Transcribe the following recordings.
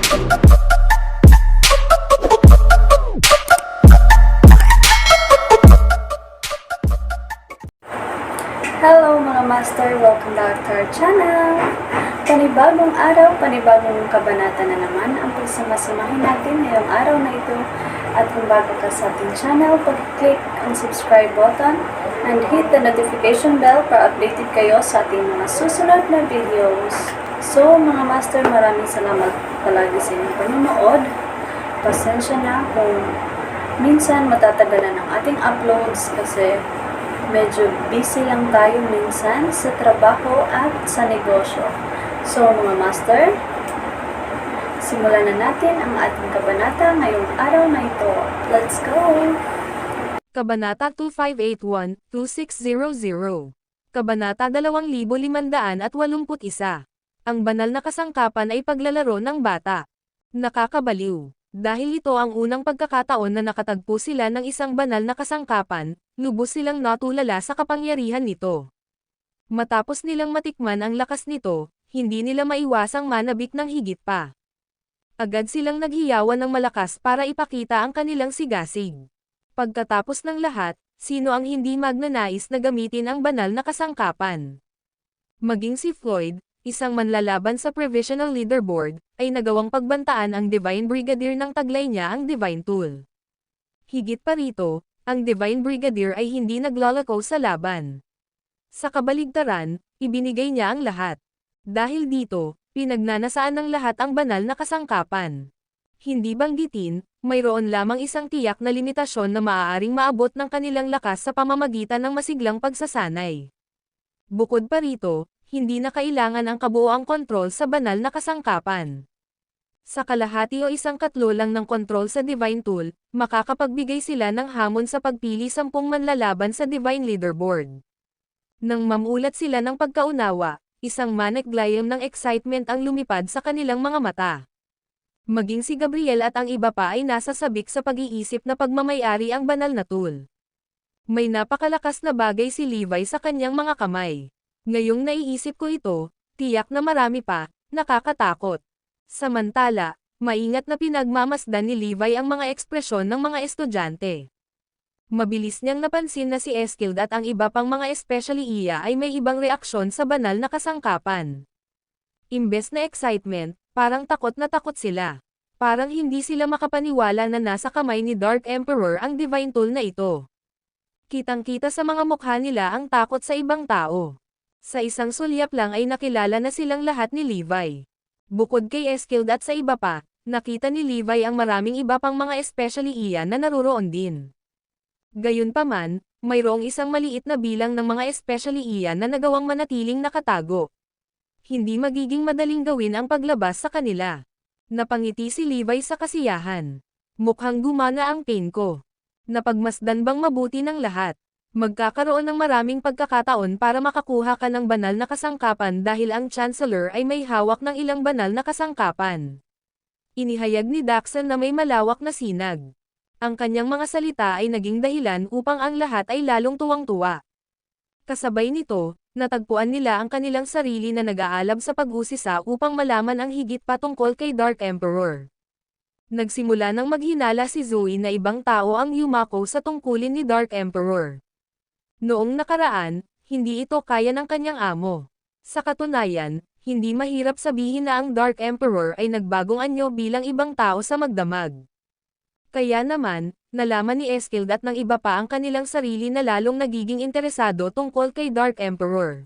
Hello mga master! Welcome back to our channel! Panibagong araw, panibagong kabanata na naman ang pagsamasamahin natin ngayong araw na ito. At kung bago ka sa ating channel, pag-click ang subscribe button and hit the notification bell para updated kayo sa ating mga susunod na videos. So mga master, maraming salamat palagi sa inyong panonood. Pasensya na kung minsan matatagalan ang ating uploads kasi medyo busy lang tayo minsan sa trabaho at sa negosyo. So mga master, simulan na natin ang ating kabanata ngayong araw na ito. Let's go! Kabanata 2581-2600. Kabanata 2581. Ang banal na kasangkapan ay paglalaro ng bata. Nakakabaliw. Dahil ito ang unang pagkakataon na nakatagpo sila ng isang banal na kasangkapan, lubos silang natulala sa kapangyarihan nito. Matapos nilang matikman ang lakas nito, hindi nila maiwasang manabik ng higit pa. Agad silang naghiyawan ng malakas para ipakita ang kanilang sigasig. Pagkatapos ng lahat, sino ang hindi magnanais na gamitin ang banal na kasangkapan? Maging si Floyd, isang manlalaban sa Provisional Leaderboard, ay nagawang pagbantaan ang Divine Brigadier ng taglay niya ang Divine Tool. Higit pa rito, ang Divine Brigadier ay hindi naglalakaw sa laban. Sa kabaligtaran, ibinigay niya ang lahat. Dahil dito, pinagnanasaan ng lahat ang banal na kasangkapan. Hindi banggitin, mayroon lamang isang tiyak na limitasyon na maaaring maabot ng kanilang lakas sa pamamagitan ng masiglang pagsasanay. Bukod pa rito, hindi na kailangan ang kabuoang kontrol sa banal na kasangkapan. Sa kalahati o isang katlo lang ng kontrol sa Divine Tool, makakapagbigay sila ng hamon sa pagpili 10 manlalaban sa Divine Leaderboard. Nang mamulat sila ng pagkaunawa, isang manic gleam ng excitement ang lumipad sa kanilang mga mata. Maging si Gabriel at ang iba pa ay nasa sabik sa pag-iisip na pagmamayari ang banal na tool. May napakalakas na bagay si Levi sa kanyang mga kamay. Ngayong naiisip ko ito, tiyak na marami pa, nakakatakot. Samantala, maingat na pinagmamasdan ni Levi ang mga ekspresyon ng mga estudyante. Mabilis niyang napansin na si Eskild at ang iba pang mga especially iya ay may ibang reaksyon sa banal na kasangkapan. Imbes na excitement, parang takot na takot sila. Parang hindi sila makapaniwala na nasa kamay ni Dark Emperor ang Divine Tool na ito. Kitang-kita sa mga mukha nila ang takot sa ibang tao. Sa isang sulyap lang ay nakilala na silang lahat ni Levi. Bukod kay Eskild at sa iba pa, nakita ni Levi ang maraming iba pang mga especially iya na naruroon din. Gayunpaman, mayroong isang maliit na bilang ng mga especially iya na nagawang manatiling nakatago. Hindi magiging madaling gawin ang paglabas sa kanila. Napangiti si Levi sa kasiyahan. Mukhang gumana ang pain ko. Napagmasdan bang mabuti ng lahat? Magkakaroon ng maraming pagkakataon para makakuha ka ng banal na kasangkapan dahil ang Chancellor ay may hawak ng ilang banal na kasangkapan. Inihayag ni Daxon na may malawak na sinag. Ang kanyang mga salita ay naging dahilan upang ang lahat ay lalong tuwang-tuwa. Kasabay nito, natagpuan nila ang kanilang sarili na nag-aalab sa pag-usisa upang malaman ang higit pa tungkol kay Dark Emperor. Nagsimula nang maghinala si Zoe na ibang tao ang yumako sa tungkulin ni Dark Emperor. Noong nakaraan, hindi ito kaya ng kanyang amo. Sa katunayan, hindi mahirap sabihin na ang Dark Emperor ay nagbagong anyo bilang ibang tao sa magdamag. Kaya naman, nalaman ni Eskild at ng iba pa ang kanilang sarili na lalong nagiging interesado tungkol kay Dark Emperor.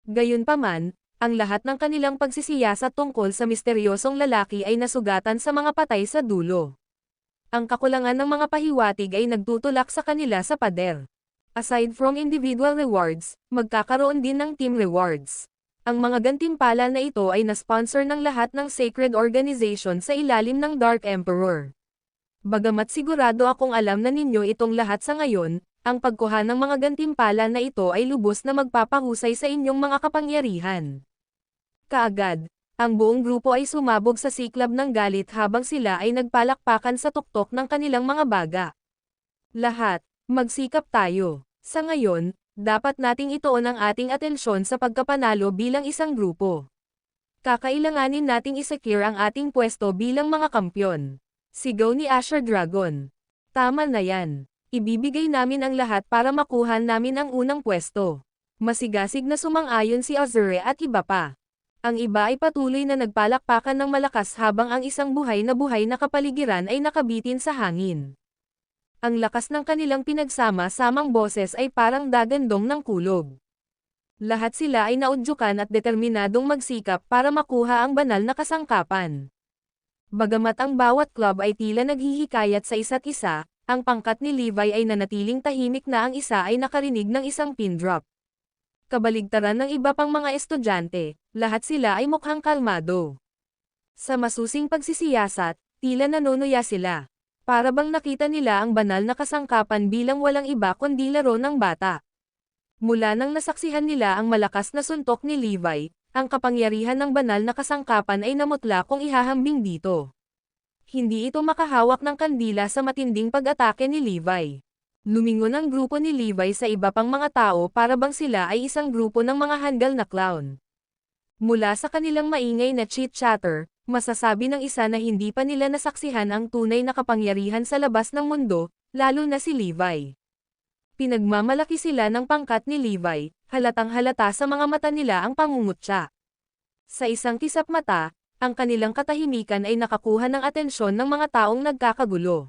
Gayunpaman, ang lahat ng kanilang pagsisiyasat tungkol sa misteryosong lalaki ay nasugatan sa mga patay sa dulo. Ang kakulangan ng mga pahiwatig ay nagtutulak sa kanila sa pader. Aside from individual rewards, magkakaroon din ng team rewards. Ang mga gantimpala na ito ay na-sponsor ng lahat ng sacred organization sa ilalim ng Dark Emperor. Bagamat sigurado akong alam na ninyo itong lahat sa ngayon, ang pagkuha ng mga gantimpala na ito ay lubos na magpapahusay sa inyong mga kapangyarihan. Kaagad, ang buong grupo ay sumabog sa siklab ng galit habang sila ay nagpalakpakan sa tuktok ng kanilang mga baga. Lahat, magsikap tayo. Sa ngayon, dapat nating ituon ang ating atensyon sa pagkapanalo bilang isang grupo. Kakailanganin nating isecure ang ating pwesto bilang mga kampyon. Sigaw ni Asher Dragon. Tama na yan. Ibibigay namin ang lahat para makuha namin ang unang pwesto. Masigasig na sumang-ayon si Azure at iba pa. Ang iba ay patuloy na nagpalakpakan ng malakas habang ang isang buhay na kapaligiran ay nakabitin sa hangin. Ang lakas ng kanilang pinagsama-samang boses ay parang dagandong ng kulog. Lahat sila ay naudyukan at determinadong magsikap para makuha ang banal na kasangkapan. Bagamat ang bawat club ay tila naghihikayat sa isa't isa, ang pangkat ni Levi ay nanatiling tahimik na ang isa ay nakarinig ng isang pin drop. Kabaligtaran ng iba pang mga estudyante, lahat sila ay mukhang kalmado. Sa masusing pagsisiyasat, tila nanonoya sila. Para bang nakita nila ang banal na kasangkapan bilang walang iba kundi laro ng bata. Mula nang nasaksihan nila ang malakas na suntok ni Levi, ang kapangyarihan ng banal na kasangkapan ay namutla kung ihahambing dito. Hindi ito makahawak ng kandila sa matinding pag-atake ni Levi. Lumingon ang grupo ni Levi sa iba pang mga tao para bang sila ay isang grupo ng mga handgal na clown. Mula sa kanilang maingay na chit-chatter, masasabi ng isa na hindi pa nila nasaksihan ang tunay na kapangyarihan sa labas ng mundo, lalo na si Levi. Pinagmamalaki sila ng pangkat ni Levi, halatang halata sa mga mata nila ang pangungutya. Sa isang kisap mata, ang kanilang katahimikan ay nakakuha ng atensyon ng mga taong nagkakagulo.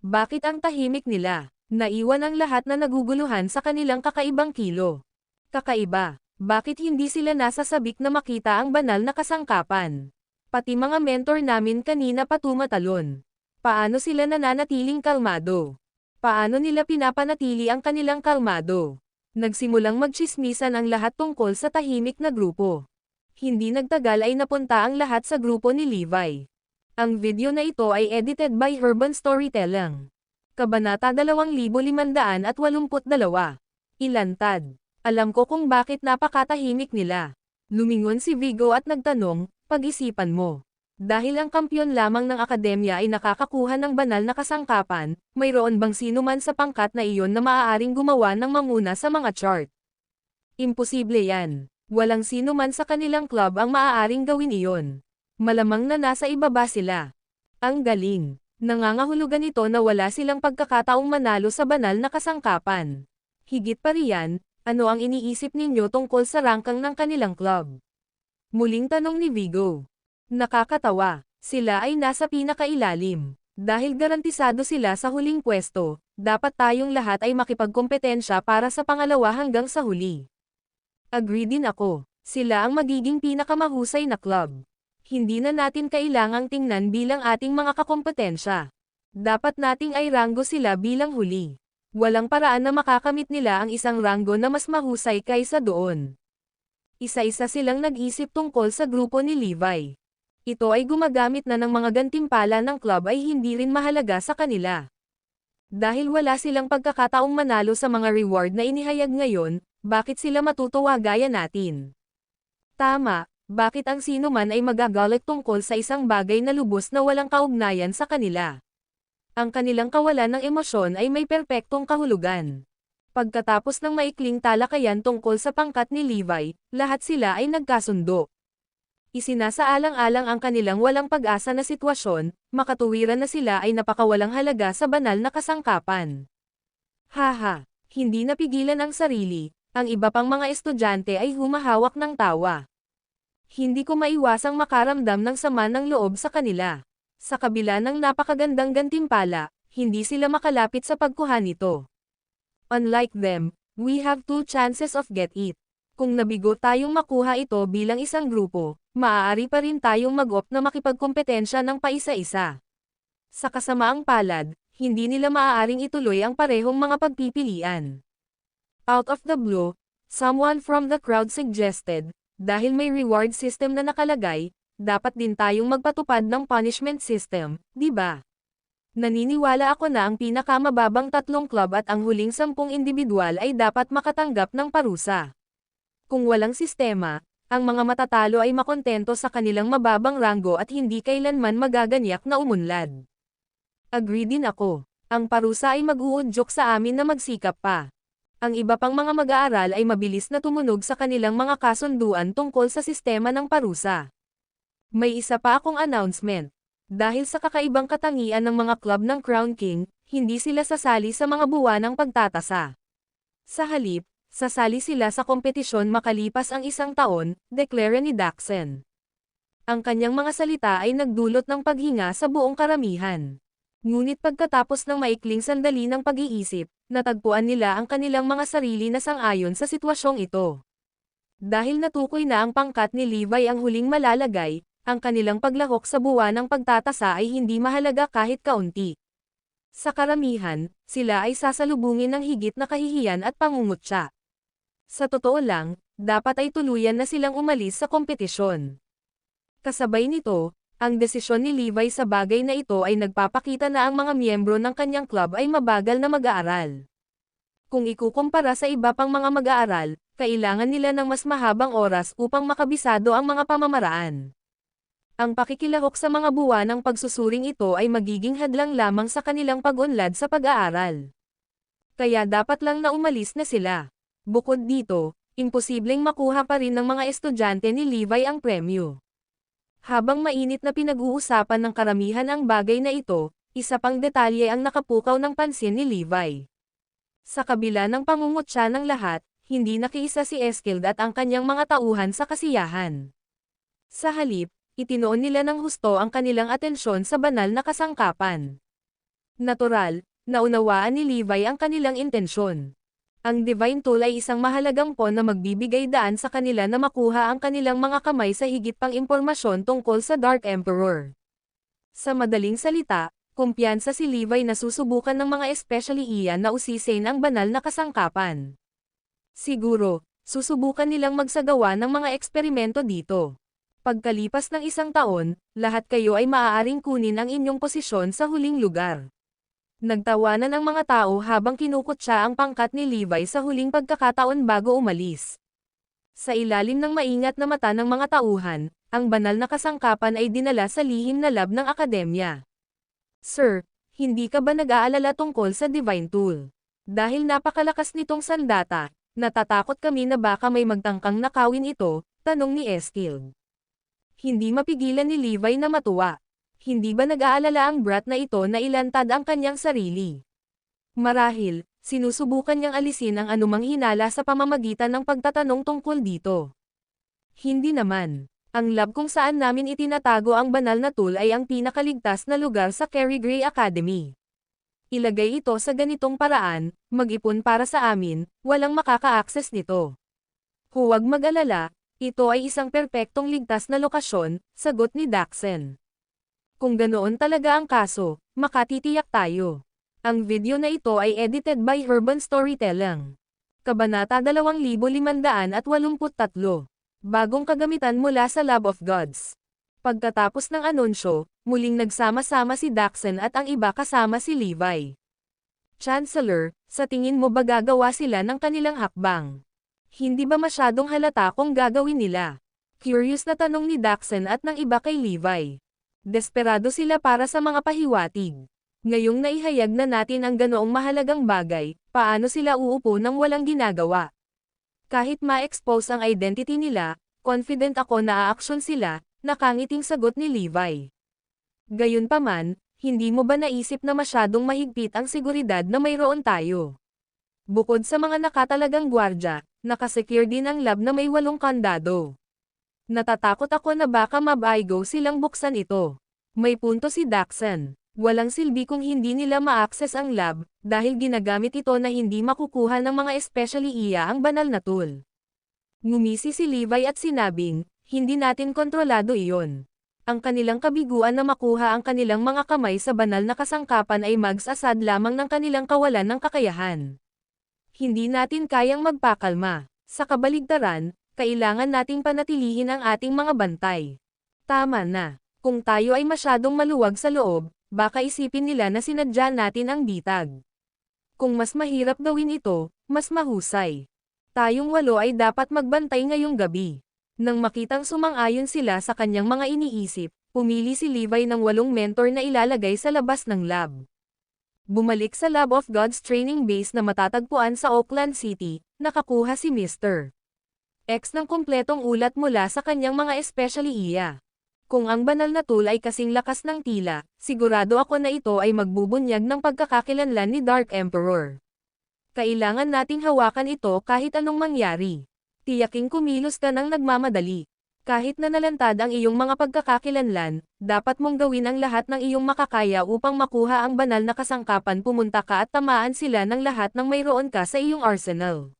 Bakit ang tahimik nila? Naiwan ang lahat na naguguluhan sa kanilang kakaibang kilo. Kakaiba, bakit hindi sila nasasabik na makita ang banal na kasangkapan? Pati mga mentor namin kanina pa tumatalon. Paano sila nananatiling kalmado? Paano nila pinapanatili ang kanilang kalmado? Nagsimulang magtsismisan ang lahat tungkol sa tahimik na grupo. Hindi nagtagal ay napunta ang lahat sa grupo ni Levi. Ang video na ito ay edited by Urban Storytelling. Kabanata 2582. Ilantad. Alam ko kung bakit napakatahimik nila. Lumingon si Vigo at nagtanong, pag-isipan mo. Dahil ang kampyon lamang ng akademya ay nakakakuha ng banal na kasangkapan, mayroon bang sino man sa pangkat na iyon na maaaring gumawa ng manguna sa mga chart? Imposible yan. Walang sino man sa kanilang club ang maaaring gawin iyon. Malamang na nasa ibaba sila. Ang galing. Nangangahulugan ito na wala silang pagkakataong manalo sa banal na kasangkapan. Higit pa riyan, ano ang iniisip ninyo tungkol sa rangkang ng kanilang club? Muling tanong ni Vigo. Nakakatawa, sila ay nasa pinakailalim. Dahil garantisado sila sa huling pwesto, dapat tayong lahat ay makipagkompetensya para sa pangalawa hanggang sa huli. Agree din ako, sila ang magiging pinakamahusay na club. Hindi na natin kailangang tingnan bilang ating mga kakompetensya. Dapat nating ay ranggo sila bilang huli. Walang paraan na makakamit nila ang isang ranggo na mas mahusay kaysa doon. Isa-isa silang nag-isip tungkol sa grupo ni Levi. Ito ay gumagamit na ng mga gantimpala ng club ay hindi rin mahalaga sa kanila. Dahil wala silang pagkakataong manalo sa mga reward na inihayag ngayon, bakit sila matutuwa gaya natin? Tama, bakit ang sino man ay magagalit tungkol sa isang bagay na lubos na walang kaugnayan sa kanila? Ang kanilang kawalan ng emosyon ay may perpektong kahulugan. Pagkatapos ng maikling talakayan tungkol sa pangkat ni Levi, lahat sila ay nagkasundo. Isinasaalang-alang ang kanilang walang pag-asa na sitwasyon, makatuwiran na sila ay napakawalang halaga sa banal na kasangkapan. Haha, hindi napigilan ang sarili, ang iba pang mga estudyante ay humahawak ng tawa. Hindi ko maiwasang makaramdam ng sama ng loob sa kanila. Sa kabila ng napakagandang gantimpala, hindi sila makalapit sa pagkuha nito. Unlike them, we have two chances of get it. Kung nabigo tayong makuha ito bilang isang grupo, maaari pa rin tayong mag-opt na makipagkompetensya ng paisa-isa. Sa kasamaang palad, hindi nila maaaring ituloy ang parehong mga pagpipilian. Out of the blue, someone from the crowd suggested, dahil may reward system na nakalagay, dapat din tayong magpatupad ng punishment system, di ba? Naniniwala ako na ang pinakamababang 3 club at ang huling 10 individual ay dapat makatanggap ng parusa. Kung walang sistema, ang mga matatalo ay makontento sa kanilang mababang ranggo at hindi kailanman magaganyak na umunlad. Agree din ako. Ang parusa ay mag-uudyok sa amin na magsikap pa. Ang iba pang mga mag-aaral ay mabilis na tumunog sa kanilang mga kasunduan tungkol sa sistema ng parusa. May isa pa akong announcement. Dahil sa kakaibang katangian ng mga club ng Crown King, hindi sila sasali sa mga buwanang pagtatasa. Sa halip, sasali sila sa kompetisyon makalipas ang 1 taon, deklara ni Daxen. Ang kanyang mga salita ay nagdulot ng paghinga sa buong karamihan. Ngunit pagkatapos ng maikling sandali ng pag-iisip, natagpuan nila ang kanilang mga sarili na sang-ayon sa sitwasyong ito. Dahil natukoy na ang pangkat ni Levi ang huling malalagay, ang kanilang paglahok sa buwanang pagtatasa ay hindi mahalaga kahit kaunti. Sa karamihan, sila ay sasalubungin ng higit na kahihiyan at pangungutya. Sa totoo lang, dapat ay tuluyan na silang umalis sa kompetisyon. Kasabay nito, ang desisyon ni Levi sa bagay na ito ay nagpapakita na ang mga miyembro ng kanyang club ay mabagal na mag-aaral. Kung ikukumpara sa iba pang mga mag-aaral, kailangan nila ng mas mahabang oras upang makabisado ang mga pamamaraan. Ang pakikilahok sa mga buwan ng pagsusuring ito ay magiging hadlang lamang sa kanilang pag-unlad sa pag-aaral. Kaya dapat lang na umalis na sila. Bukod dito, imposibleng makuha pa rin ng mga estudyante ni Levi ang premyo. Habang mainit na pinag-uusapan ng karamihan ang bagay na ito, isa pang detalye ang nakapukaw ng pansin ni Levi. Sa kabila ng pangungutya ng lahat, hindi nakiisa si Eskild at ang kanyang mga tauhan sa kasiyahan. Sa halip, itinoon nila ng husto ang kanilang atensyon sa banal na kasangkapan. Natural, naunawaan ni Levi ang kanilang intensyon. Ang Divine Tool ay isang mahalagang pawn na magbibigay daan sa kanila na makuha ang kanilang mga kamay sa higit pang impormasyon tungkol sa Dark Emperor. Sa madaling salita, kumpiyansa si Levi na susubukan ng mga especially iyan na usisin ang banal na kasangkapan. Siguro, susubukan nilang magsagawa ng mga eksperimento dito. Pagkalipas ng 1 taon, lahat kayo ay maaaring kunin ang inyong posisyon sa huling lugar. Nagtawanan ang mga tao habang kinukutya ang pangkat ni Levi sa huling pagkakataon bago umalis. Sa ilalim ng maingat na mata ng mga tauhan, ang banal na kasangkapan ay dinala sa lihim na lab ng akademya. Sir, hindi ka ba nag-aalala tungkol sa Divine Tool? Dahil napakalakas nitong sandata, natatakot kami na baka may magtangkang nakawin ito, tanong ni Eskild. Hindi mapigilan ni Levi na matuwa. Hindi ba nag-aalala ang brat na ito na ilantad ang kanyang sarili? Marahil, sinusubukan niyang alisin ang anumang hinala sa pamamagitan ng pagtatanong tungkol dito. Hindi naman. Ang lab kung saan namin itinatago ang banal na tool ay ang pinakaligtas na lugar sa Carrie Gray Academy. Ilagay ito sa ganitong paraan, mag-ipon para sa amin, walang makaka-access nito. Huwag mag-alala, ito ay isang perpektong ligtas na lokasyon, sagot ni Daxen. Kung ganoon talaga ang kaso, makatitiyak tayo. Ang video na ito ay edited by Urban Storytelling. Kabanata 2583. Bagong kagamitan mula sa Lab of Gods. Pagkatapos ng anunsyo, muling nagsama-sama si Daxen at ang iba kasama si Levi. Chancellor, sa tingin mo ba gagawa sila ng kanilang hakbang? Hindi ba masyadong halata kung gagawin nila? Curious na tanong ni Daxen at ng iba kay Levi. Desperado sila para sa mga pahiwatig. Ngayong naihayag na natin ang ganoong mahalagang bagay, paano sila uupo nang walang ginagawa? Kahit ma-expose ang identity nila, confident ako na aaksyon sila, nakangiting sagot ni Levi. Gayunpaman, hindi mo ba naisip na masyadong mahigpit ang seguridad na mayroon tayo? Bukod sa mga nakatalagang gwardya, nakasecure din ang lab na may 8 kandado. Natatakot ako na baka mabaigo silang buksan ito. May punto si Daxen. Walang silbi kung hindi nila ma-access ang lab, dahil ginagamit ito na hindi makukuha ng mga especially iya ang banal na tool. Ngumisi si Levi at sinabing, hindi natin kontrolado iyon. Ang kanilang kabiguan na makuha ang kanilang mga kamay sa banal na kasangkapan ay magsasad lamang ng kanilang kawalan ng kakayahan. Hindi natin kayang magpakalma. Sa kabaligtaran, kailangan nating panatilihin ang ating mga bantay. Tama na. Kung tayo ay masyadong maluwag sa loob, baka isipin nila na sinadya natin ang bitag. Kung mas mahirap gawin ito, mas mahusay. Tayong 8 ay dapat magbantay ngayong gabi. Nang makitang sumang-ayon sila sa kanyang mga iniisip, pumili si Levi ng 8 mentor na ilalagay sa labas ng lab. Bumalik sa Lab of Gods training base na matatagpuan sa Oakland City, nakakuha si Mr. X ng kumpletong ulat mula sa kanyang mga espesyaliya. Kung ang banal na tool ay kasing lakas ng tila, sigurado ako na ito ay magbubunyag ng pagkakakilanlan ni Dark Emperor. Kailangan nating hawakan ito kahit anong mangyari. Tiyaking kumilos ka ng nagmamadali. Kahit na nalantad ang iyong mga pagkakakilanlan, dapat mong gawin ang lahat ng iyong makakaya upang makuha ang banal na kasangkapan. Pumunta ka at tamaan sila ng lahat ng mayroon ka sa iyong arsenal.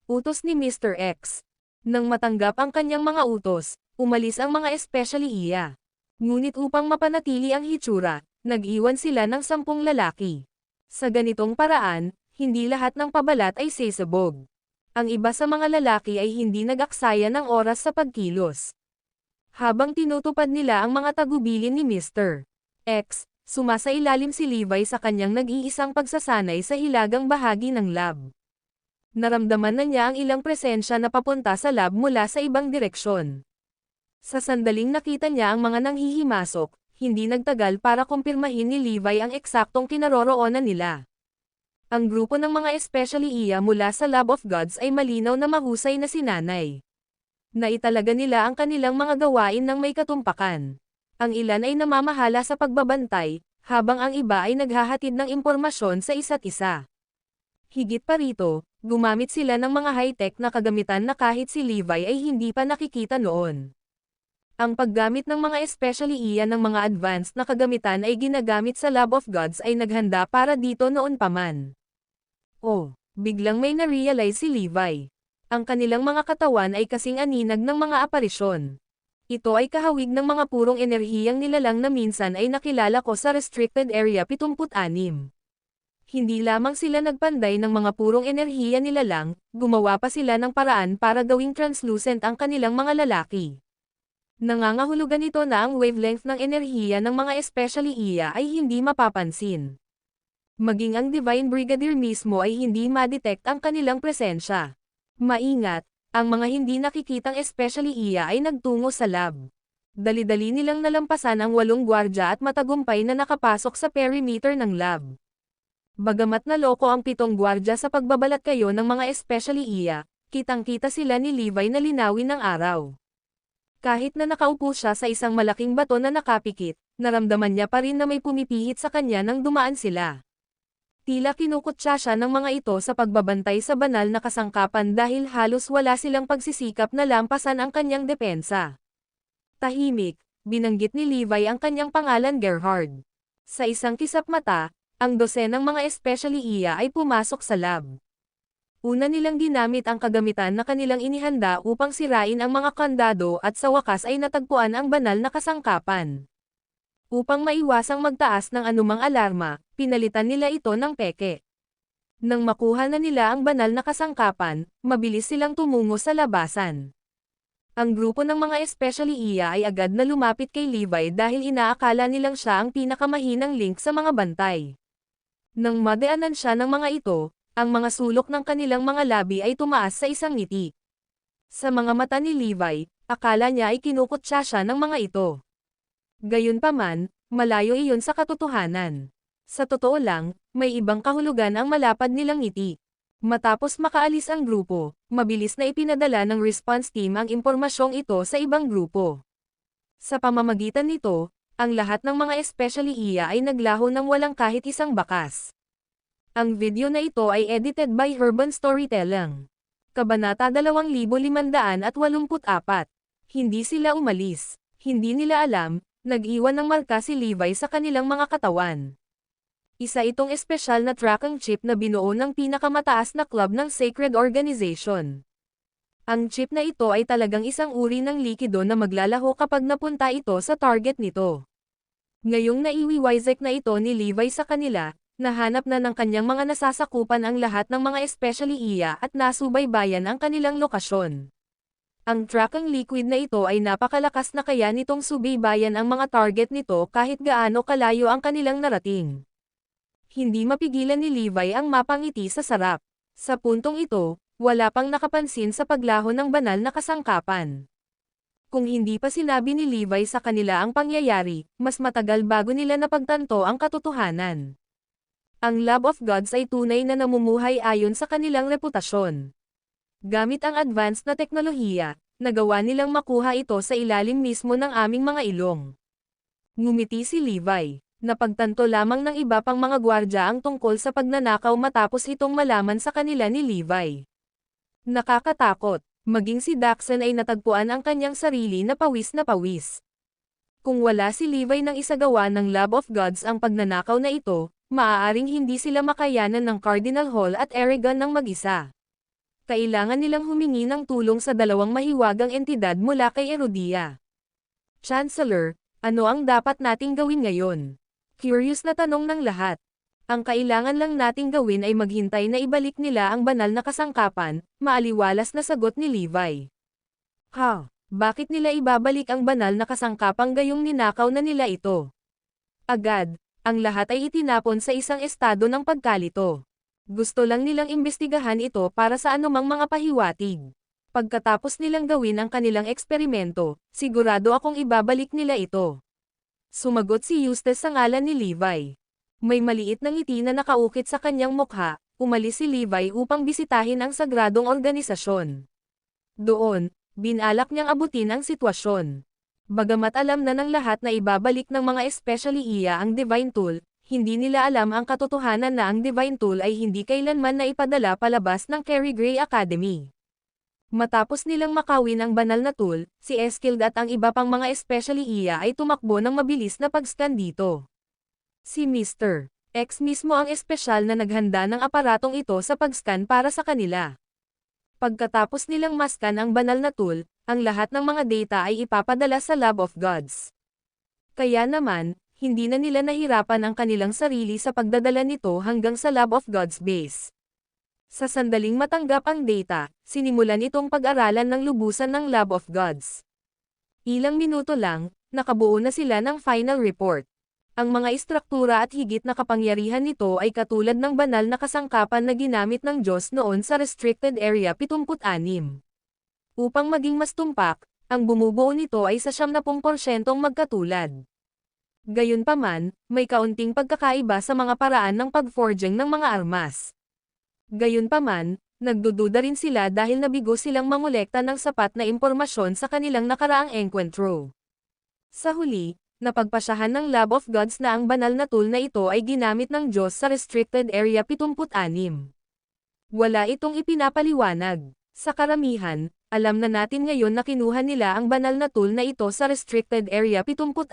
Utos ni Mr. X. Nang matanggap ang kanyang mga utos, umalis ang mga espesyaliya. Ngunit upang mapanatili ang hitsura, nag-iwan sila ng 10 lalaki. Sa ganitong paraan, hindi lahat ng pabalat ay sesabog. Ang iba sa mga lalaki ay hindi nag-aksaya ng oras sa pagkilos. Habang tinutupad nila ang mga tagubilin ni Mr. X, sumasailalim si Levi sa kanyang nag-iisang pagsasanay sa hilagang bahagi ng lab. Naramdaman na niya ang ilang presensya na papunta sa lab mula sa ibang direksyon. Sa sandaling nakita niya ang mga nanghihimasok, hindi nagtagal para kumpirmahin ni Levi ang eksaktong kinaroroonan nila. Ang grupo ng mga espesyaliya mula sa Lab of Gods ay malinaw na mahusay na sinanay. Naitalaga nila ang kanilang mga gawain ng may katumpakan. Ang ilan ay namamahala sa pagbabantay, habang ang iba ay naghahatid ng impormasyon sa isa't isa. Higit pa rito, gumamit sila ng mga high-tech na kagamitan na kahit si Levi ay hindi pa nakikita noon. Ang paggamit ng mga espesyaliya ng mga advanced na kagamitan ay ginagamit sa Lab of Gods ay naghanda para dito noon pa man. Oh, biglang may na-realize si Levi. Ang kanilang mga katawan ay kasing aninag ng mga aparisyon. Ito ay kahawig ng mga purong enerhiyang nilalang na minsan ay nakilala ko sa Restricted Area 76. Hindi lamang sila nagpanday ng mga purong enerhiya nilalang, gumawa pa sila ng paraan para gawing translucent ang kanilang mga lalaki. Nangangahulugan ito na ang wavelength ng enerhiya ng mga espesyaliya ay hindi mapapansin. Maging ang Divine Brigadier mismo ay hindi ma-detect ang kanilang presensya. Maingat, ang mga hindi nakikitang espesyaliya ay nagtungo sa lab. Dali-dali nilang nalampasan ang 8 gwardya at matagumpay na nakapasok sa perimeter ng lab. Bagamat naloko ang 7 gwardya sa pagbabalat kayo ng mga espesyaliya, kitang-kita sila ni Levi na linawin ng araw. Kahit na nakaupo siya sa isang malaking bato na nakapikit, naramdaman niya pa rin na may pumipihit sa kanya nang dumaan sila. Tila kinukutya siya ng mga ito sa pagbabantay sa banal na kasangkapan dahil halos wala silang pagsisikap na lampasan ang kanyang depensa. Tahimik, binanggit ni Levi ang kanyang pangalan Gerhard. Sa isang kisap mata, ang dosenang mga espesyaliya ay pumasok sa lab. Una nilang ginamit ang kagamitan na kanilang inihanda upang sirain ang mga kandado at sa wakas ay natagpuan ang banal na kasangkapan. Upang maiwasang magtaas ng anumang alarma, pinalitan nila ito ng peke. Nang makuha na nila ang banal na kasangkapan, mabilis silang tumungo sa labasan. Ang grupo ng mga espesyaliya ay agad na lumapit kay Levi dahil inaakala nilang siya ang pinakamahinang link sa mga bantay. Nang madaanan siya ng mga ito, ang mga sulok ng kanilang mga labi ay tumaas sa isang ngiti. Sa mga mata ni Levi, akala niya ay kinukutya siya ng mga ito. Gayunpaman, malayo iyon sa katotohanan. Sa totoo lang, may ibang kahulugan ang malapad nilang ngiti. Matapos makaalis ang grupo, mabilis na ipinadala ng response team ang impormasyong ito sa ibang grupo. Sa pamamagitan nito, ang lahat ng mga espesyaliya ay naglaho ng walang kahit isang bakas. Ang video na ito ay edited by Urban Storytelling. Kabanata 2584. Hindi sila umalis. Hindi nila alam, nag-iwan ng marka si Levi sa kanilang mga katawan. Isa itong espesyal na tracking chip na binuo ng pinakamataas na club ng Sacred Organization. Ang chip na ito ay talagang isang uri ng likido na maglalaho kapag napunta ito sa target nito. Ngayong naiwiwizek na ito ni Levi sa kanila, nahanap na ng kanyang mga nasasakupan ang lahat ng mga espesyaliya at nasubaybayan ang kanilang lokasyon. Ang tracking liquid na ito ay napakalakas na kaya nitong subaybayan ang mga target nito kahit gaano kalayo ang kanilang narating. Hindi mapigilan ni Levi ang mapangiti sa sarap. Sa puntong ito, wala pang nakapansin sa paglaho ng banal na kasangkapan. Kung hindi pa sinabi ni Levi sa kanila ang pangyayari, mas matagal bago nila napagtanto ang katotohanan. Ang Lab of Gods ay tunay na namumuhay ayon sa kanilang reputasyon. Gamit ang advanced na teknolohiya, nagawa nilang makuha ito sa ilalim mismo ng aming mga ilong. Ngumiti si Levi. Napagtanto lamang ng iba pang mga gwardya ang tungkol sa pagnanakaw matapos itong malaman sa kanila ni Levi. Nakakatakot. Maging si Daxon ay natagpuan ang kanyang sarili na pawis na pawis. Kung wala si Levi nang isagawa ng Lab of Gods ang pagnanakaw na ito, maaaring hindi sila makayanan ng Cardinal Hall at Eragon ng mag-isa. Kailangan nilang humingi ng tulong sa dalawang mahiwagang entidad mula kay Erudia. Chancellor, ano ang dapat nating gawin ngayon? Curious na tanong ng lahat. Ang kailangan lang nating gawin ay maghintay na ibalik nila ang banal na kasangkapan, maaliwalas na sagot ni Levi. Ha? Bakit nila ibabalik ang banal na kasangkapang gayong ninakaw na nila ito? Agad, ang lahat ay itinapon sa isang estado ng pagkalito. Gusto lang nilang imbestigahan ito para sa anumang mga pahiwatig. Pagkatapos nilang gawin ang kanilang eksperimento, sigurado akong ibabalik nila ito. Sumagot si Eustace sa ngalan ni Levi. May maliit na ngiti na nakaukit sa kanyang mukha, umalis si Levi upang bisitahin ang sagradong organisasyon. Doon, binalak niyang abutin ang sitwasyon. Bagamat alam na ng lahat na ibabalik ng mga especially iya ang Divine Tool, hindi nila alam ang katotohanan na ang Divine Tool ay hindi kailanman na ipadala palabas ng Carrie Gray Academy. Matapos nilang makawin ang banal na tool, si Eskild at ang iba pang mga especially iya ay tumakbo ng mabilis na pag-scan dito. Si Mr. X mismo ang espesyal na naghanda ng aparatong ito sa pag-scan para sa kanila. Pagkatapos nilang maskan ang banal na tool, ang lahat ng mga data ay ipapadala sa Lab of Gods. Kaya naman, hindi na nila nahirapan ang kanilang sarili sa pagdadala nito hanggang sa Lab of Gods base. Sa sandaling matanggap ang data, sinimulan itong pag-aralan ng lubusan ng Lab of Gods. Ilang minuto lang, nakabuo na sila ng final report. Ang mga istruktura at higit na kapangyarihan nito ay katulad ng banal na kasangkapan na ginamit ng Diyos noon sa Restricted Area 76. Upang maging mas tumpak, ang bumubuo nito ay sa 70% magkatulad. Gayunpaman, may kaunting pagkakaiba sa mga paraan ng pag-forging ng mga armas. Gayunpaman, nagdududa rin sila dahil nabigo silang mangolekta ng sapat na impormasyon sa kanilang nakaraang encuentro. Sa huli, napagpasyahan ng Lab of Gods na ang banal na tool na ito ay ginamit ng Diyos sa Restricted Area 76. Wala itong ipinapaliwanag. Sa karamihan, alam na natin ngayon na kinuha nila ang banal na tool na ito sa Restricted Area 76.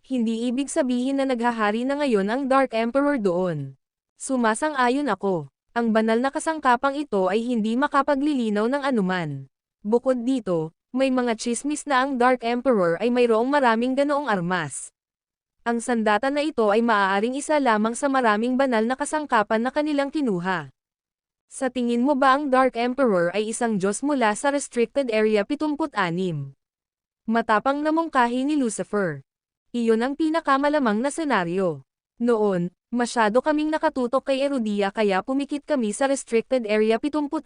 Hindi ibig sabihin na naghahari na ngayon ang Dark Emperor doon. Sumasang-ayon ako. Ang banal na kasangkapang ito ay hindi makapaglilinaw ng anuman. Bukod dito, may mga chismis na ang Dark Emperor ay mayroong maraming ganoong armas. Ang sandata na ito ay maaaring isa lamang sa maraming banal na kasangkapan na kanilang kinuha. Sa tingin mo ba ang Dark Emperor ay isang Diyos mula sa Restricted Area 76? Matapang na mungkahi ni Lucifer. Iyon ang pinakamalamang na senaryo. Noon, masyado kaming nakatutok kay Erudia kaya pumikit kami sa Restricted Area 76.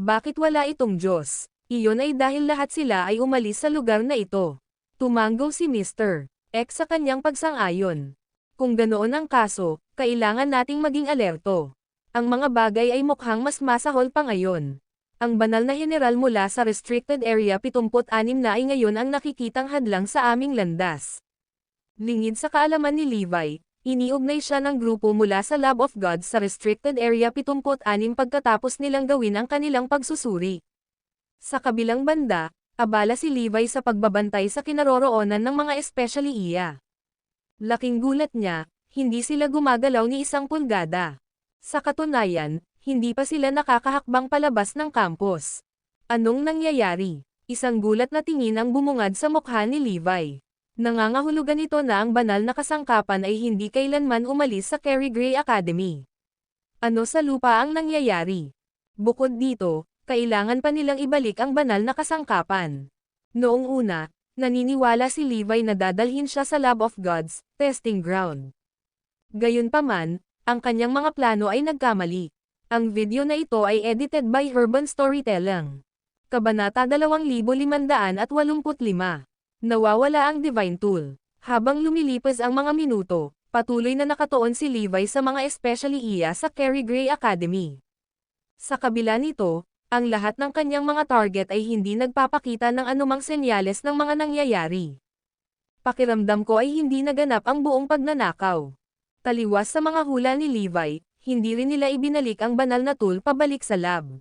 Bakit wala itong Diyos? Iyon ay dahil lahat sila ay umalis sa lugar na ito. Tumanggo si Mr. X sa kanyang pagsang-ayon. Kung ganoon ang kaso, kailangan nating maging alerto. Ang mga bagay ay mukhang mas masahol pa ngayon. Ang banal na general mula sa Restricted Area 76 na ay ngayon ang nakikitang hadlang sa aming landas. Lingid sa kaalaman ni Levi, iniugnay siya ng grupo mula sa Lab of Gods sa Restricted Area 76 pagkatapos nilang gawin ang kanilang pagsusuri. Sa kabilang banda, abala si Levi sa pagbabantay sa kinaroroonan ng mga especially iya. Laking gulat niya, hindi sila gumagalaw ni isang pulgada. Sa katunayan, hindi pa sila nakakahakbang palabas ng campus. Anong nangyayari? Isang gulat na tingin ang bumungad sa mukha ni Levi. Nangangahulugan ito na ang banal na kasangkapan ay hindi kailanman umalis sa Carrie Gray Academy. Ano sa lupa ang nangyayari? Bukod dito, kailangan pa nilang ibalik ang banal na kasangkapan. Noong una, naniniwala si Levi na dadalhin siya sa Lab of Gods, testing ground. Gayunpaman, ang kanyang mga plano ay nagkamali. Ang video na ito ay edited by Urban Storytelling. Kabanata 2585. Nawawala ang Divine Tool. Habang lumilipas ang mga minuto, Patuloy na nakatuon si Levi sa mga espesyaliya sa Carrie Gray Academy. Sa kabila nito, ang lahat ng kanyang mga target ay hindi nagpapakita ng anumang senyales ng mga nangyayari. Pakiramdam ko ay hindi naganap ang buong pagnanakaw. Taliwas sa mga hula ni Levi, hindi rin nila ibinalik ang banal na tool pabalik sa lab.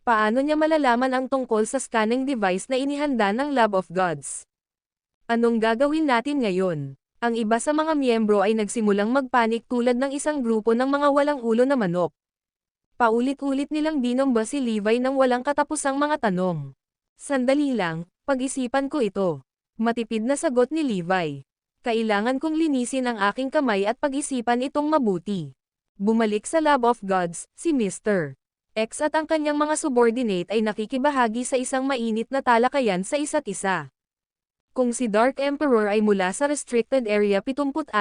Paano niya malalaman ang tungkol sa scanning device na inihanda ng Lab of Gods? Anong gagawin natin ngayon? Ang iba sa mga miyembro ay nagsimulang magpanik tulad ng isang grupo ng mga walang ulo na manok. Paulit-ulit nilang binomba si Levi ng walang katapusang mga tanong. Sandali lang, pag-isipan ko ito. Matipid na sagot ni Levi. Kailangan kong linisin ang aking kamay at pag-isipan itong mabuti. Bumalik sa Lab of Gods, si Mr. X at ang kanyang mga subordinate ay nakikibahagi sa isang mainit na talakayan sa isa't isa. Kung si Dark Emperor ay mula sa Restricted Area 76,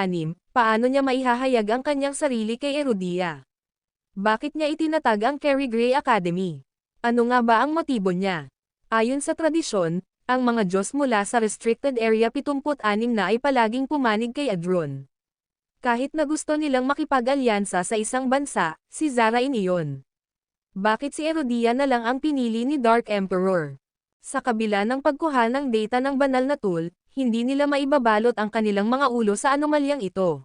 paano niya maihahayag ang kanyang sarili kay Erudia? Bakit niya itinatag ang Carrie Gray Academy? Ano nga ba ang motibo niya? Ayon sa tradisyon, ang mga Diyos mula sa Restricted Area 76 na ay palaging pumanig kay Adron. Kahit na gusto nilang makipag-alyansa sa isang bansa, si Zarain iyon. Bakit si Erudia na lang ang pinili ni Dark Emperor? Sa kabila ng pagkuha ng data ng banal na tool, hindi nila maibabalot ang kanilang mga ulo sa anomalyang ito.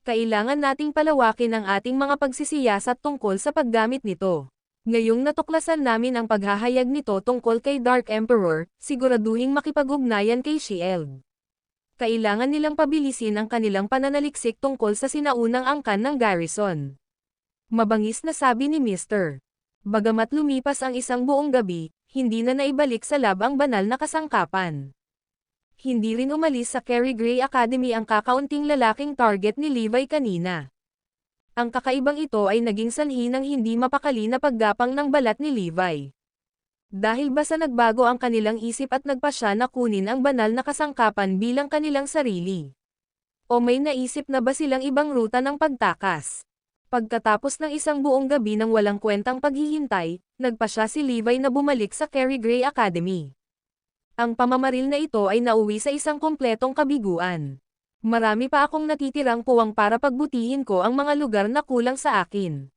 Kailangan nating palawakin ang ating mga pagsisiyasat tungkol sa paggamit nito. Ngayong natuklasan namin ang paghahayag nito tungkol kay Dark Emperor, siguraduhing makipag-ugnayan kay Shield. Kailangan nilang pabilisin ang kanilang pananaliksik tungkol sa sinaunang angkan ng garrison. Mabangis na sabi ni Mr. Bagamat lumipas ang isang buong gabi, hindi na naibalik sa lab ang banal na kasangkapan. Hindi rin umalis sa Carrie Gray Academy ang kakaunting lalaking target ni Levi kanina. Ang kakaibang ito ay naging sanhi ng hindi mapakali na paggapang ng balat ni Levi. Dahil ba sa nagbago ang kanilang isip at nagpasya na kunin ang banal na kasangkapan bilang kanilang sarili? O may naisip na ba silang ibang ruta ng pagtakas? Pagkatapos ng isang buong gabi ng walang kwentang paghihintay, nagpasya si Levi na bumalik sa Carrie Gray Academy. Ang pamamaril na ito ay nauwi sa isang kompletong kabiguan. Marami pa akong natitirang puwang para pagbutihin ko ang mga lugar na kulang sa akin.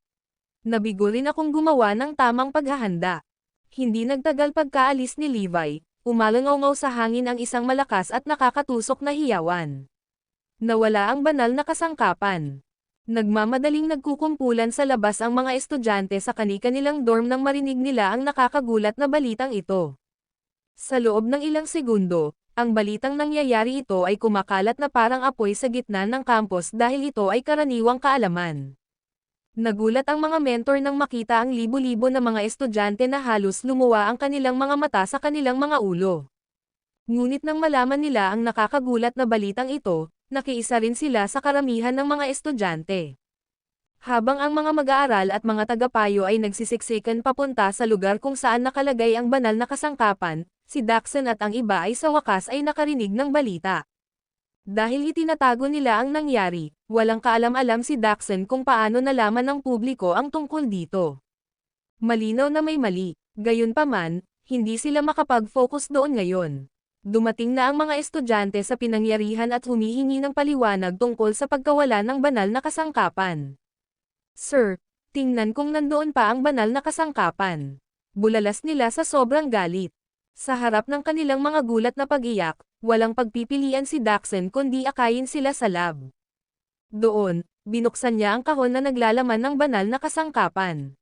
Nabigo rin akong gumawa ng tamang paghahanda. Hindi nagtagal pagkaalis ni Levi, umalangaw sa hangin ang isang malakas at nakakatusok na hiyawan. Nawala ang banal na kasangkapan. Nagmamadaling nagkukumpulan sa labas ang mga estudyante sa kani-kanilang dorm nang marinig nila ang nakakagulat na balitang ito. Sa loob ng ilang segundo, ang balitang nangyayari ito ay kumakalat na parang apoy sa gitna ng campus dahil ito ay karaniwang kaalaman. Nagulat ang mga mentor nang makita ang libo-libo na mga estudyante na halos lumuwa ang kanilang mga mata sa kanilang mga ulo. Ngunit nang malaman nila ang nakakagulat na balitang ito, nakiisa rin sila sa karamihan ng mga estudyante. Habang ang mga mag-aaral at mga tagapayo ay nagsisiksikan papunta sa lugar kung saan nakalagay ang banal na kasangkapan, si Daxon at ang iba ay sa wakas ay nakarinig ng balita. Dahil itinatago nila ang nangyari, walang kaalam-alam si Daxon kung paano nalaman ng publiko ang tungkol dito. Malinaw na may mali, gayunpaman, hindi sila makapag-focus doon ngayon. Dumating na ang mga estudyante sa pinangyarihan at humihingi ng paliwanag tungkol sa pagkawala ng banal na kasangkapan. Sir, tingnan kung nandoon pa ang banal na kasangkapan. Bulalas nila sa sobrang galit. Sa harap ng kanilang mga gulat na pag-iyak, walang pagpipilian si Daxon kundi akayin sila sa lab. Doon, binuksan niya ang kahon na naglalaman ng banal na kasangkapan.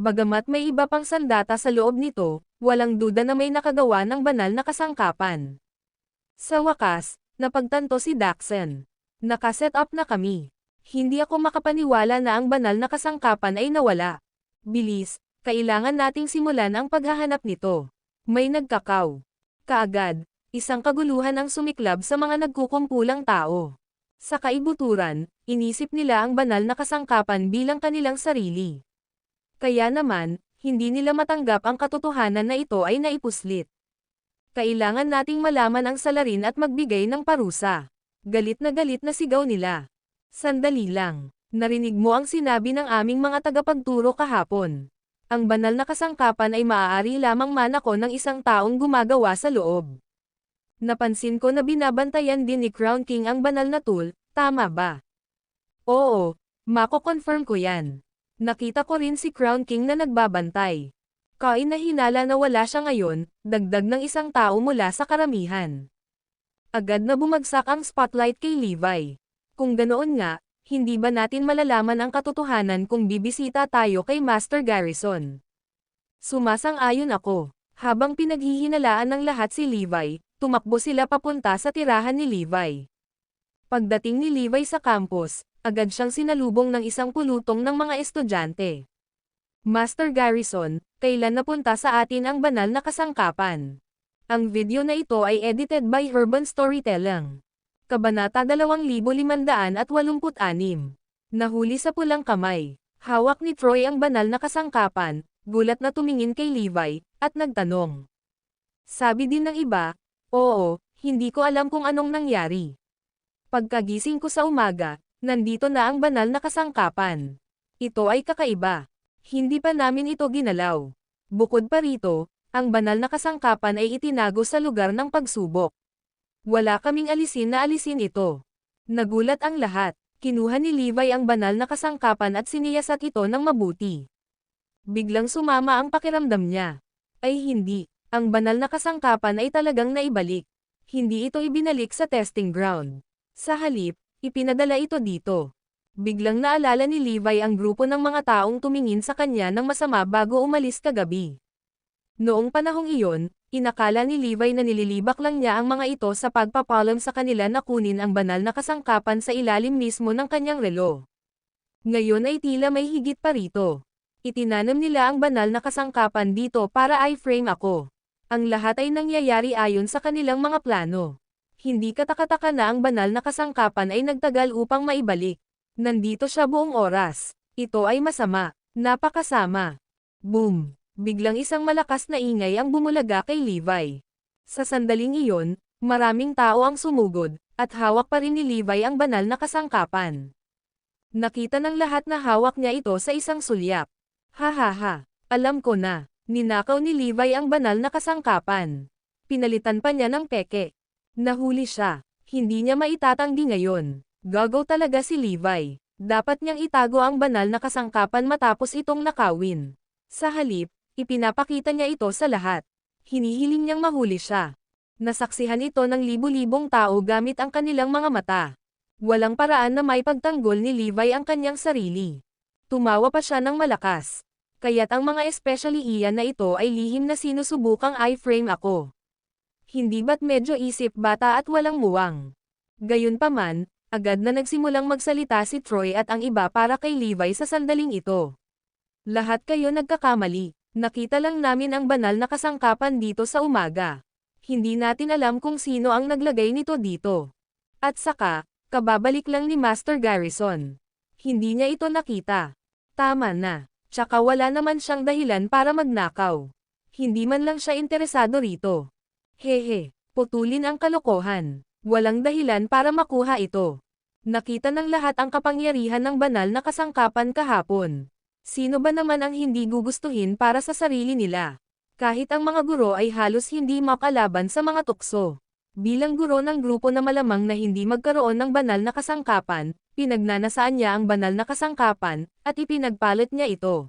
Bagamat may iba pang sandata sa loob nito, walang duda na may nakagawa ng banal na kasangkapan. Sa wakas, napagtanto si Daxon. Nakaset up na kami. Hindi ako makapaniwala na ang banal na kasangkapan ay nawala. Bilis, kailangan nating simulan ang paghahanap nito. May nagkakaw. Kaagad, isang kaguluhan ang sumiklab sa mga nagkukumpulang tao. Sa kaibuturan, inisip nila ang banal na kasangkapan bilang kanilang sarili. Kaya naman, hindi nila matanggap ang katotohanan na ito ay naipuslit. Kailangan nating malaman ang salarin at magbigay ng parusa. Galit na sigaw nila. Sandali lang, narinig mo ang sinabi ng aming mga tagapagturo kahapon. Ang banal na kasangkapan ay maaari lamang manako ng isang taong gumagawa sa loob. Napansin ko na binabantayan din ni Crown King ang banal na tool, Tama ba? Oo, mako-confirm ko yan. Nakita ko rin si Crown King na nagbabantay. Kainahinala na wala siya ngayon, dagdag ng isang tao mula sa karamihan. Agad na bumagsak ang spotlight kay Levi. Kung ganoon nga, hindi ba natin malalaman ang katotohanan kung bibisita tayo kay Master Garrison? Sumasang-ayon ako. Habang pinaghihinalaan ng lahat si Levi, tumakbo sila papunta sa tirahan ni Levi. Pagdating ni Levi sa campus, agad siyang sinalubong ng isang pulutong ng mga estudyante. Master Garrison, kailan napunta sa atin ang banal na kasangkapan? Ang video na ito ay edited by Urban Storytelling. Kabanata 2586. Nahuli sa pulang kamay. Hawak ni Troy ang banal na kasangkapan, gulat na tumingin kay Levi, at nagtanong. Sabi din ng iba, oo, hindi ko alam kung anong nangyari. Pagkagising ko sa umaga, nandito na ang banal na kasangkapan. Ito ay kakaiba. Hindi pa namin ito ginalaw. Bukod pa rito, ang banal na kasangkapan ay itinago sa lugar ng pagsubok. Wala kaming alisin na alisin ito. Nagulat ang lahat. Kinuha ni Levi ang banal na kasangkapan at siniyasat ito ng mabuti. Biglang sumama ang pakiramdam niya. Ay hindi, ang banal na kasangkapan ay talagang naibalik. Hindi ito ibinalik sa testing ground. Sa halip, ipinadala ito dito. Biglang naalala ni Levi ang grupo ng mga taong tumingin sa kanya ng masama bago umalis kagabi. Noong panahong iyon, inakala ni Levi na nililibak lang niya ang mga ito sa pagpapalam sa kanila na kunin ang banal na kasangkapan sa ilalim mismo ng kanyang relo. Ngayon ay tila may higit pa rito. Itinanam nila ang banal na kasangkapan dito para i-frame ako. Ang lahat ay nangyayari ayon sa kanilang mga plano. Hindi katakataka na ang banal na kasangkapan ay nagtagal upang maibalik. Nandito siya buong oras. Ito ay masama. Napakasama. Boom! Biglang isang malakas na ingay ang bumulaga kay Levi. Sa sandaling iyon, maraming tao ang sumugod, at hawak pa rin ni Levi ang banal na kasangkapan. Nakita ng lahat na hawak niya ito sa isang sulyap. Hahaha, alam ko na, ninakaw ni Levi ang banal na kasangkapan. Pinalitan pa niya ng peke. Nahuli siya, hindi niya maitatanggi ngayon. Gagaw talaga si Levi. Dapat niyang itago ang banal na kasangkapan matapos itong nakawin. Sa halip, ipinapakita niya ito sa lahat. Hinihiling niyang mahuli siya. Nasaksihan ito ng libu-libong tao gamit ang kanilang mga mata. Walang paraan na may pagtanggol ni Levi ang kanyang sarili. Tumawa pa siya ng malakas. Kaya't ang mga especially iyan na ito ay lihim na sinusubukang i-frame ako. Hindi ba't medyo isip bata at walang muwang? Gayunpaman, agad na nagsimulang magsalita si Troy at ang iba para kay Levi sa sandaling ito. Lahat kayo nagkakamali. Nakita lang namin ang banal na kasangkapan dito sa umaga. Hindi natin alam kung sino ang naglagay nito dito. At saka, kababalik lang ni Master Garrison. Hindi niya ito nakita. Tama na. Tsaka wala naman siyang dahilan para magnakaw. Hindi man lang siya interesado rito. Hehe, putulin ang kalokohan. Walang dahilan para makuha ito. Nakita ng lahat ang kapangyarihan ng banal na kasangkapan kahapon. Sino ba naman ang hindi gugustuhin para sa sarili nila? Kahit ang mga guro ay halos hindi makalaban sa mga tukso. Bilang guro ng grupo na malamang na hindi magkaroon ng banal na kasangkapan, pinagnanasaan niya ang banal na kasangkapan, at ipinagpalit niya ito.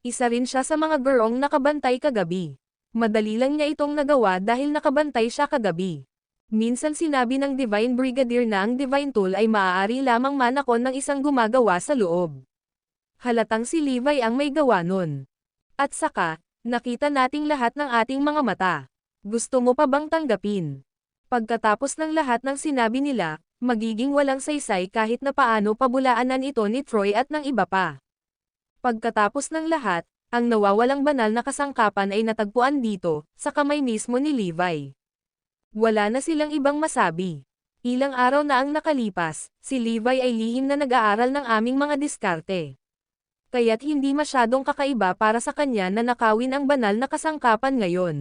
Isa rin siya sa mga gurong nakabantay kagabi. Madali lang niya itong nagawa dahil nakabantay siya kagabi. Minsan sinabi ng Divine Brigadier na ang Divine Tool ay maaari lamang manakon ng isang gumagawa sa loob. Halatang si Levi ang may gawa nun. At saka, nakita nating lahat ng ating mga mata. Gusto mo pa bang tanggapin? Pagkatapos ng lahat ng sinabi nila, magiging walang saysay kahit na paano pabulaanan ito ni Troy at ng iba pa. Pagkatapos ng lahat, ang nawawalang banal na kasangkapan ay natagpuan dito, sa kamay mismo ni Levi. Wala na silang ibang masabi. Ilang araw na ang nakalipas, si Levi ay lihim na nag-aaral ng aming mga diskarte. Kaya't hindi masyadong kakaiba para sa kanya na nakawin ang banal na kasangkapan ngayon.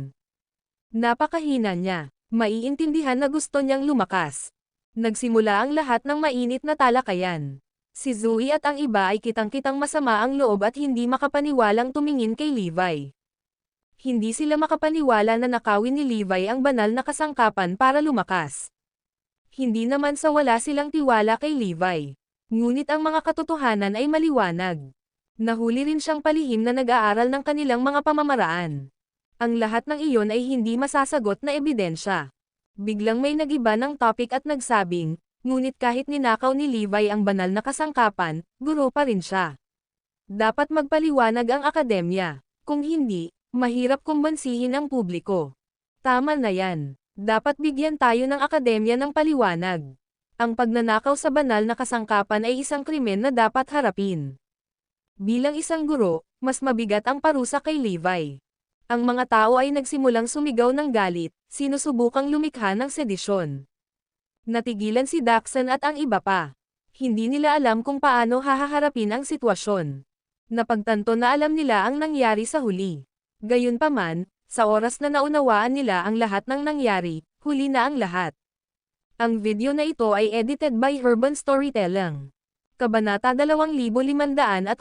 Napakahina niya. Maiintindihan na gusto niyang lumakas. Nagsimula ang lahat ng mainit na talakayan. Si Zoe at ang iba ay kitang-kitang masama ang loob at hindi makapaniwalang tumingin kay Levi. Hindi sila makapaniwala na nakawin ni Levi ang banal na kasangkapan para lumakas. Hindi naman sa wala silang tiwala kay Levi. Ngunit ang mga katotohanan ay maliwanag. Nahuli rin siyang palihim na nag-aaral ng kanilang mga pamamaraan. Ang lahat ng iyon ay hindi masasagot na ebidensya. Biglang may nagiba ng topic at nagsabing, ngunit kahit ninakaw ni Levi ang banal na kasangkapan, guro pa rin siya. Dapat magpaliwanag ang akademya. Kung hindi, mahirap kumbansihin ang publiko. Tama na yan. Dapat bigyan tayo ng akademya ng paliwanag. Ang pagnanakaw sa banal na kasangkapan ay isang krimen na dapat harapin. Bilang isang guro, mas mabigat ang parusa kay Levi. Ang mga tao ay nagsimulang sumigaw ng galit, sinusubukang lumikha ng sedisyon. Natigilan si Daxon at ang iba pa. Hindi nila alam kung paano hahaharapin ang sitwasyon. Napagtanto na alam nila ang nangyari sa huli. Gayunpaman, sa oras na naunawaan nila ang lahat ng nangyari, huli na ang lahat. Ang video na ito ay edited by Urban Storytelling. Kabanata 2587.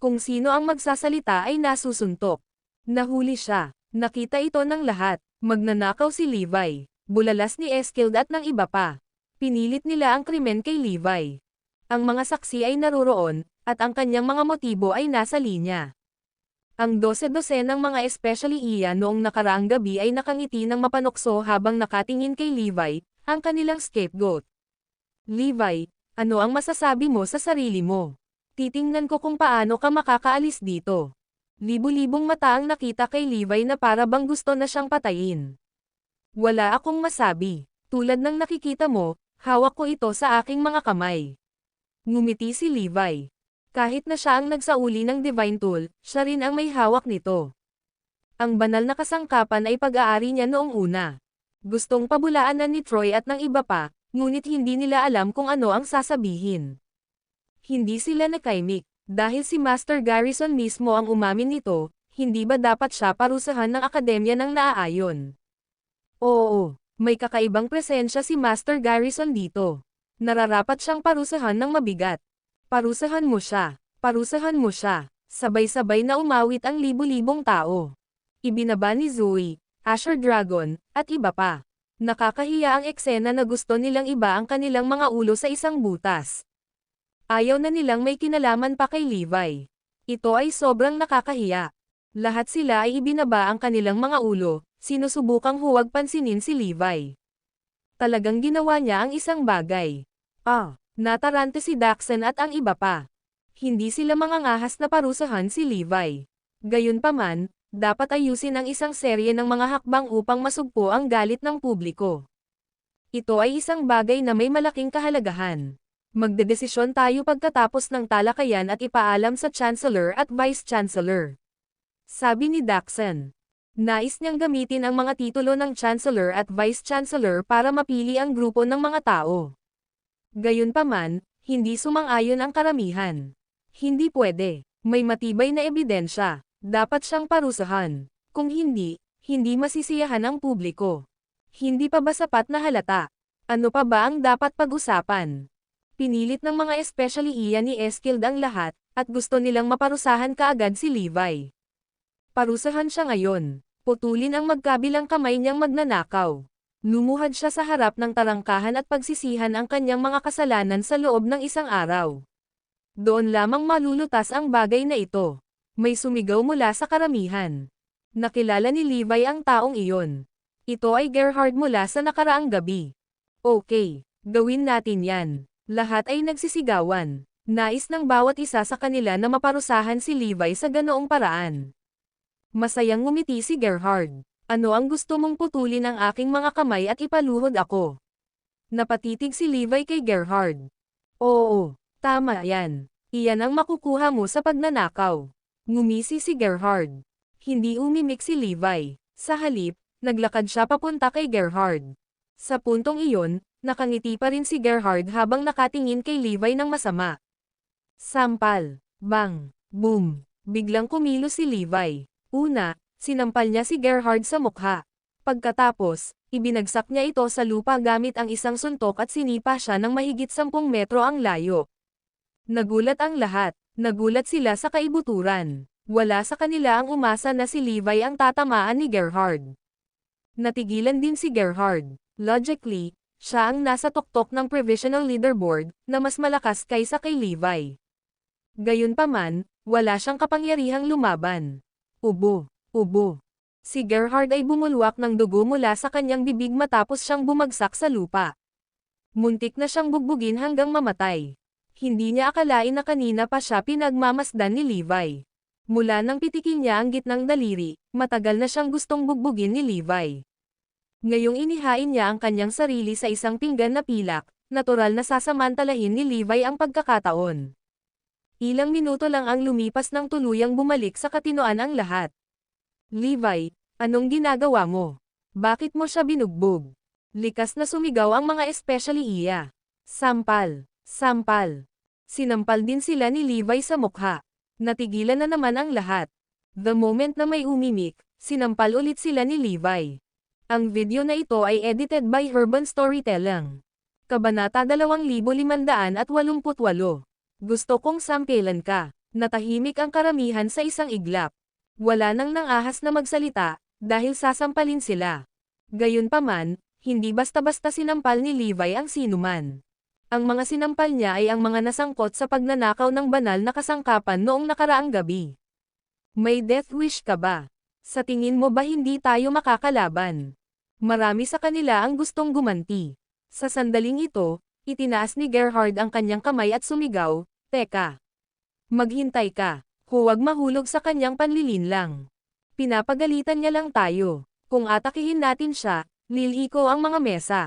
Kung sino ang magsasalita ay nasusuntok. Nahuli siya. Nakita ito ng lahat. Magnanakaw si Levi. Bulalas ni Eskild at ng iba pa. Pinilit nila ang krimen kay Levi. Ang mga saksi ay naroroon, at ang kanyang mga motibo ay nasa linya. Ang 12 ng mga especially iya noong nakaraang gabi ay nakangiti ng mapanokso habang nakatingin kay Levi, ang kanilang scapegoat. Levi, ano ang masasabi mo sa sarili mo? Titingnan ko kung paano ka makakaalis dito. Libu-libong mata ang nakita kay Levi na para bang gusto na siyang patayin. Wala akong masabi. Tulad ng nakikita mo, hawak ko ito sa aking mga kamay. Ngumiti si Levi. Kahit na siya ang nagsauli ng Divine Tool, siya rin ang may hawak nito. Ang banal na kasangkapan ay pag-aari niya noong una. Gustong pabulaanan ni Troy at ng iba pa, ngunit hindi nila alam kung ano ang sasabihin. Hindi sila nakaimik, dahil si Master Garrison mismo ang umamin nito, hindi ba dapat siya parusahan ng akademya ng naaayon? Oo, may kakaibang presensya si Master Garrison dito. Nararapat siyang parusahan ng mabigat. Parusahan mo siya. Parusahan mo siya. Sabay-sabay na umawit ang libu-libong tao. Ibinaba ni Zoe, Asher Dragon, at iba pa. Nakakahiya ang eksena na gusto nilang iba ang kanilang mga ulo sa isang butas. Ayaw na nilang may kinalaman pa kay Levi. Ito ay sobrang nakakahiya. Lahat sila ay ibinaba ang kanilang mga ulo, sinusubukang huwag pansinin si Levi. Talagang ginawa niya ang isang bagay. Natarante si Daxon at ang iba pa. Hindi sila mangangahas na parusahan si Levi. Gayunpaman, dapat ayusin ang isang serye ng mga hakbang upang masugpo ang galit ng publiko. Ito ay isang bagay na may malaking kahalagahan. Magdedesisyon tayo pagkatapos ng talakayan at ipaalam sa Chancellor at Vice Chancellor. Sabi ni Daxon. Nais niyang gamitin ang mga titulo ng Chancellor at Vice Chancellor para mapili ang grupo ng mga tao. Gayunpaman, hindi sumang-ayon ang karamihan. Hindi pwede. May matibay na ebidensya. Dapat siyang parusahan. Kung hindi, hindi masisiyahan ang publiko. Hindi pa ba sapat na halata? Ano pa ba ang dapat pag-usapan? Pinilit ng mga especially iya ni Eskild ang lahat, at gusto nilang maparusahan kaagad si Levi. Parusahan siya ngayon. Putulin ang magkabilang kamay niyang magnanakaw. Lumuhad siya sa harap ng tarangkahan at pagsisihan ang kanyang mga kasalanan sa loob ng isang araw. Doon lamang malulutas ang bagay na ito. May sumigaw mula sa karamihan. Nakilala ni Levi ang taong iyon. Ito ay Gerhard mula sa nakaraang gabi. Okay, gawin natin yan. Lahat ay nagsisigawan. Nais ng bawat isa sa kanila na maparusahan si Levi sa ganoong paraan. Masayang ngumiti si Gerhard. Ano ang gusto mong putulin ang aking mga kamay at ipaluhod ako? Napatitig si Levi kay Gerhard. Oo, tama yan. Iyan ang makukuha mo sa pagnanakaw. Ngumisi si Gerhard. Hindi umimik si Levi. Sa halip, naglakad siya papunta kay Gerhard. Sa puntong iyon, nakangiti pa rin si Gerhard habang nakatingin kay Levi ng masama. Sampal. Bang. Boom. Biglang kumilos si Levi. Una, sinampal niya si Gerhard sa mukha. Pagkatapos, ibinagsak niya ito sa lupa gamit ang isang suntok at sinipa siya ng mahigit 10 metro ang layo. Nagulat ang lahat. Nagulat sila sa kaibuturan. Wala sa kanila ang umasa na si Levi ang tatamaan ni Gerhard. Natigilan din si Gerhard. Logically, Siya ang nasa tuktok ng Provisional Leaderboard, na mas malakas kaysa kay Levi. Gayunpaman, wala siyang kapangyarihang lumaban. Ubo, ubo. Si Gerhard ay bumulwak ng dugo mula sa kanyang bibig matapos siyang bumagsak sa lupa. Muntik na siyang bugbugin hanggang mamatay. Hindi niya akalain na kanina pa siya pinagmamasdan ni Levi. Mula nang pitikin niya ang gitnang daliri, matagal na siyang gustong bugbugin ni Levi. Ngayong inihain niya ang kanyang sarili sa isang pinggan na pilak, natural na sasamantalahin ni Levi ang pagkakataon. Ilang minuto lang ang lumipas nang tuluyang bumalik sa katinoan ang lahat. Levi, anong ginagawa mo? Bakit mo siya binugbog? Likas na sumigaw ang mga especially iya. Sampal, sampal. Sinampal din sila ni Levi sa mukha. Natigilan na naman ang lahat. The moment na may umimik, sinampal ulit sila ni Levi. Ang video na ito ay edited by Urban Storytelling. Kabanata 2588. Gusto kong sampelan ka. Natahimik ang karamihan sa isang iglap. Wala nang nangahas na magsalita, dahil sasampalin sila. Gayunpaman, hindi basta-basta sinampal ni Levi ang sinuman. Ang mga sinampal niya ay ang mga nasangkot sa pagnanakaw ng banal na kasangkapan noong nakaraang gabi. May death wish ka ba? Sa tingin mo ba hindi tayo makakalaban? Marami sa kanila ang gustong gumanti. Sa sandaling ito, itinaas ni Gerhard ang kanyang kamay at sumigaw, "Teka! Maghintay ka, huwag mahulog sa kanyang panlilinlang. Pinapagalitan niya lang tayo. Kung atakihin natin siya, liliko ang mga mesa."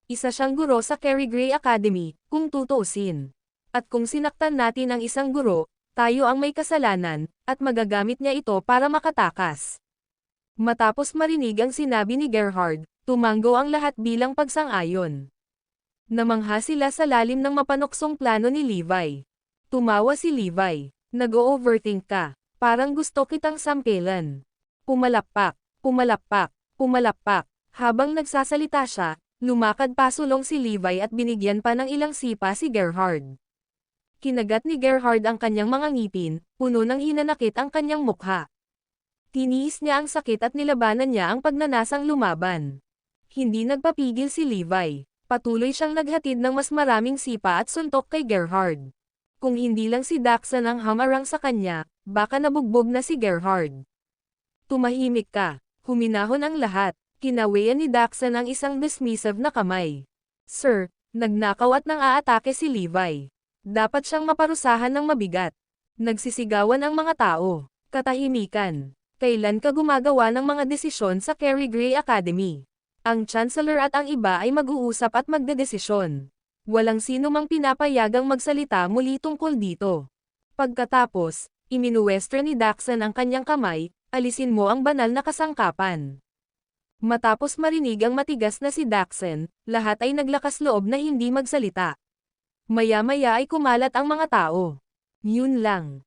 Isa siyang guro sa Carrie Gray Academy, kung tutuusin. At kung sinaktan natin ang isang guro, tayo ang may kasalanan, at magagamit niya ito para makatakas. Matapos marinig ang sinabi ni Gerhard, tumango ang lahat bilang pagsang-ayon. Namangha sila sa lalim ng mapanuksong plano ni Levi. Tumawa si Levi. Nag-o-overthink ka. Parang gusto kitang sampelan. Pumalakpak, pumalakpak, pumalakpak. Habang nagsasalita siya, lumakad pasulong si Levi at binigyan pa ng ilang sipa si Gerhard. Kinagat ni Gerhard ang kanyang mga ngipin, puno ng hinanakit ang kanyang mukha. Tiniis niya ang sakit at nilabanan niya ang pagnanasang lumaban. Hindi nagpapigil si Levi. Patuloy siyang naghatid ng mas maraming sipa at suntok kay Gerhard. Kung hindi lang si Daxon ang hamarang sa kanya, baka nabugbog na si Gerhard. Tumahimik ka. Huminahon ang lahat. Kinawayan ni Daxon ang isang dismissive na kamay. Sir, nagnakaw at nang-aatake si Levi. Dapat siyang maparusahan ng mabigat. Nagsisigawan ang mga tao. Katahimikan. Kailan ka gumagawa ng mga desisyon sa Carrie Gray Academy? Ang Chancellor at ang iba ay mag-uusap at magdedesisyon. Walang sino mang pinapayagang magsalita muli tungkol dito. Pagkatapos, iminuwestro ni Daxon ang kanyang kamay, alisin mo ang banal na kasangkapan. Matapos marinig ang matigas na si Daxon, lahat ay naglakas loob na hindi magsalita. Maya-maya ay kumalat ang mga tao. Yun lang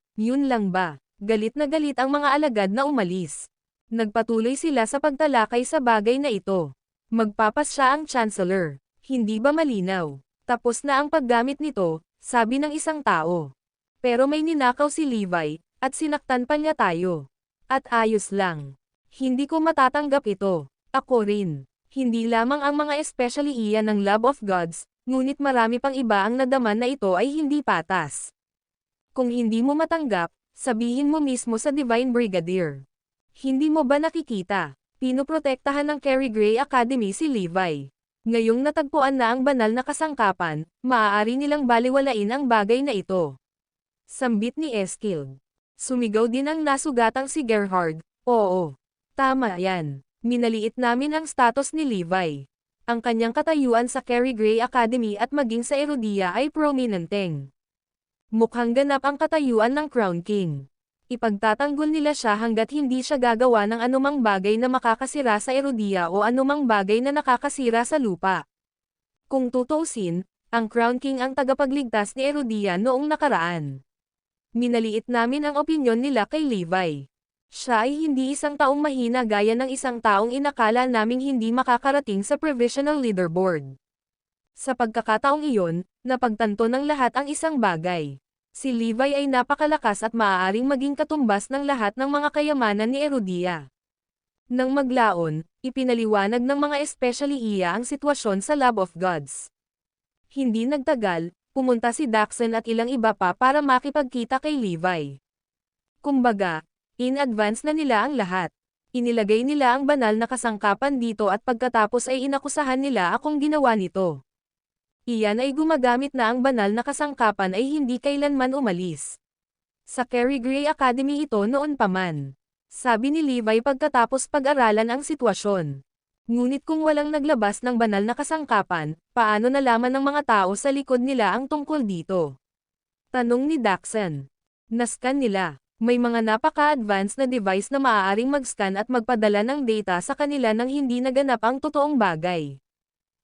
ba? Galit na galit ang mga alagad na umalis. Nagpatuloy sila sa pagtalakay sa bagay na ito. Magpapasya ang Chancellor. Hindi ba malinaw? Tapos na ang paggamit nito, sabi ng isang tao. Pero may ninakaw si Levi, at sinaktan pa niya tayo. At ayos lang. Hindi ko matatanggap ito. Ako rin. Hindi lamang ang mga especially iyan ng Love of Gods, ngunit marami pang iba ang nadaman na ito ay hindi patas. Kung hindi mo matanggap, sabihin mo mismo sa Divine Brigadier. Hindi mo ba nakikita? Pinoprotektahan ng Carrie Gray Academy si Levi. Ngayong natagpuan na ang banal na kasangkapan, maaari nilang baliwalain ang bagay na ito. Sambit ni Eskild. Sumigaw din ang nasugatang si Gerhard, oo. Tama yan. Minaliit namin ang status ni Levi. Ang kanyang katayuan sa Carrie Gray Academy at maging sa Erodia ay prominenteng. Mukhang ganap ang katayuan ng Crown King. Ipagtatanggol nila siya hanggat hindi siya gagawa ng anumang bagay na makakasira sa Erodia o anumang bagay na nakakasira sa lupa. Kung tutuusin, ang Crown King ang tagapagligtas ni Erodia noong nakaraan. Minaliit namin ang opinyon nila kay Levi. Siya ay hindi isang taong mahina gaya ng isang taong inakala naming hindi makakarating sa Provisional Leaderboard. Sa pagkakataong iyon, napagtanto ng lahat ang isang bagay. Si Levi ay napakalakas at maaaring maging katumbas ng lahat ng mga kayamanan ni Erodia. Nang maglaon, ipinaliwanag ng mga especially iya ang sitwasyon sa Lab of Gods. Hindi nagtagal, pumunta si Daxon at ilang iba pa para makipagkita kay Levi. Kumbaga, in advance na nila ang lahat. Inilagay nila ang banal na kasangkapan dito at pagkatapos ay inakusahan nila akong ginawa nito. Iyan ay gumagamit na ang banal na kasangkapan ay hindi kailanman umalis. Sa Carrie Gray Academy ito noon pa man. Sabi ni Levi pagkatapos pag-aralan ang sitwasyon. Ngunit kung walang naglabas ng banal na kasangkapan, paano nalaman ng mga tao sa likod nila ang tungkol dito? Tanong ni Daxon. Nascan nila. May mga napaka-advanced na device na maaaring mag-scan at magpadala ng data sa kanila nang hindi naganap ang totoong bagay.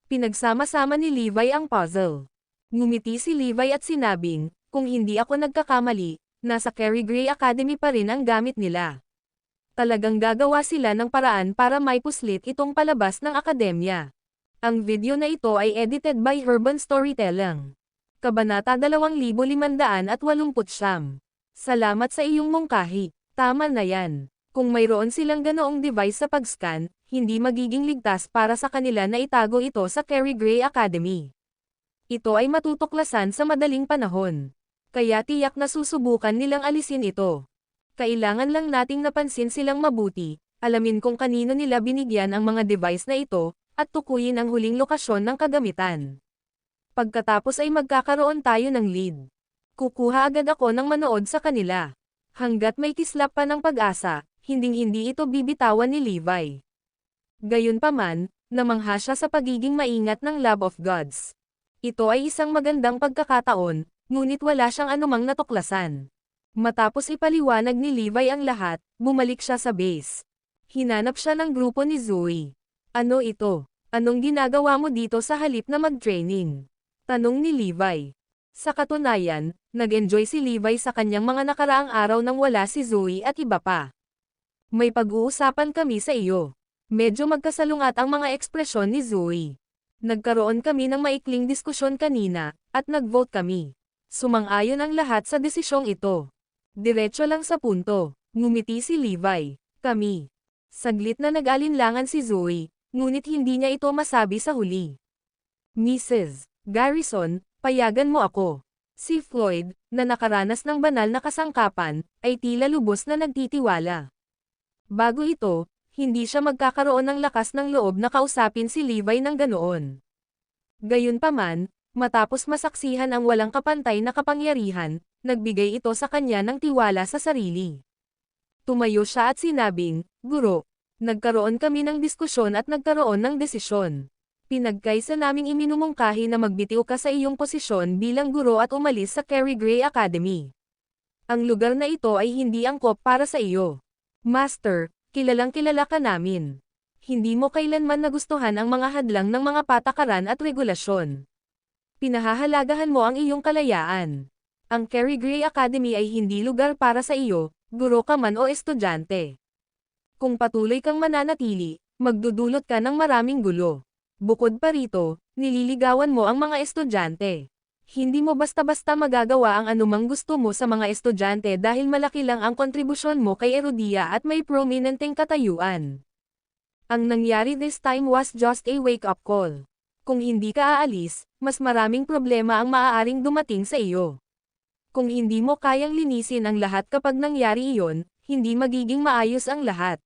Pinagsama-sama ni Levi ang puzzle. Ngumiti si Levi at sinabing, kung hindi ako nagkakamali, nasa Carrie Gray Academy pa rin ang gamit nila. Talagang gagawa sila ng paraan para maipuslit itong palabas ng akademya. Ang video na ito ay edited by Urban Storytelling. Kabanata 2589. Salamat sa iyong mungkahi. Tama na yan. Kung mayroon silang ganoong device sa pag-scan, hindi magiging ligtas para sa kanila na itago ito sa Carrie Gray Academy. Ito ay matutuklasan sa madaling panahon. Kaya tiyak na susubukan nilang alisin ito. Kailangan lang nating napansin silang mabuti, alamin kung kanino nila binigyan ang mga device na ito, at tukuyin ang huling lokasyon ng kagamitan. Pagkatapos ay magkakaroon tayo ng lead. Kukuha agad ako ng manood sa kanila. Hanggat may kislap pa ng pag-asa, hinding-hindi ito bibitawan ni Levi. Gayunpaman, namangha siya sa pagiging maingat ng Lab of Gods. Ito ay isang magandang pagkakataon, ngunit wala siyang anumang natuklasan. Matapos ipaliwanag ni Levi ang lahat, bumalik siya sa base. Hinanap siya ng grupo ni Zoe. Ano ito? Anong ginagawa mo dito sa halip na mag-training? Tanong ni Levi. Sa katunayan, nag-enjoy si Levi sa kanyang mga nakaraang araw nang wala si Zoe at iba pa. May pag-uusapan kami sa iyo. Medyo magkasalungat ang mga ekspresyon ni Zoe. Nagkaroon kami ng maikling diskusyon kanina, at nag-vote kami. Sumang-ayon ang lahat sa desisyong ito. Diretso lang sa punto, ngumiti si Levi. Kami. Saglit na nag-alinlangan si Zoe, ngunit hindi niya ito masabi sa huli. Mrs. Garrison, payagan mo ako. Si Floyd, na nakaranas ng banal na kasangkapan, ay tila lubos na nagtitiwala. Bago ito, hindi siya magkakaroon ng lakas ng loob na kausapin si Levi ng ganoon. Gayunpaman, matapos masaksihan ang walang kapantay na kapangyarihan, nagbigay ito sa kanya ng tiwala sa sarili. Tumayo siya at sinabing, Guro, nagkaroon kami ng diskusyon at nagkaroon ng desisyon. Pinagkaisa naming iminumungkahi na magbitiw ka sa iyong posisyon bilang guro at umalis sa Carrie Gray Academy. Ang lugar na ito ay hindi angkop para sa iyo. Master, kilalang kilala ka namin. Hindi mo kailanman nagustuhan ang mga hadlang ng mga patakaran at regulasyon. Pinahahalagahan mo ang iyong kalayaan. Ang Carrie Gray Academy ay hindi lugar para sa iyo, guro ka man o estudyante. Kung patuloy kang mananatili, magdudulot ka ng maraming gulo. Bukod pa rito, nililigawan mo ang mga estudyante. Hindi mo basta-basta magagawa ang anumang gusto mo sa mga estudyante dahil malaki lang ang kontribusyon mo kay Erodia at may prominenteng katayuan. Ang nangyari this time was just a wake-up call. Kung hindi ka aalis, mas maraming problema ang maaaring dumating sa iyo. Kung hindi mo kayang linisin ang lahat kapag nangyari iyon, hindi magiging maayos ang lahat.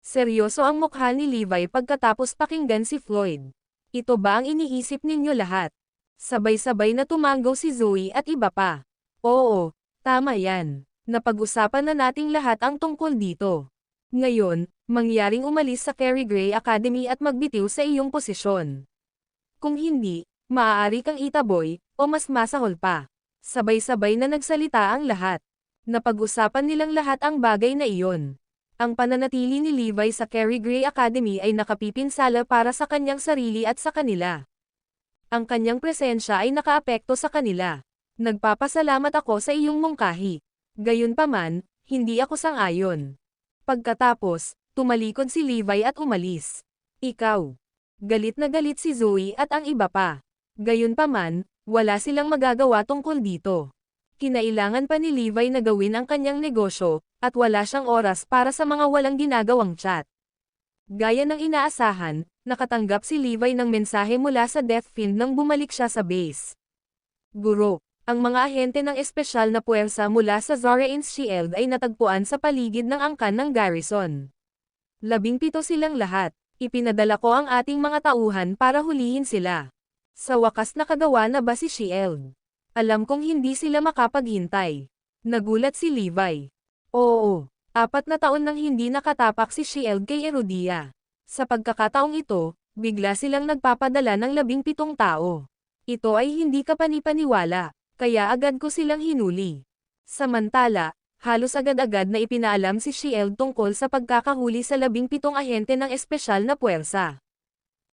Seryoso ang mukha ni Levi pagkatapos pakinggan si Floyd. Ito ba ang iniisip ninyo lahat? Sabay-sabay na tumanggaw si Zoe at iba pa. Oo, tama yan. Napag-usapan na nating lahat ang tungkol dito. Ngayon, mangyaring umalis sa Carrie Gray Academy at magbitiw sa iyong posisyon. Kung hindi, maaari kang itaboy, o mas masahol pa. Sabay-sabay na nagsalita ang lahat. Napag-usapan nilang lahat ang bagay na iyon. Ang pananatili ni Levi sa Carrie Gray Academy ay nakapipinsala para sa kanyang sarili at sa kanila. Ang kanyang presensya ay nakaapekto sa kanila. Nagpapasalamat ako sa iyong mungkahi. Gayunpaman, hindi ako sang-ayon. Pagkatapos, tumalikod si Levi at umalis. Ikaw. Galit na galit si Zoe at ang iba pa. Gayunpaman, wala silang magagawa tungkol dito. Kinailangan pa ni Levi na gawin ang kanyang negosyo, at wala siyang oras para sa mga walang ginagawang chat. Gaya ng inaasahan, nakatanggap si Levi ng mensahe mula sa Death Fiend nang bumalik siya sa base. Guro, ang mga ahente ng espesyal na puwersa mula sa Zorian's Shield ay natagpuan sa paligid ng angkan ng garrison. 17 silang lahat. Ipinadala ko ang ating mga tauhan para hulihin sila. Sa wakas nakagawa na ba si Shield? Alam kong hindi sila makapaghintay. Nagulat si Levi. Oo, 4 na taon nang hindi nakatapak si Shield kay Erudia. Sa pagkakataong ito, bigla silang nagpapadala ng 17 tao. Ito ay hindi kapanipaniwala, kaya agad ko silang hinuli. Samantala, halos agad-agad na ipinaalam si Shield tungkol sa pagkakahuli sa 17 ahente ng espesyal na puwersa.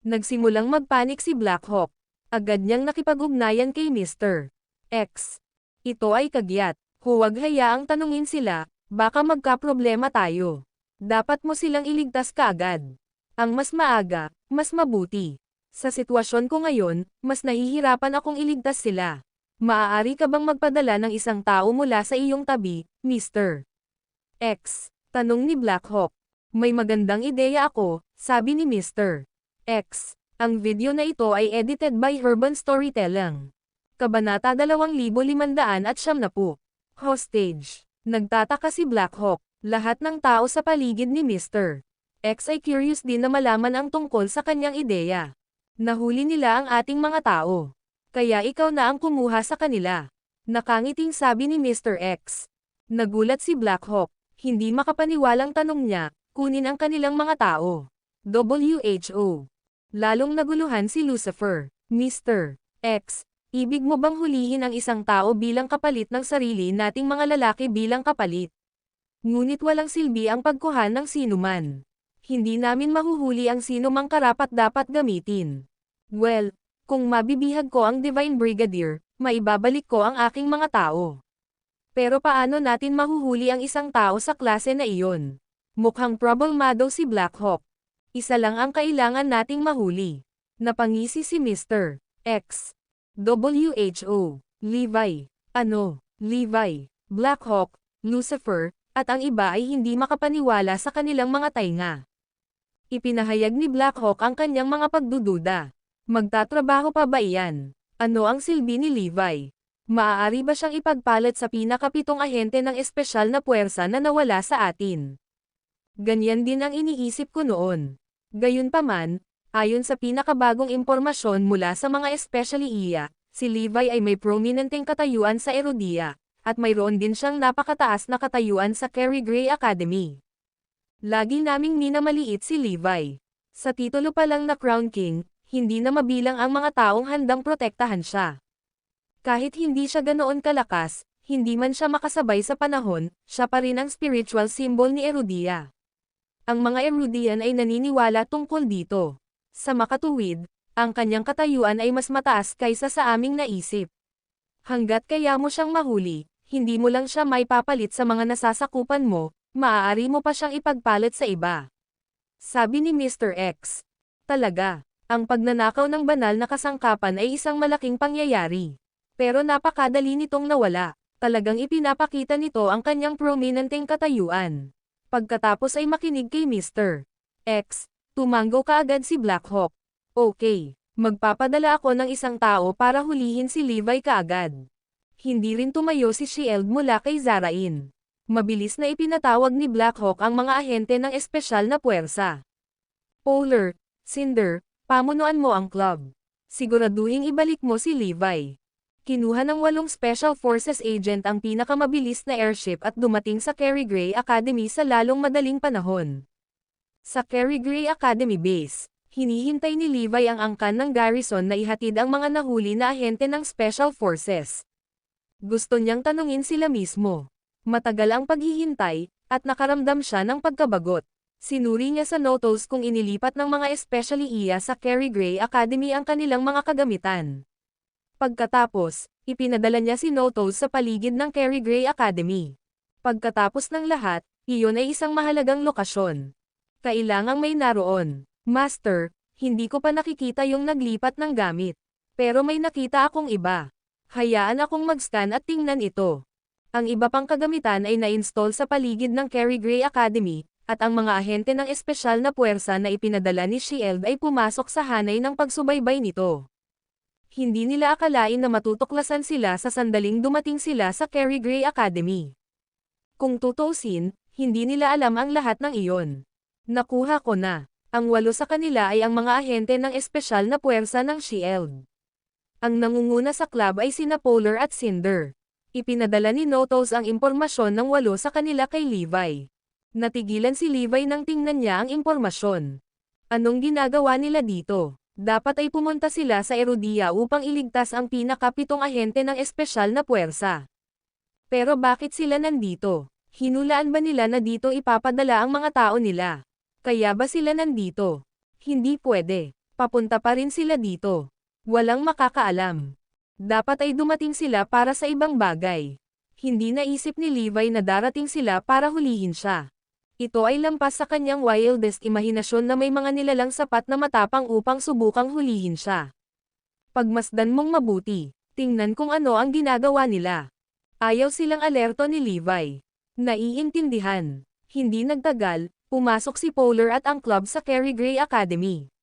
Nagsimulang magpanik si Blackhawk. Agad niyang nakipag-ugnayan kay Mr. X. Ito ay kagyat. Huwag hayaang tanungin sila, baka magkaproblema tayo. Dapat mo silang iligtas kaagad. Ang mas maaga, mas mabuti. Sa sitwasyon ko ngayon, mas nahihirapan akong iligtas sila. Maaari ka bang magpadala ng isang tao mula sa iyong tabi, Mr. X? Tanong ni Blackhawk. May magandang ideya ako, sabi ni Mr. X. Ang video na ito ay edited by Urban Storytelling. Kabanata 2570. Hostage. Nagtataka si Blackhawk. Lahat ng tao sa paligid ni Mr. X ay curious din na malaman ang tungkol sa kanyang ideya. Nahuli nila ang ating mga tao. Kaya ikaw na ang kumuha sa kanila. Nakangiting sabi ni Mr. X. Nagulat si Blackhawk. Hindi makapaniwalang tanong niya, kunin ang kanilang mga tao. WHO. Lalong naguluhan si Lucifer. Mr. X. Ibig mo bang hulihin ang isang tao bilang kapalit ng sarili nating mga lalaki bilang kapalit? Ngunit walang silbi ang pagkuha ng sinuman. Hindi namin mahuhuli ang sinumang karapat-dapat gamitin. Well, kung mabibihag ko ang Divine Brigadier, maibabalik ko ang aking mga tao. Pero paano natin mahuhuli ang isang tao sa klase na iyon? Mukhang problemado si Blackhawk. Isa lang ang kailangan nating mahuli. Napangisi si Mr. X. WHO, Levi. Ano, Levi, Blackhawk, Lucifer, at ang iba ay hindi makapaniwala sa kanilang mga tainga. Ipinahayag ni Blackhawk ang kanyang mga pagdududa. Magtatrabaho pa ba iyan? Ano ang silbi ni Levi? Maaari ba siyang ipagpalit sa pinakapitong ahente ng espesyal na puwersa na nawala sa atin? Ganyan din ang iniisip ko noon. Gayunpaman, ayon sa pinakabagong impormasyon mula sa mga especially iya, si Levi ay may prominenteng katayuan sa Erudia, at mayroon din siyang napakataas na katayuan sa Carrie Gray Academy. Lagi naming minamaliit si Levi. Sa titulo pa lang na Crown King, hindi na mabilang ang mga taong handang protektahan siya. Kahit hindi siya ganoon kalakas, hindi man siya makasabay sa panahon, siya pa rin ang spiritual symbol ni Erudia. Ang mga Erudian ay naniniwala tungkol dito. Sa makatuwid, ang kanyang katayuan ay mas mataas kaysa sa aming naisip. Hanggat kaya mo siyang mahuli, hindi mo lang siya may papalit sa mga nasasakupan mo, maaari mo pa siyang ipagpalit sa iba. Sabi ni Mr. X. Talaga, ang pagnanakaw ng banal na kasangkapan ay isang malaking pangyayari. Pero napakadali nitong nawala. Talagang ipinapakita nito ang kanyang prominenteng katayuan. Pagkatapos ay makinig kay Mr. X, tumango kaagad si Blackhawk. Okay, magpapadala ako ng isang tao para hulihin si Levi kaagad. Hindi rin tumayo si Shield mula kay Zarain. Mabilis na ipinatawag ni Blackhawk ang mga ahente ng espesyal na puwersa. Polar, Cinder, pamunuan mo ang club. Siguraduhing ibalik mo si Levi. Kinuha ng 8 Special Forces agent ang pinakamabilis na airship at dumating sa Carrie Gray Academy sa lalong madaling panahon. Sa Carrie Gray Academy base, hinihintay ni Levi ang angkan ng garrison na ihatid ang mga nahuli na ahente ng Special Forces. Gusto niyang tanungin sila mismo. Matagal ang paghihintay, at nakaramdam siya ng pagkabagot. Sinuri niya sa notos kung inilipat ng mga especially iya sa Carrie Gray Academy ang kanilang mga kagamitan. Pagkatapos, ipinadala niya si Notos sa paligid ng Carrie Gray Academy. Pagkatapos ng lahat, iyon ay isang mahalagang lokasyon. Kailangang may naroon. Master, hindi ko pa nakikita yung naglipat ng gamit. Pero may nakita akong iba. Hayaan akong mag-scan at tingnan ito. Ang iba pang kagamitan ay na-install sa paligid ng Carrie Gray Academy, at ang mga ahente ng espesyal na puwersa na ipinadala ni Shield ay pumasok sa hanay ng pagsubaybay nito. Hindi nila akalain na matutuklasan sila sa sandaling dumating sila sa Carrie Gray Academy. Kung tutuusin, hindi nila alam ang lahat ng iyon. Nakuha ko na. Ang 8 sa kanila ay ang mga ahente ng espesyal na puwersa ng Shield. Ang nangunguna sa club ay sina Polar at Cinder. Ipinadala ni Notos ang impormasyon ng 8 sa kanila kay Levi. Natigilan si Levi nang tingnan niya ang impormasyon. Anong ginagawa nila dito? Dapat ay pumunta sila sa Erudia upang iligtas ang pinaka-7 ahente ng espesyal na puwersa. Pero bakit sila nandito? Hinulaan ba nila na dito ipapadala ang mga tao nila? Kaya ba sila nandito? Hindi pwede. Papunta pa rin sila dito. Walang makakaalam. Dapat ay dumating sila para sa ibang bagay. Hindi naisip ni Levi na darating sila para hulihin siya. Ito ay lampas sa kanyang wildest imahinasyon na may mga nilalang sapat na matapang upang subukang hulihin siya. Pagmasdan mong mabuti, tingnan kung ano ang ginagawa nila. Ayaw silang alerto ni Levi. Naiintindihan. Hindi nagtagal, pumasok si Polar at ang club sa Carrie Gray Academy.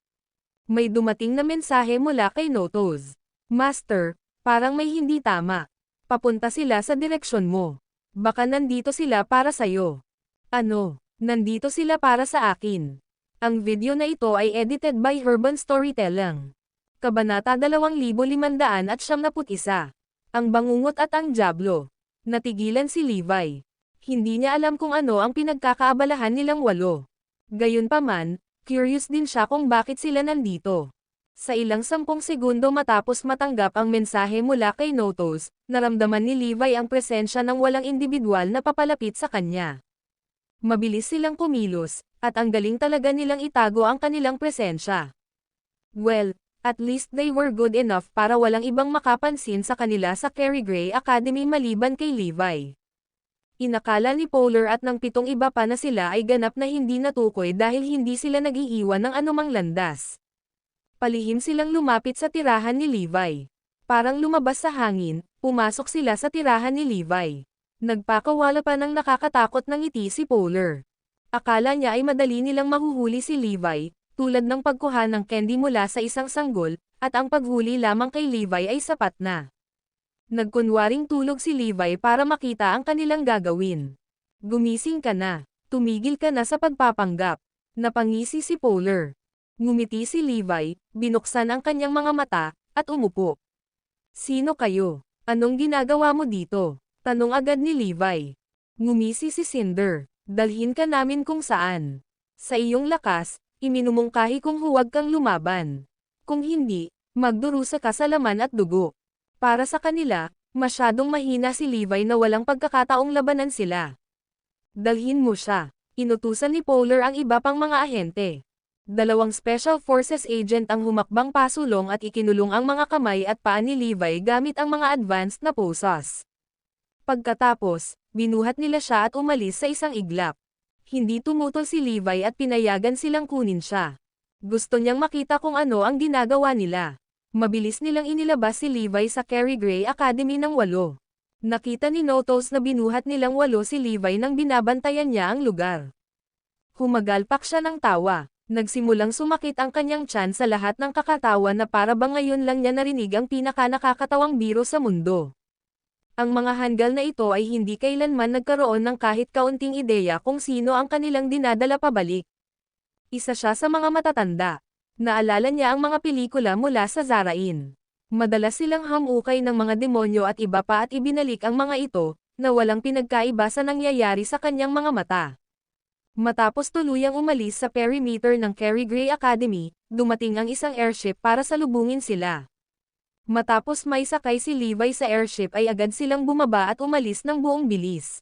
May dumating na mensahe mula kay Notos. Master, parang may hindi tama. Papunta sila sa direksyon mo. Baka nandito sila para sa'yo. Ano? Nandito sila para sa akin. Ang video na ito ay edited by Urban Storytelling. Kabanata 2571. Ang bangungot at ang Diablo. Natigilan si Levi. Hindi niya alam kung ano ang pinagkakaabalahan nilang 8. Gayunpaman, curious din siya kung bakit sila nandito. Sa ilang 10 segundo matapos matanggap ang mensahe mula kay Notos, naramdaman ni Levi ang presensya ng walang individual na papalapit sa kanya. Mabilis silang kumilos, at ang galing talaga nilang itago ang kanilang presensya. Well, at least they were good enough para walang ibang makapansin sa kanila sa Carrie Gray Academy maliban kay Levi. Inakala ni Polar at ng 7 iba pa na sila ay ganap na hindi natukoy dahil hindi sila nag-iiwan ng anumang landas. Palihim silang lumapit sa tirahan ni Levi. Parang lumabas sa hangin, pumasok sila sa tirahan ni Levi. Nagpakawala pa ng nakakatakot ng ngiti si Polar. Akala niya ay madali nilang mahuhuli si Levi, tulad ng pagkuha ng candy mula sa isang sanggol, at ang paghuli lamang kay Levi ay sapat na. Nagkunwaring tulog si Levi para makita ang kanilang gagawin. Gumising ka na. Tumigil ka na sa pagpapanggap. Napangisi si Polar. Ngumiti si Levi, binuksan ang kanyang mga mata, at umupo. Sino kayo? Anong ginagawa mo dito? Tanong agad ni Levi. Ngumisi si Cinder. Dalhin ka namin kung saan. Sa iyong lakas, iminumungkahi kung huwag kang lumaban. Kung hindi, magdurusa ka sa laman at dugo. Para sa kanila, masyadong mahina si Levi na walang pagkakataong labanan sila. Dalhin mo siya. Inutusan ni Polar ang iba pang mga ahente. 2 Special Forces agent ang humakbang pasulong at ikinulong ang mga kamay at paa ni Levi gamit ang mga advanced na poses. Pagkatapos, binuhat nila siya at umalis sa isang iglap. Hindi tumutol si Levi at pinayagan silang kunin siya. Gusto niyang makita kung ano ang ginagawa nila. Mabilis nilang inilabas si Levi sa Carrie Gray Academy ng 8. Nakita ni Notos na binuhat nilang 8 si Levi nang binabantayan niya ang lugar. Humagalpak siya ng tawa. Nagsimulang sumakit ang kanyang tiyan sa lahat ng kakatawa na para bang ngayon lang niya narinig ang pinaka-nakakatawang biro sa mundo. Ang mga hanggal na ito ay hindi kailanman nagkaroon ng kahit kaunting ideya kung sino ang kanilang dinadala pabalik. Isa siya sa mga matatanda. Naalala niya ang mga pelikula mula sa Zarain. Madalas silang hamukay ng mga demonyo at iba pa at ibinalik ang mga ito, na walang pinagkaiba sa nangyayari sa kanyang mga mata. Matapos tuluyang umalis sa perimeter ng Carrie Gray Academy, dumating ang isang airship para salubungin sila. Matapos may sakay si Levi sa airship ay agad silang bumaba at umalis ng buong bilis.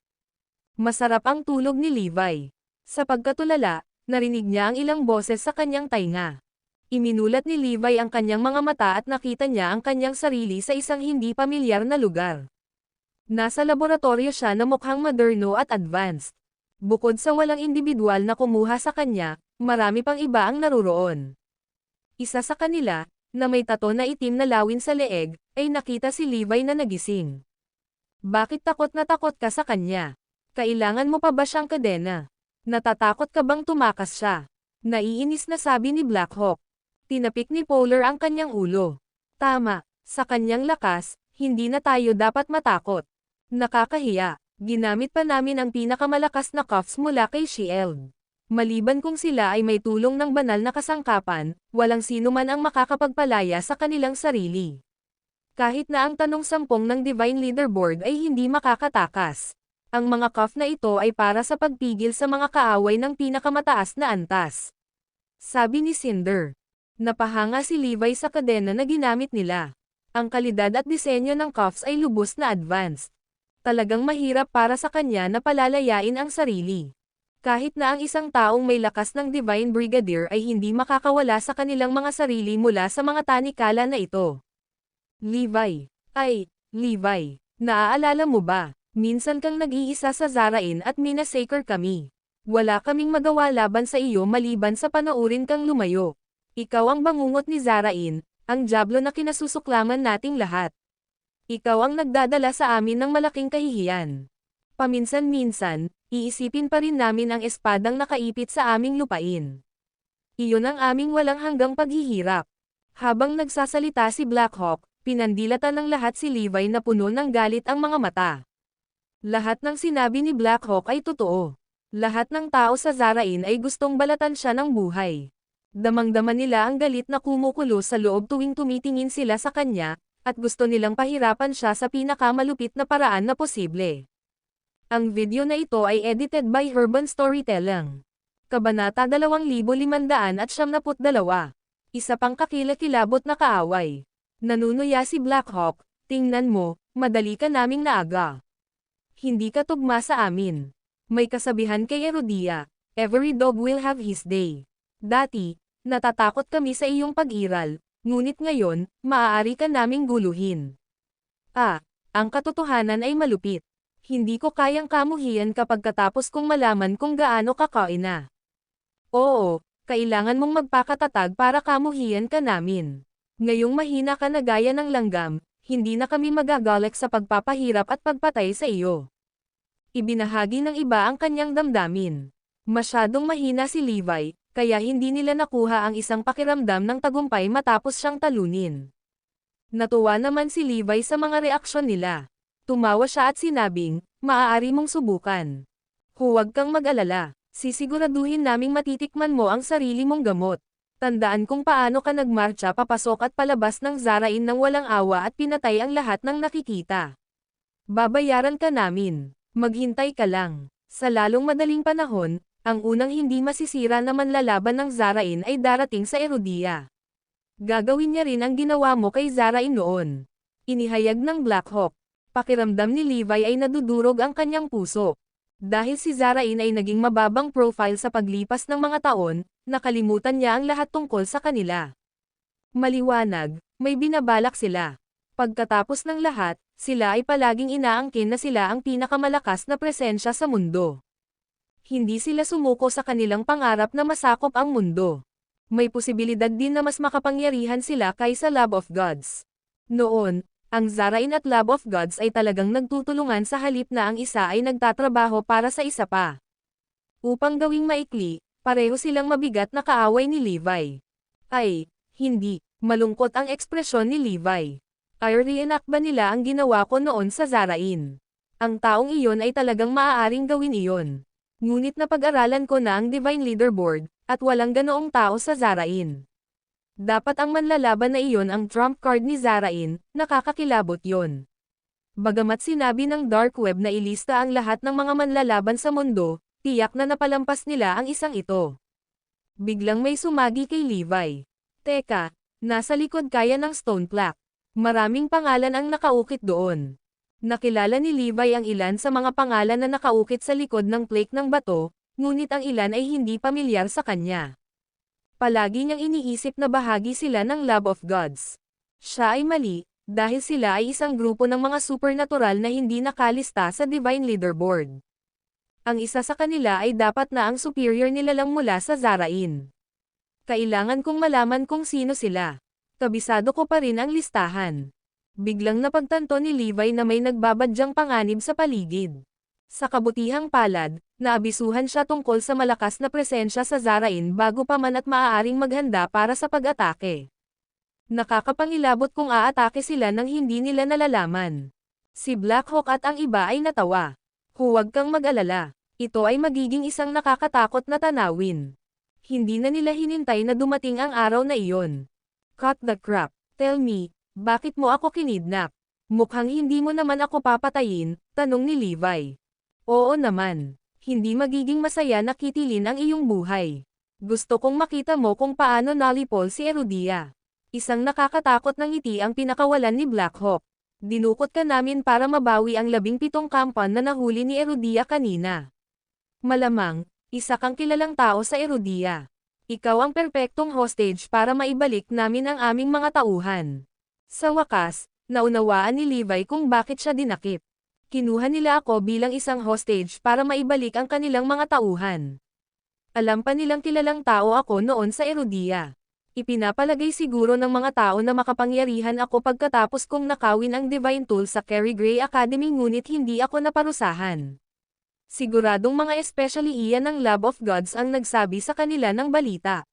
Masarap ang tulog ni Levi. Sa pagkatulala, narinig niya ang ilang boses sa kanyang tainga. Iminulat ni Levi ang kanyang mga mata at nakita niya ang kanyang sarili sa isang hindi pamilyar na lugar. Nasa laboratorio siya na mukhang moderno at advanced. Bukod sa walang individual na kumuha sa kanya, marami pang iba ang naruroon. Isa sa kanila, na may tato na itim na lawin sa leeg, ay nakita si Levi na nagising. Bakit takot na takot ka sa kanya? Kailangan mo pa ba siyang kadena? Natatakot ka bang tumakas siya? Naiinis na sabi ni Blackhawk. Tinapik ni Polar ang kanyang ulo. Tama, sa kanyang lakas, hindi na tayo dapat matakot. Nakakahiya, ginamit pa namin ang pinakamalakas na cuffs mula kay Shield. Maliban kung sila ay may tulong ng banal na kasangkapan, walang sino man ang makakapagpalaya sa kanilang sarili. Kahit na ang tanong 10 ng Divine Leaderboard ay hindi makakatakas. Ang mga cuff na ito ay para sa pagpigil sa mga kaaway ng pinakamataas na antas. Sabi ni Cinder. Napahanga si Levi sa kadena na ginamit nila. Ang kalidad at disenyo ng cuffs ay lubos na advanced. Talagang mahirap para sa kanya na palalayain ang sarili. Kahit na ang isang taong may lakas ng Divine Brigadier ay hindi makakawala sa kanilang mga sarili mula sa mga tanikala na ito. Levi. Ay, Levi, naaalala mo ba? Minsan kang nag-iisa sa Zarain at minasaker kami. Wala kaming magawa laban sa iyo maliban sa panoorin kang lumayo. Ikaw ang bangungot ni Zarain, ang diablo na kinasusuklaman nating lahat. Ikaw ang nagdadala sa amin ng malaking kahihiyan. Paminsan-minsan, iisipin pa rin namin ang espadang nakaipit sa aming lupain. Iyon ang aming walang hanggang paghihirap. Habang nagsasalita si Blackhawk, pinandilatan ng lahat si Levi na puno ng galit ang mga mata. Lahat ng sinabi ni Blackhawk ay totoo. Lahat ng tao sa Zarain ay gustong balatan siya ng buhay. Damang-dama nila ang galit na kumukulo sa loob tuwing tumitingin sila sa kanya, at gusto nilang pahirapan siya sa pinakamalupit na paraan na posible. Ang video na ito ay edited by Urban Storytelling. Kabanata 2572. Isa pang kakilakilabot na kaaway. Nanunuya si Blackhawk, tingnan mo, madali ka naming naaga. Hindi ka tugma sa amin. May kasabihan kay Erodia, every dog will have his day. Dati, natatakot kami sa iyong pag-iral, ngunit ngayon, maaari ka naming guluhin. Ang katotohanan ay malupit. Hindi ko kayang kamuhian kapag katapos kong malaman kung gaano ka kaina. Oo, kailangan mong magpakatatag para kamuhian ka namin. Ngayong mahina ka na gaya ng langgam, hindi na kami magagalak sa pagpapahirap at pagpatay sa iyo. Ibinahagi ng iba ang kanyang damdamin. Masyadong mahina si Levi, kaya hindi nila nakuha ang isang pakiramdam ng tagumpay matapos siyang talunin. Natuwa naman si Levi sa mga reaksyon nila. Tumawa siya at sinabing, maaari mong subukan. Huwag kang mag-alala, sisiguraduhin naming matitikman mo ang sarili mong gamot. Tandaan kung paano ka nagmarcha papasok at palabas ng Zarain ng walang awa at pinatay ang lahat ng nakikita. Babayaran ka namin. Maghintay ka lang. Sa lalong madaling panahon, ang unang hindi masisira na manlalaban ng Zarain ay darating sa Erodia. Gagawin niya rin ang ginawa mo kay Zarain noon. Inihayag ng Blackhawk. Pakiramdam ni Levi ay nadudurog ang kanyang puso. Dahil si Zarain ay naging mababang profile sa paglipas ng mga taon, nakalimutan niya ang lahat tungkol sa kanila. Maliwanag, may binabalak sila. Pagkatapos ng lahat, sila ay palaging inaangkin na sila ang pinakamalakas na presensya sa mundo. Hindi sila sumuko sa kanilang pangarap na masakop ang mundo. May posibilidad din na mas makapangyarihan sila kaysa Love of Gods. Noon, ang Zarain at Love of Gods ay talagang nagtutulungan sa halip na ang isa ay nagtatrabaho para sa isa pa. Upang gawing maikli, pareho silang mabigat na kaaway ni Levi. Ay, hindi, malungkot ang ekspresyon ni Levi. Ay reenact ba nila ang ginawa ko noon sa Zarain? Ang taong iyon ay talagang maaaring gawin iyon. Ngunit napag-aralan ko na ang Divine Leaderboard, at walang ganoong tao sa Zarain. Dapat ang manlalaban na iyon ang trump card ni Zarain, nakakakilabot yon. Bagamat sinabi ng Dark Web na ilista ang lahat ng mga manlalaban sa mundo, tiyak na napalampas nila ang isang ito. Biglang may sumagi kay Levi. Teka, nasa likod kaya ng stone plaque. Maraming pangalan ang nakaukit doon. Nakilala ni Levi ang ilan sa mga pangalan na nakaukit sa likod ng plaque ng bato, ngunit ang ilan ay hindi pamilyar sa kanya. Palagi niyang iniisip na bahagi sila ng Love of Gods. Siya ay mali, dahil sila ay isang grupo ng mga supernatural na hindi nakalista sa Divine Leaderboard. Ang isa sa kanila ay dapat na ang superior nila lang mula sa Zarain. Kailangan kong malaman kung sino sila. Kabisado ko pa rin ang listahan. Biglang napagtanto ni Levi na may nagbabadyang panganib sa paligid. Sa kabutihang palad, Naabisuhan siya tungkol sa malakas na presensya sa Zarain bago pa man at maaaring maghanda para sa pag-atake. Nakakapangilabot kung aatake sila nang hindi nila nalalaman. Si Blackhawk at ang iba ay natawa. Huwag kang mag-alala. Ito ay magiging isang nakakatakot na tanawin. Hindi na nila hinintay na dumating ang araw na iyon. Cut the crap. Tell me, bakit mo ako kinidnap? Mukhang hindi mo naman ako papatayin, tanong ni Levi. Oo naman. Hindi magiging masaya na kitilin ang iyong buhay. Gusto kong makita mo kung paano nalipol si Erudia. Isang nakakatakot na ngiti ang pinakawalan ni Blackhawk. Dinukot ka namin para mabawi ang 17 kampan na nahuli ni Erudia kanina. Malamang, isa kang kilalang tao sa Erudia. Ikaw ang perpektong hostage para maibalik namin ang aming mga tauhan. Sa wakas, naunawaan ni Levi kung bakit siya dinakip. Kinuha nila ako bilang isang hostage para maibalik ang kanilang mga tauhan. Alam pa nilang kilalang tao ako noon sa Erudia. Ipinapalagay siguro ng mga tao na makapangyarihan ako pagkatapos kong nakawin ang Divine Tool sa Carrie Gray Academy ngunit hindi ako naparusahan. Siguradong mga especially iyan ng Lab of Gods ang nagsabi sa kanila ng balita.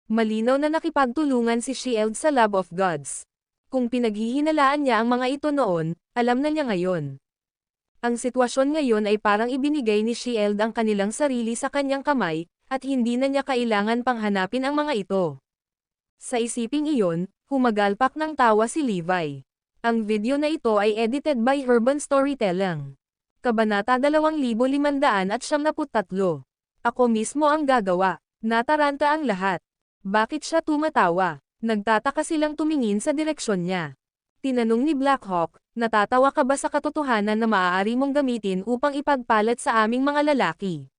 Malinaw na nakipagtulungan si Shield sa Lab of Gods. Kung pinaghihinalaan niya ang mga ito noon, alam na niya ngayon. Ang sitwasyon ngayon ay parang ibinigay ni Shield ang kanilang sarili sa kanyang kamay, at hindi na niya kailangan pang hanapin ang mga ito. Sa isiping iyon, humagalpak ng tawa si Levi. Ang video na ito ay edited by Urban Storytelling. Kabanata 2573. Ako mismo ang gagawa. Nataranta ang lahat. Bakit siya tumatawa? Nagtataka silang tumingin sa direksyon niya. Tinanong ni Blackhawk, natatawa ka ba sa katotohanan na maaari mong gamitin upang ipagpalat sa aming mga lalaki?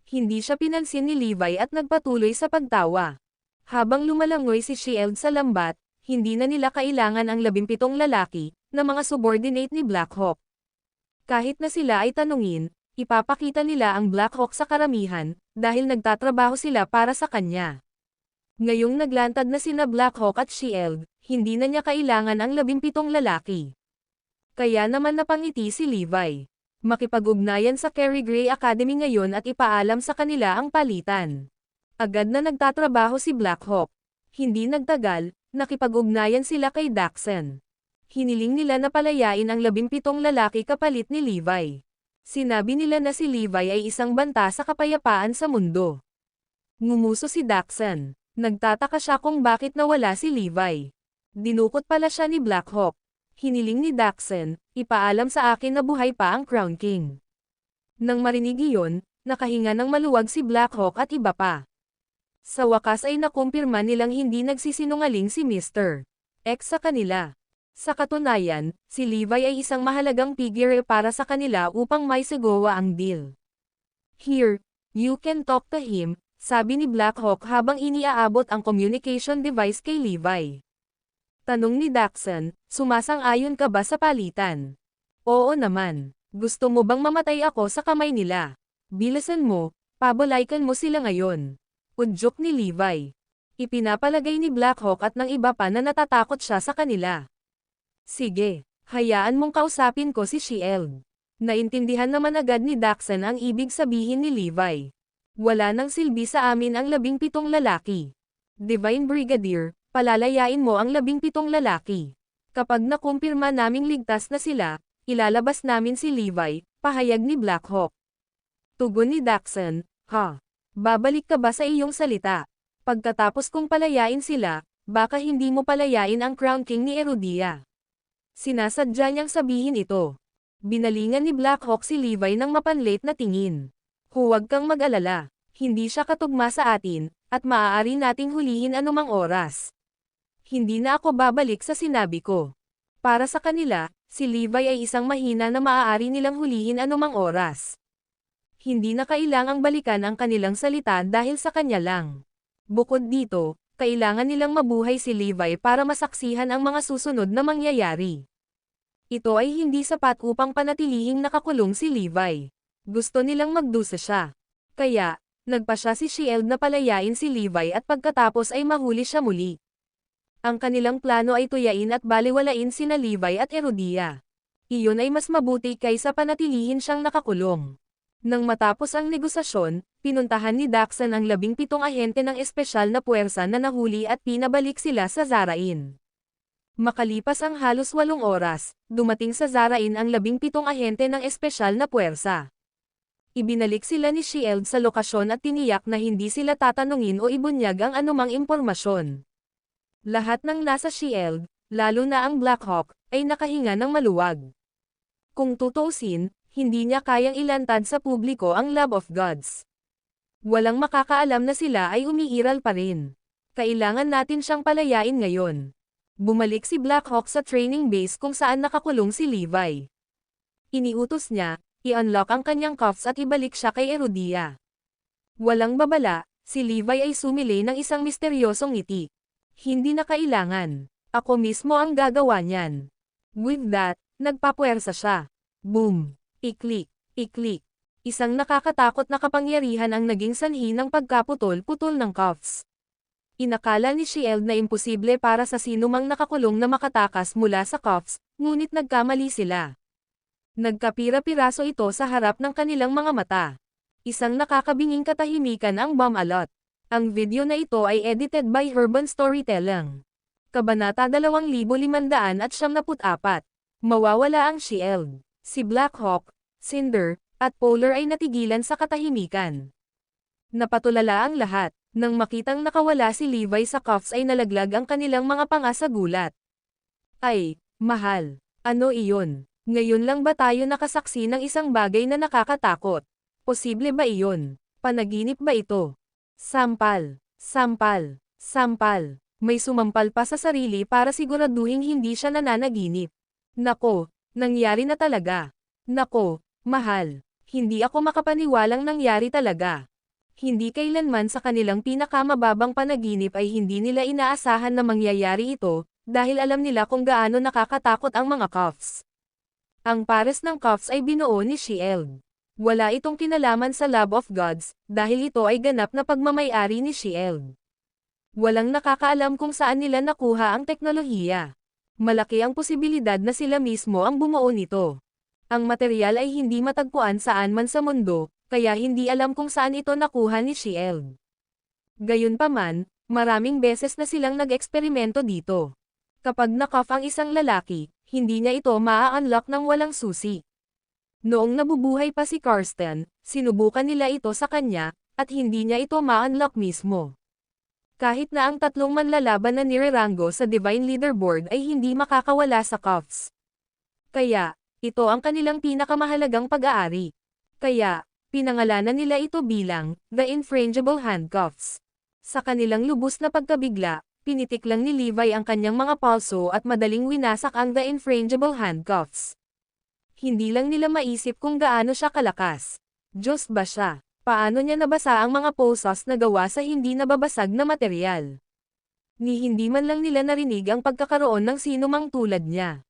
Hindi siya pinansin ni Levi at nagpatuloy sa pagtawa. Habang lumalangoy si Shield sa lambat, hindi na nila kailangan ang 17 lalaki, na mga subordinate ni Blackhawk. Kahit na sila ay tanungin, ipapakita nila ang Blackhawk sa karamihan, dahil nagtatrabaho sila para sa kanya. Ngayong naglantad na sina Blackhawk at Shield, hindi na niya kailangan ang 17 lalaki. Kaya naman napangiti si Levi. Makipag-ugnayan sa Carrie Gray Academy ngayon at ipaalam sa kanila ang palitan. Agad na nagtatrabaho si Blackhawk. Hindi nagtagal, nakipag-ugnayan sila kay Daxon. Hiniling nila na palayain ang 17 lalaki kapalit ni Levi. Sinabi nila na si Levi ay isang banta sa kapayapaan sa mundo. Ngumuso si Daxon. Nagtataka siya kung bakit nawala si Levi. Dinukot pala siya ni Blackhawk. Hiniling ni Daxon, ipaalam sa akin na buhay pa ang Crown King. Nang marinig iyon, nakahinga ng maluwag si Blackhawk at iba pa. Sa wakas ay nakumpirma nilang hindi nagsisinungaling si Mr. X sa kanila. Sa katunayan, si Levi ay isang mahalagang figure para sa kanila upang may sagawa ang deal. Here, you can talk to him, sabi ni Blackhawk habang iniaabot ang communication device kay Levi. Tanong ni Daxon, sumasang-ayon ka ba sa palitan? Oo naman. Gusto mo bang mamatay ako sa kamay nila? Bilisan mo, pabalaykan mo sila ngayon. Udyok ni Levi. Ipinapalagay ni Blackhawk at ng iba pa na natatakot siya sa kanila. Sige, hayaan mong kausapin ko si Shield. Naintindihan naman agad ni Daxon ang ibig sabihin ni Levi. Wala nang silbi sa amin ang 17 lalaki. Divine Brigadier, palalayain mo ang 17 lalaki. Kapag nakumpirma naming ligtas na sila, ilalabas namin si Levi, pahayag ni Blackhawk. Tugon ni Daxon, ha? Babalik ka ba sa iyong salita? Pagkatapos kong palayain sila, baka hindi mo palayain ang Crown King ni Erudia. Sinasadya niyang sabihin ito. Binalingan ni Blackhawk si Levi ng mapanlit na tingin. Huwag kang mag-alala, hindi siya katugma sa atin, at maaari nating hulihin anumang oras. Hindi na ako babalik sa sinabi ko. Para sa kanila, si Levi ay isang mahina na maaari nilang hulihin anumang oras. Hindi na kailangang balikan ang kanilang salita dahil sa kanya lang. Bukod dito, kailangan nilang mabuhay si Levi para masaksihan ang mga susunod na mangyayari. Ito ay hindi sapat upang panatilihing nakakulong si Levi. Gusto nilang magdusa siya. Kaya, nagpa siya si Shield na palayain si Levi at pagkatapos ay mahuli siya muli. Ang kanilang plano ay tuyain at baliwalain sina Levi at Erudia. Iyon ay mas mabuti kaysa panatilihin siyang nakakulong. Nang matapos ang negosasyon, pinuntahan ni Daxon ang 17 ahente ng espesyal na puwersa na nahuli at pinabalik sila sa Zarain. Makalipas ang halos 8 oras, dumating sa Zarain ang 17 ahente ng espesyal na puwersa. Ibinalik sila ni Shield sa lokasyon at tiniyak na hindi sila tatanungin o ibunyag ang anumang impormasyon. Lahat ng nasa Shield, lalo na ang Black Hawk, ay nakahinga ng maluwag. Kung tutuusin, hindi niya kayang ilantad sa publiko ang Lab of Gods. Walang makakaalam na sila ay umiiral pa rin. Kailangan natin siyang palayain ngayon. Bumalik si Black Hawk sa training base kung saan nakakulong si Levi. Iniutos niya, i-unlock ang kanyang cuffs at ibalik siya kay Erudia. Walang babala, si Levi ay sumili ng isang misteryosong ngiti. Hindi na kailangan. Ako mismo ang gagawa niyan. With that, nagpapuwersa siya. Boom! Iklik, iklik. Isang nakakatakot na kapangyarihan ang naging sanhi ng pagkaputol-putol ng cuffs. Inakala ni Shield na imposible para sa sinumang nakakulong na makatakas mula sa cuffs, ngunit nagkamali sila. Nagkapira-piraso ito sa harap ng kanilang mga mata. Isang nakakabinging katahimikan ang bomb alot. Ang video na ito ay edited by Urban Storytelling. Kabanata 2574. Mawawala ang Shield. Si Black Hawk, Cinder, at Polar ay natigilan sa katahimikan. Napatulala ang lahat. Nang makitang nakawala si Levi sa cuffs ay nalaglag ang kanilang mga panga sa gulat. Ay, mahal. Ano iyon? Ngayon lang ba tayo nakasaksi ng isang bagay na nakakatakot? Posible ba iyon? Panaginip ba ito? Sampal, sampal, sampal. May sumampal pa sa sarili para siguraduhin hindi siya nananaginip. Nako, nangyari na talaga. Nako, mahal. Hindi ako makapaniwalang nangyari talaga. Hindi kailanman sa kanilang pinakamababang panaginip ay hindi nila inaasahan na mangyayari ito, dahil alam nila kung gaano nakakatakot ang mga cuffs. Ang pares ng cuffs ay binuo ni Shield. Wala itong kinalaman sa Lab of Gods, dahil ito ay ganap na pagmamay-ari ni Shield. Walang nakakaalam kung saan nila nakuha ang teknolohiya. Malaki ang posibilidad na sila mismo ang bumuo nito. Ang material ay hindi matagpuan saan man sa mundo, kaya hindi alam kung saan ito nakuha ni Shield. Gayunpaman, maraming beses na silang nag-eksperimento dito. Kapag na-cuff ang isang lalaki, hindi niya ito maa-unlock ng walang susi. Noong nabubuhay pa si Karsten, sinubukan nila ito sa kanya, at hindi niya ito ma-unlock mismo. Kahit na ang 3 manlalaban na nirerango sa Divine Leaderboard ay hindi makakawala sa cuffs. Kaya, ito ang kanilang pinakamahalagang pag-aari. Kaya, pinangalanan nila ito bilang, The Infrangible Handcuffs. Sa kanilang lubos na pagkabigla, pinitik lang ni Levi ang kanyang mga palso at madaling winasak ang The Infrangible Handcuffs. Hindi lang nila maisip kung gaano siya kalakas. Diyos ba siya? Paano niya nabasa ang mga pulsas na gawa sa hindi nababasag na material? Ni hindi man lang nila narinig ang pagkakaroon ng sinumang tulad niya.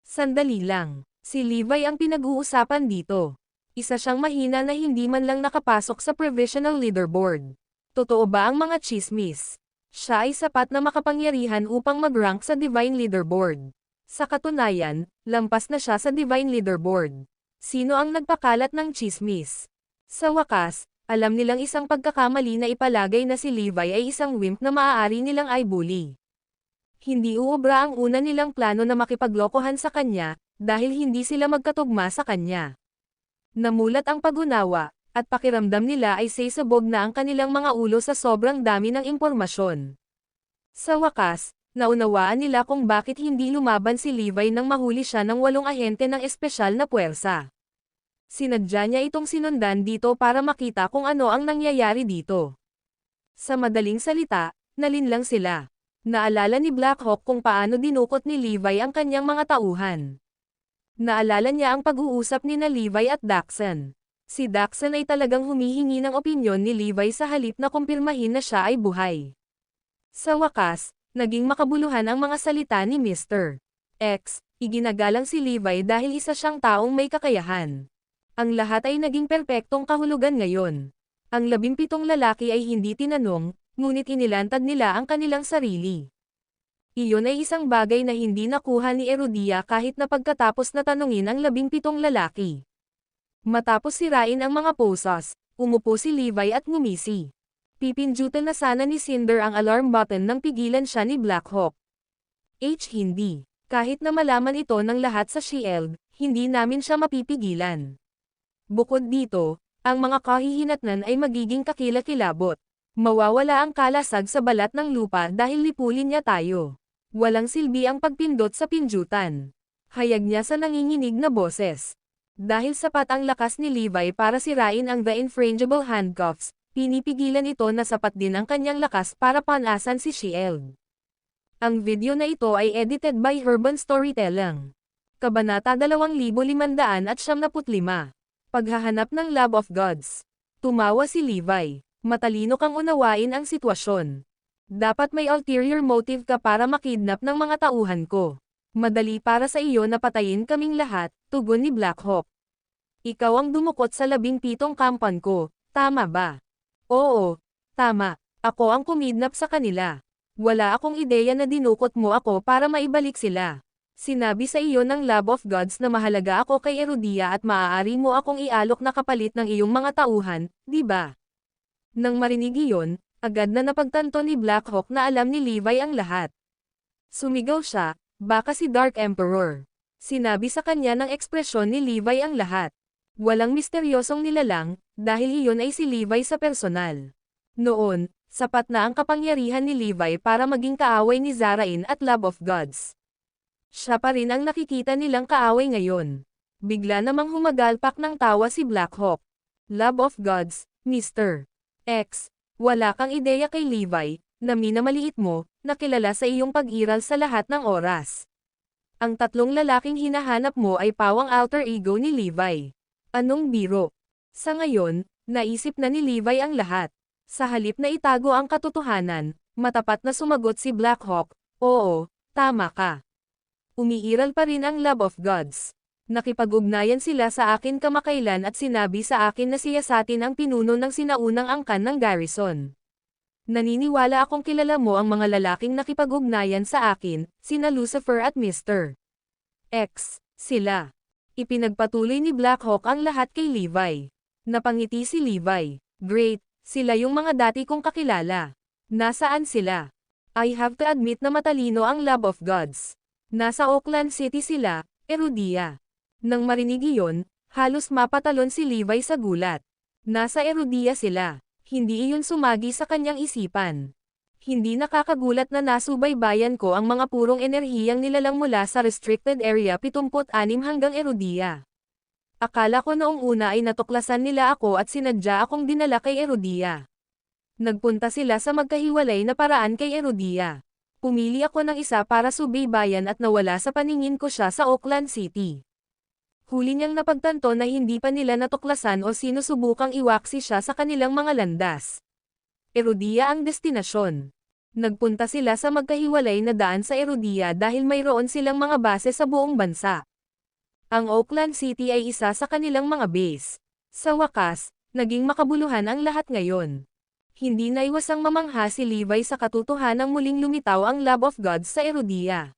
Sandali lang. Si Levi ang pinag-uusapan dito. Isa siyang mahina na hindi man lang nakapasok sa Provisional Leaderboard. Totoo ba ang mga chismis? Siya ay sapat na makapangyarihan upang mag-rank sa Divine Leaderboard. Sa katunayan, lampas na siya sa Divine Leaderboard. Sino ang nagpakalat ng chismis? Sa wakas, alam nilang isang pagkakamali na ipalagay na si Levi ay isang wimp na maaari nilang ay bully. Hindi uubra ang una nilang plano na makipaglokohan sa kanya, dahil hindi sila magkatugma sa kanya. Namulat ang pag-unawa, at pakiramdam nila ay sasabog na ang kanilang mga ulo sa sobrang dami ng impormasyon. Sa wakas, naunawaan nila kung bakit hindi lumaban si Levi nang mahuli siya ng 8 ahente ng espesyal na puwersa. Sinadya niya itong sinundan dito para makita kung ano ang nangyayari dito. Sa madaling salita, nalinlang sila. Naalala ni Black Hawk kung paano dinukot ni Levi ang kanyang mga tauhan. Naalala niya ang pag-uusap ni na Levi at Daxon. Si Daxon ay talagang humihingi ng opinyon ni Levi sa halip na kumpirmahin na siya ay buhay. Sa wakas, naging makabuluhan ang mga salita ni Mr. X. Iginagalang si Levi dahil isa siyang taong may kakayahan. Ang lahat ay naging perpektong kahulugan ngayon. Ang 17 lalaki ay hindi tinanong, ngunit inilantad nila ang kanilang sarili. Iyon ay isang bagay na hindi nakuha ni Erudia kahit na pagkatapos na tanungin ang 17 lalaki. Matapos sirain ang mga posas, umupo si Levi at ngumisi. Pipindutan na sana ni Cinder ang alarm button nang pigilan siya ni Blackhawk. Hindi. Kahit na malaman ito ng lahat sa Shield, hindi namin siya mapipigilan. Bukod dito, ang mga kahihinatnan ay magiging kakilakilabot. Mawawala ang kalasag sa balat ng lupa dahil lipulin niya tayo. Walang silbi ang pagpindot sa pindutan. Hayag niya sa nanginginig na boses. Dahil sapat ang lakas ni Levi para sirain ang The Infrangible Handcuffs, pinipigilan ito na sapat din ang kanyang lakas para panasan si Shield. Ang video na ito ay edited by Herban Storytelling. Kabanata 2575. Paghahanap ng Lab of Gods. Tumawa si Levi. Matalino kang unawain ang sitwasyon. Dapat may ulterior motive ka para makidnap ng mga tauhan ko. Madali para sa iyo na patayin kaming lahat, tugon ni Blackhawk. Ikaw ang dumukot sa 17 kampan ko, tama ba? Oo, tama. Ako ang kumidnap sa kanila. Wala akong ideya na dinukot mo ako para maibalik sila. Sinabi sa iyo ng Lab of Gods na mahalaga ako kay Erudia at maaari mo akong ialok na kapalit ng iyong mga tauhan, di ba? Nang marinig iyon, agad na napagtanto ni Blackhawk na alam ni Levi ang lahat. Sumigaw siya, baka si Dark Emperor. Sinabi sa kanya ng ekspresyon ni Levi ang lahat. Walang misteryosong nilalang, dahil iyon ay si Levi sa personal. Noon, sapat na ang kapangyarihan ni Levi para maging kaaway ni Zarain at Lab of Gods. Siya pa rin ang nakikita nilang kaaway ngayon. Bigla namang humagalpak ng tawa si Blackhawk. Lab of Gods, Mr. X, wala kang ideya kay Levi, na minamaliit mo, na kilala sa iyong pag-iral sa lahat ng oras. Ang tatlong lalaking hinahanap mo ay pawang alter ego ni Levi. Anong biro? Sa ngayon, naisip na ni Levi ang lahat. Sa halip na itago ang katotohanan, matapat na sumagot si Blackhawk, oo, tama ka. Umiiral pa rin ang Lab of Gods. Nakipag-ugnayan sila sa akin kamakailan at sinabi sa akin na siyasatin ang pinuno ng sinaunang angkan ng garrison. Naniniwala akong kilala mo ang mga lalaking nakipag-ugnayan sa akin, sina Lucifer at Mr. X, sila. Ipinagpatuloy ni Blackhawk ang lahat kay Levi. Napangiti si Levi. Great. Sila yung mga dati kong kakilala. Nasaan sila? I have to admit na matalino ang Lab of Gods. Nasa Oakland City sila, Erudia. Nang marinig iyon, halos mapatalon si Levi sa gulat. Nasa Erudia sila. Hindi iyon sumagi sa kanyang isipan. Hindi nakakagulat na nasubaybayan ko ang mga purong enerhiyang nilalang mula sa Restricted Area 76 hanggang Erudia. Akala ko noong una ay natuklasan nila ako at sinadya akong dinala kay Erudia. Nagpunta sila sa magkahiwalay na paraan kay Erudia. Pumili ako ng isa para subaybayan at nawala sa paningin ko siya sa Oakland City. Huli niyang napagtanto na hindi pa nila natuklasan o sinusubukang iwaksi siya sa kanilang mga landas. Erudia ang destinasyon. Nagpunta sila sa magkahiwalay na daan sa Erudia dahil mayroon silang mga base sa buong bansa. Ang Oakland City ay isa sa kanilang mga base. Sa wakas, naging makabuluhan ang lahat ngayon. Hindi naiwasang mamangha si Levi sa katotohanang muling lumitaw ang Lab of Gods sa Erudia.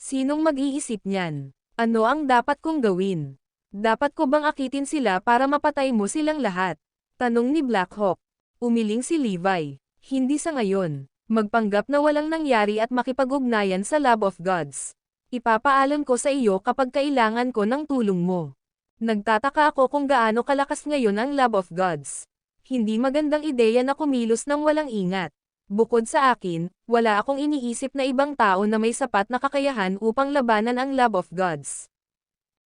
Sinong mag-iisip niyan? Ano ang dapat kong gawin? Dapat ko bang akitin sila para mapatay mo silang lahat? Tanong ni Blackhawk. Umiling si Levi. Hindi sa ngayon. Magpanggap na walang nangyari at makipag-ugnayan sa Lab of Gods. Ipapaalam ko sa iyo kapag kailangan ko ng tulong mo. Nagtataka ako kung gaano kalakas ngayon ang Lab of Gods. Hindi magandang ideya na kumilos ng walang ingat. Bukod sa akin, wala akong iniisip na ibang tao na may sapat na kakayahan upang labanan ang Lab of Gods.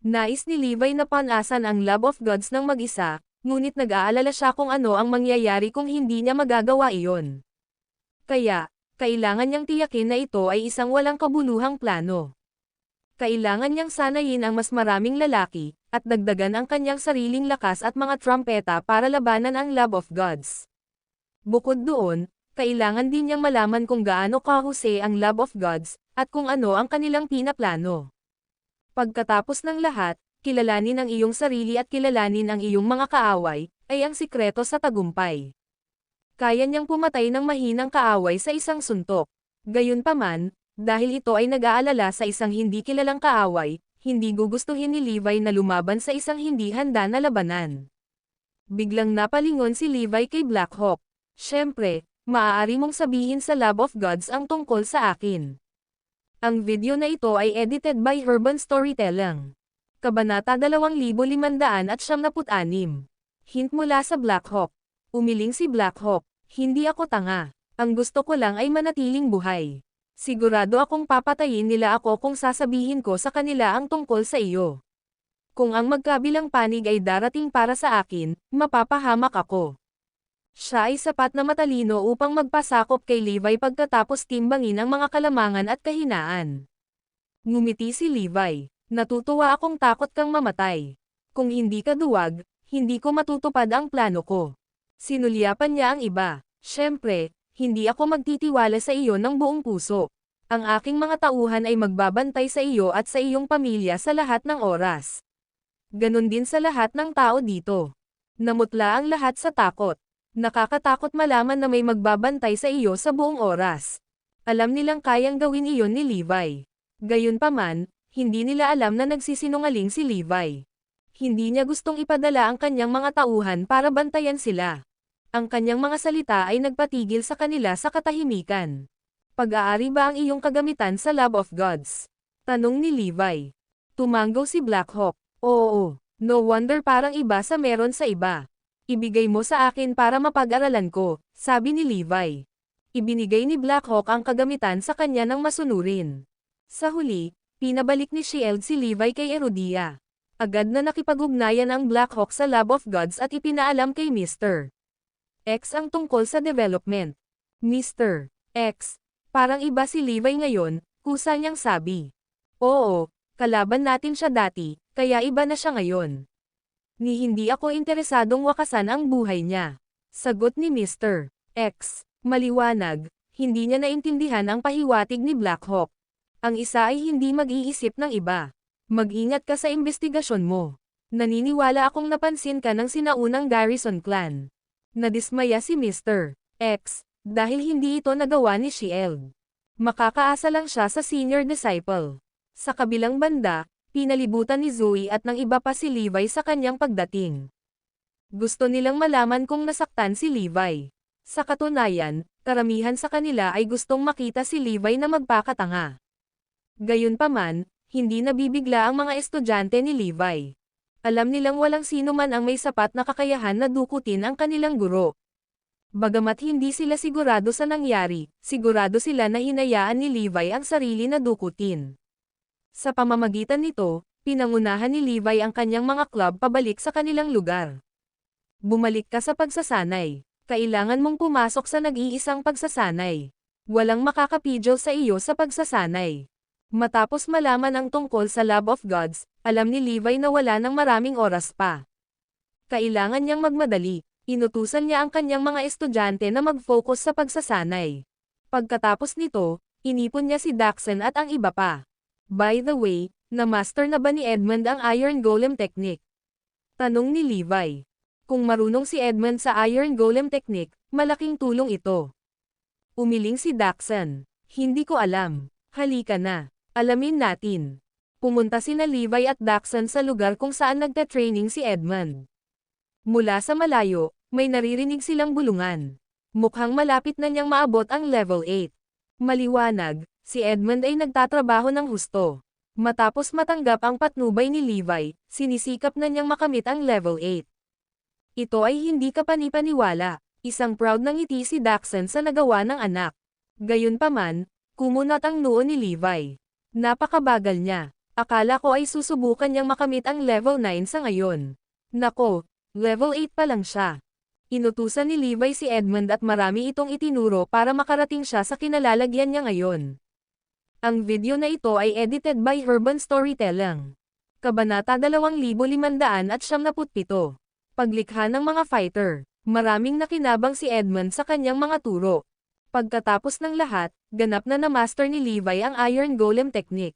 Nais ni Levi na panasan ang Lab of Gods ng mag-isa, ngunit nag-aalala siya kung ano ang mangyayari kung hindi niya magagawa iyon. Kaya, kailangan niyang tiyakin na ito ay isang walang kabuluhang plano. Kailangan niyang sanayin ang mas maraming lalaki, at dagdagan ang kanyang sariling lakas at mga trumpeta para labanan ang Lab of Gods. Bukod doon, kailangan din niyang malaman kung gaano kahusay ang Lab of Gods, at kung ano ang kanilang pinaplano. Pagkatapos ng lahat, kilalanin ang iyong sarili at kilalanin ang iyong mga kaaway, ay ang sikreto sa tagumpay. Kaya niyang pumatay ng mahinang kaaway sa isang suntok. Gayunpaman, dahil ito ay nag-aalala sa isang hindi kilalang kaaway, hindi gugustuhin ni Levi na lumaban sa isang hindi handa na labanan. Biglang napalingon si Levi kay Blackhawk. Siyempre, maaari mong sabihin sa Lab of Gods ang tungkol sa akin. Ang video na ito ay edited by Urban Storytelling. Kabanata 2576. Hint mula sa Blackhawk. Umiling si Blackhawk. Hindi ako tanga. Ang gusto ko lang ay manatiling buhay. Sigurado akong papatayin nila ako kung sasabihin ko sa kanila ang tungkol sa iyo. Kung ang magkabilang panig ay darating para sa akin, mapapahamak ako. Siya ay sapat na matalino upang magpasakop kay Levi pagkatapos timbangin ang mga kalamangan at kahinaan. Ngumiti si Levi. Natutuwa akong takot kang mamatay. Kung hindi ka duwag, hindi ko matutupad ang plano ko. Sinulyapan niya ang iba. Siyempre, hindi ako magtitiwala sa iyo ng buong puso. Ang aking mga tauhan ay magbabantay sa iyo at sa iyong pamilya sa lahat ng oras. Ganon din sa lahat ng tao dito. Namutla ang lahat sa takot. Nakakatakot malaman na may magbabantay sa iyo sa buong oras. Alam nilang kayang gawin iyon ni Levi. Gayunpaman, hindi nila alam na nagsisinungaling si Levi. Hindi niya gustong ipadala ang kanyang mga tauhan para bantayan sila. Ang kanyang mga salita ay nagpatigil sa kanila sa katahimikan. Pag-aari ba ang iyong kagamitan sa Lab of Gods? Tanong ni Levi. Tumanggaw si Blackhawk. Oo, no wonder parang iba sa meron sa iba. Ibigay mo sa akin para mapag-aralan ko, sabi ni Levi. Ibinigay ni Blackhawk ang kagamitan sa kanya ng masunurin. Sa huli, pinabalik ni Shield si Levi kay Erudia. Agad na nakipag-ugnayan ang Blackhawk sa Lab of Gods at ipinaalam kay Mr. X ang tungkol sa development. Mr. X, parang iba si Levi ngayon, kusa niyang sabi. Oo, kalaban natin siya dati, kaya iba na siya ngayon. Ni hindi ako interesadong wakasan ang buhay niya. Sagot ni Mr. X, maliwanag, hindi niya naintindihan ang pahiwatig ni Blackhawk. Ang isa ay hindi mag-iisip ng iba. Mag-ingat ka sa investigasyon mo. Naniniwala akong napansin ka ng sinaunang Garrison clan. Nadismaya si Mr. X, dahil hindi ito nagawa ni Shield. Makakaasa lang siya sa senior disciple. Sa kabilang banda, pinalibutan ni Zoe at ng iba pa si Levi sa kanyang pagdating. Gusto nilang malaman kung nasaktan si Levi. Sa katunayan, karamihan sa kanila ay gustong makita si Levi na magpakatanga. Gayunpaman, hindi nabibigla ang mga estudyante ni Levi. Alam nilang walang sino man ang may sapat na kakayahan na dukutin ang kanilang guro. Bagamat hindi sila sigurado sa nangyari, sigurado sila na hinayaan ni Levi ang sarili na dukutin. Sa pamamagitan nito, pinangunahan ni Levi ang kanyang mga club pabalik sa kanilang lugar. Bumalik ka sa pagsasanay. Kailangan mong pumasok sa nag-iisang pagsasanay. Walang makakapidyo sa iyo sa pagsasanay. Matapos malaman ang tungkol sa Lab of Gods, alam ni Levi na wala ng maraming oras pa. Kailangan niyang magmadali. Inutusan niya ang kanyang mga estudyante na mag-focus sa pagsasanay. Pagkatapos nito, inipon niya si Daxon at ang iba pa. By the way, na-master na ba ni Edmund ang Iron Golem Technique? Tanong ni Levi. Kung marunong si Edmund sa Iron Golem Technique, malaking tulong ito. Umiling si Daxon. Hindi ko alam. Halika na. Alamin natin. Pumunta sina Levi at Daxon sa lugar kung saan nagte-training si Edmund. Mula sa malayo, may naririnig silang bulungan. Mukhang malapit na niyang maabot ang level 8. Maliwanag, si Edmund ay nagtatrabaho ng husto. Matapos matanggap ang patnubay ni Levi, sinisikap na niyang makamit ang level 8. Ito ay hindi kapanipaniwala. Isang proud na ngiti si Daxon sa nagawa ng anak. Gayunpaman, kumunat ang noo ni Levi. Napakabagal niya. Akala ko ay susubukan niyang makamit ang level 9 sa ngayon. Nako, level 8 pa lang siya. Inutusan ni Levi si Edmund at marami itong itinuro para makarating siya sa kinalalagyan niya ngayon. Ang video na ito ay edited by Urban Storytelling. Kabanata 2577. Paglikha ng mga fighter. Maraming nakinabang si Edmund sa kanyang mga turo. Pagkatapos ng lahat, ganap na na-master ni Levi ang Iron Golem Technique.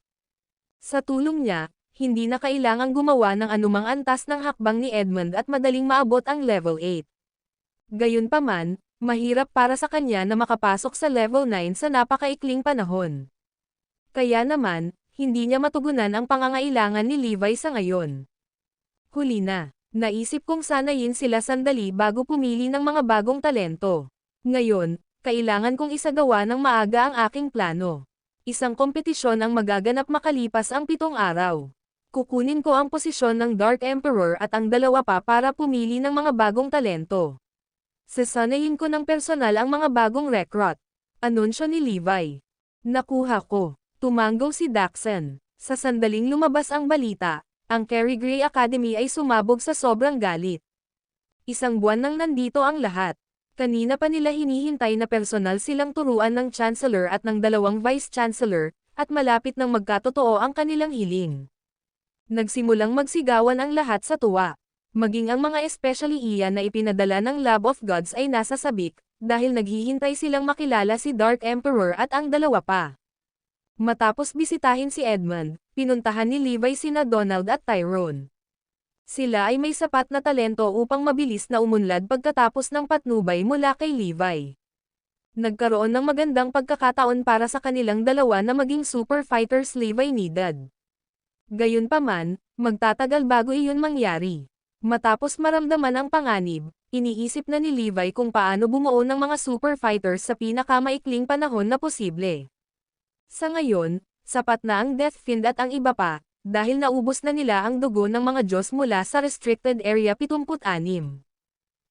Sa tulong niya, hindi na kailangang gumawa ng anumang antas ng hakbang ni Edmund at madaling maabot ang level 8. Gayunpaman, mahirap para sa kanya na makapasok sa level 9 sa napakaikling panahon. Kaya naman, hindi niya matugunan ang pangangailangan ni Levi sa ngayon. Huli na, naisip kong sanayin sila sandali bago pumili ng mga bagong talento. Ngayon, kailangan kong isagawa ng maaga ang aking plano. Isang kompetisyon ang magaganap makalipas ang 7 araw. Kukunin ko ang posisyon ng Dark Emperor at ang dalawa pa para pumili ng mga bagong talento. Sasanayin ko ng personal ang mga bagong recruit. Anunsyo ni Levi. Nakuha ko. Tumanggaw si Daxon. Sa sandaling lumabas ang balita, ang Carrie Gray Academy ay sumabog sa sobrang galit. Isang buwan nang nandito ang lahat. Kanina pa nila hinihintay na personal silang turuan ng Chancellor at ng 2 Vice Chancellor, at malapit nang magkatotoo ang kanilang hiling. Nagsimulang magsigawan ang lahat sa tuwa. Maging ang mga especially iyan na ipinadala ng Lab of Gods ay nasa sabik, dahil naghihintay silang makilala si Dark Emperor at ang dalawa pa. Matapos bisitahin si Edmund, pinuntahan ni Levi sina Donald at Tyrone. Sila ay may sapat na talento upang mabilis na umunlad pagkatapos ng patnubay mula kay Levi. Nagkaroon ng magandang pagkakataon para sa kanilang dalawa na maging super fighters Levi needed. Gayunpaman, magtatagal bago iyon mangyari. Matapos maramdaman ang panganib, iniisip na ni Levi kung paano bumuo ng mga super fighters sa pinakamaikling panahon na posible. Sa ngayon, sapat na ang Death Fiend at ang iba pa, dahil naubos na nila ang dugo ng mga Diyos mula sa Restricted Area 76.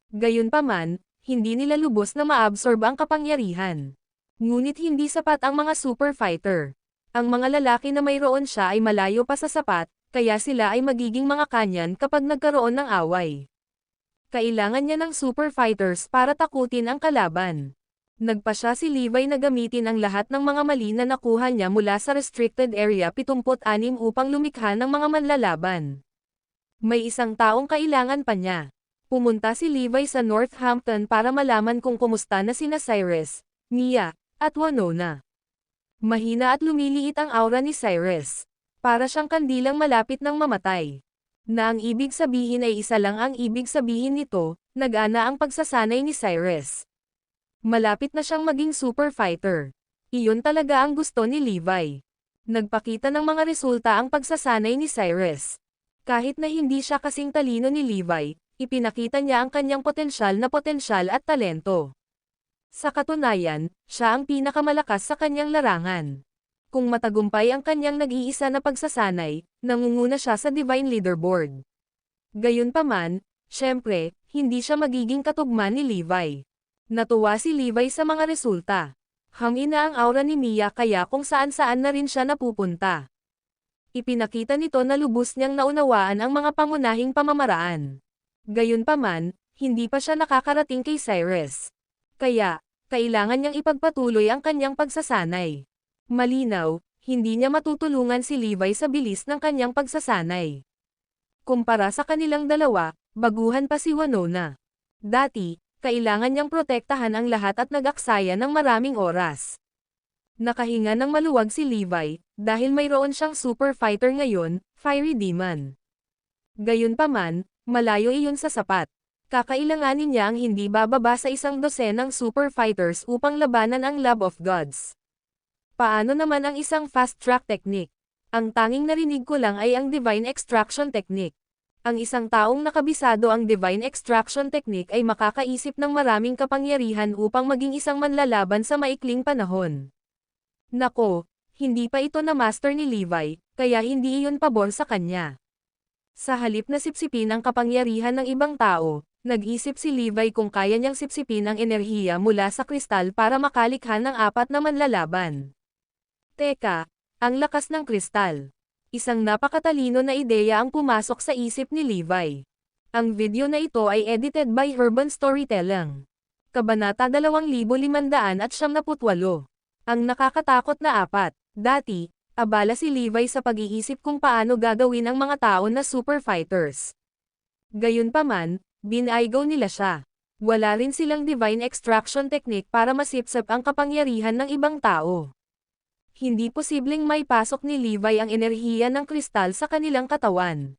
Gayunpaman, hindi nila lubos na maabsorb ang kapangyarihan. Ngunit hindi sapat ang mga super fighter. Ang mga lalaki na mayroon siya ay malayo pa sa sapat, kaya sila ay magiging mga kanyan kapag nagkaroon ng away. Kailangan niya ng super fighters para takutin ang kalaban. Nagpasya si Levi na gamitin ang lahat ng mga mali na nakuha niya mula sa Restricted Area 76 upang lumikha ng mga manlalaban. May isang taong kailangan pa niya. Pumunta si Levi sa Northampton para malaman kung kumusta na sina Cyrus, Mia, at Winona. Mahina at lumiliit ang aura ni Cyrus. Para siyang kandilang malapit ng mamatay. Na ang ibig sabihin ay isa lang ang ibig sabihin nito, nag-ana ang pagsasanay ni Cyrus. Malapit na siyang maging super fighter. Iyon talaga ang gusto ni Levi. Nagpakita ng mga resulta ang pagsasanay ni Cyrus. Kahit na hindi siya kasing talino ni Levi, ipinakita niya ang kanyang potensyal at talento. Sa katunayan, siya ang pinakamalakas sa kanyang larangan. Kung matagumpay ang kanyang nag-iisa na pagsasanay, nangunguna siya sa Divine Leaderboard. Gayunpaman, syempre, hindi siya magiging katugma ni Levi. Natuwa si Levi sa mga resulta. Hangin na ang aura ni Mia kaya kung saan-saan na rin siya napupunta. Ipinakita nito na lubos niyang naunawaan ang mga pangunahing pamamaraan. Gayunpaman, hindi pa siya nakakarating kay Cyrus. Kaya, kailangan niyang ipagpatuloy ang kanyang pagsasanay. Malinaw, hindi niya matutulungan si Levi sa bilis ng kanyang pagsasanay. Kumpara sa kanilang dalawa, baguhan pa si Winona. Dati, kailangan niyang protektahan ang lahat at nag-aksaya ng maraming oras. Nakahinga ng maluwag si Levi, dahil mayroon siyang super fighter ngayon, Fiery Demon. Gayunpaman, malayo iyon sa sapat. Kakailanganin niya ang hindi bababa sa 100 ng super fighters upang labanan ang Lab of Gods. Paano naman ang isang fast-track technique? Ang tanging narinig ko lang ay ang Divine Extraction Technique. Ang isang taong nakabisado ang Divine Extraction Technique ay makakaisip ng maraming kapangyarihan upang maging isang manlalaban sa maikling panahon. Nako, hindi pa ito na master ni Levi, kaya hindi iyon pabor sa kanya. Sa halip na sipsipin ang kapangyarihan ng ibang tao, nag-isip si Levi kung kaya niyang sipsipin ang enerhiya mula sa kristal para makalikha ng 4 na manlalaban. Teka, ang lakas ng kristal. Isang napakatalino na ideya ang pumasok sa isip ni Levi. Ang video na ito ay edited by Urban Storytelling. Kabanata 2578. Ang nakakatakot na 4. Dati, abala si Levi sa pag-iisip kung paano gagawin ang mga tao na super fighters. Gayunpaman, binaygaw nila siya. Wala rin silang Divine Extraction Technique para masipsap ang kapangyarihan ng ibang tao. Hindi posibleng may pasok ni Levi ang enerhiya ng kristal sa kanilang katawan.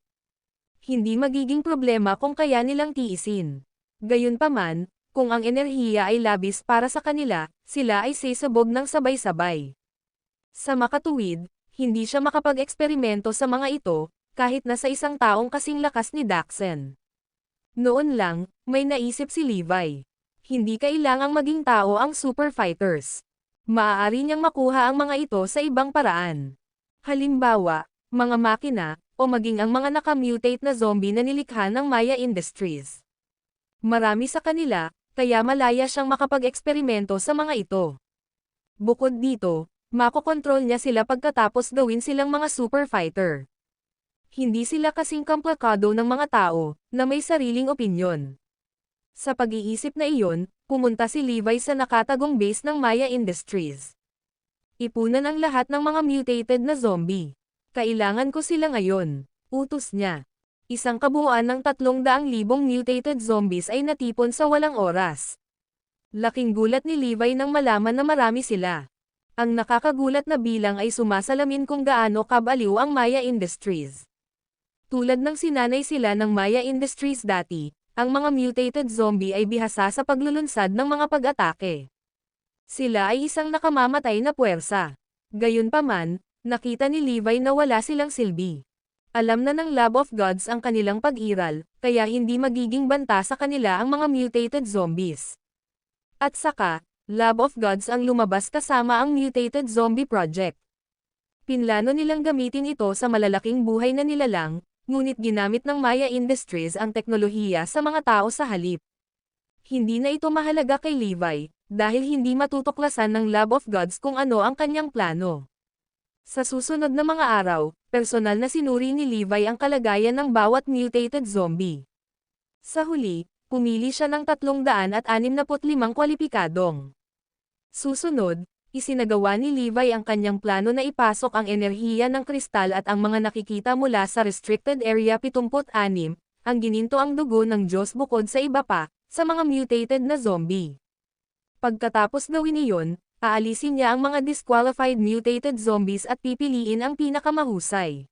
Hindi magiging problema kung kaya nilang tiisin. Gayunpaman, kung ang enerhiya ay labis para sa kanila, sila ay sisabog ng sabay-sabay. Sa makatuwid, Hindi siya makapag-eksperimento sa mga ito, kahit na sa isang taong kasing lakas ni Daxen. Noon lang, may naisip si Levi. Hindi kailangang maging tao ang super fighters. Maaari niyang makuha ang mga ito sa ibang paraan. Halimbawa, mga makina, o maging ang mga nakamutate na zombie na nilikha ng Maya Industries. Marami sa kanila, kaya malaya siyang makapag-eksperimento sa mga ito. Bukod dito, makokontrol niya sila pagkatapos gawin silang mga super fighter. Hindi sila kasing komplikado ng mga tao, na may sariling opinyon. Sa pag-iisip na iyon, pumunta si Levi sa nakatagong base ng Maya Industries. Ipunan ang lahat ng mga mutated na zombie. Kailangan ko sila ngayon, utos niya. Isang kabuuan ng 300,000 mutated zombies ay natipon sa walang oras. Laking gulat ni Levi nang malaman na marami sila. Ang nakakagulat na bilang ay sumasalamin kung gaano kabaliw ang Maya Industries. Tulad ng sinanay sila ng Maya Industries dati, ang mga mutated zombie ay bihasa sa paglulunsad ng mga pag-atake. Sila ay isang nakamamatay na puwersa. Gayunpaman, nakita ni Levi na wala silang silbi. Alam na ng Lab of Gods ang kanilang pag-iral, kaya hindi magiging banta sa kanila ang mga mutated zombies. At saka, Lab of Gods ang lumabas kasama ang Mutated Zombie Project. Pinlano nilang gamitin ito sa malalaking buhay na nilalang, ngunit ginamit ng Maya Industries ang teknolohiya sa mga tao sa halip. Hindi na ito mahalaga kay Levi, dahil hindi matutuklasan ng Lab of Gods kung ano ang kanyang plano. Sa susunod na mga araw, personal na sinuri ni Levi ang kalagayan ng bawat mutated zombie. Sa huli, pumili siya ng 365 kwalipikadong. Susunod, isinagawa ni Levi ang kanyang plano na ipasok ang enerhiya ng kristal at ang mga nakikita mula sa Restricted Area 76, ang gininto ang dugo ng Diyos bukod sa iba pa, sa mga mutated na zombie. Pagkatapos gawin iyon, aalisin niya ang mga disqualified mutated zombies at pipiliin ang pinakamahusay.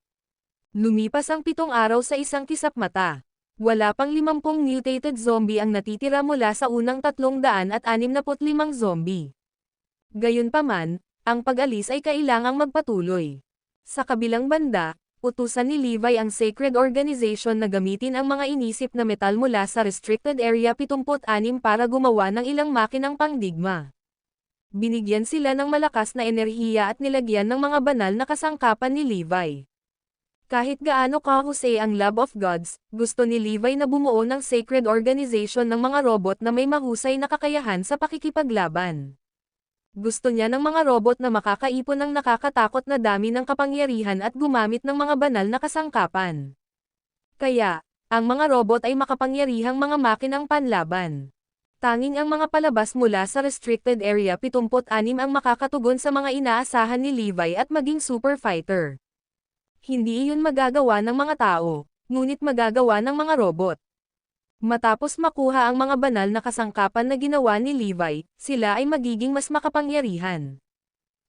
Lumipas ang 7 araw sa isang kisap mata. Wala pang 50 mutated zombie ang natitira mula sa unang 365 zombie. Gayunpaman, ang pag-alis ay kailangang magpatuloy. Sa kabilang banda, utusan ni Levi ang Sacred Organization na gamitin ang mga inisip na metal mula sa Restricted Area 76 para gumawa ng ilang makinang pangdigma. Binigyan sila ng malakas na enerhiya at nilagyan ng mga banal na kasangkapan ni Levi. Kahit gaano kahusay ang Lab of Gods, gusto ni Levi na bumuo ng Sacred Organization ng mga robot na may mahusay na kakayahan sa pakikipaglaban. Gusto niya ng mga robot na makakaipon ng nakakatakot na dami ng kapangyarihan at gumamit ng mga banal na kasangkapan. Kaya, ang mga robot ay makapangyarihang mga makinang panlaban. Tanging ang mga palabas mula sa Restricted Area 76 ang makakatugon sa mga inaasahan ni Levi at maging super fighter. Hindi iyon magagawa ng mga tao, ngunit magagawa ng mga robot. Matapos makuha ang mga banal na kasangkapan na ginawa ni Levi, sila ay magiging mas makapangyarihan.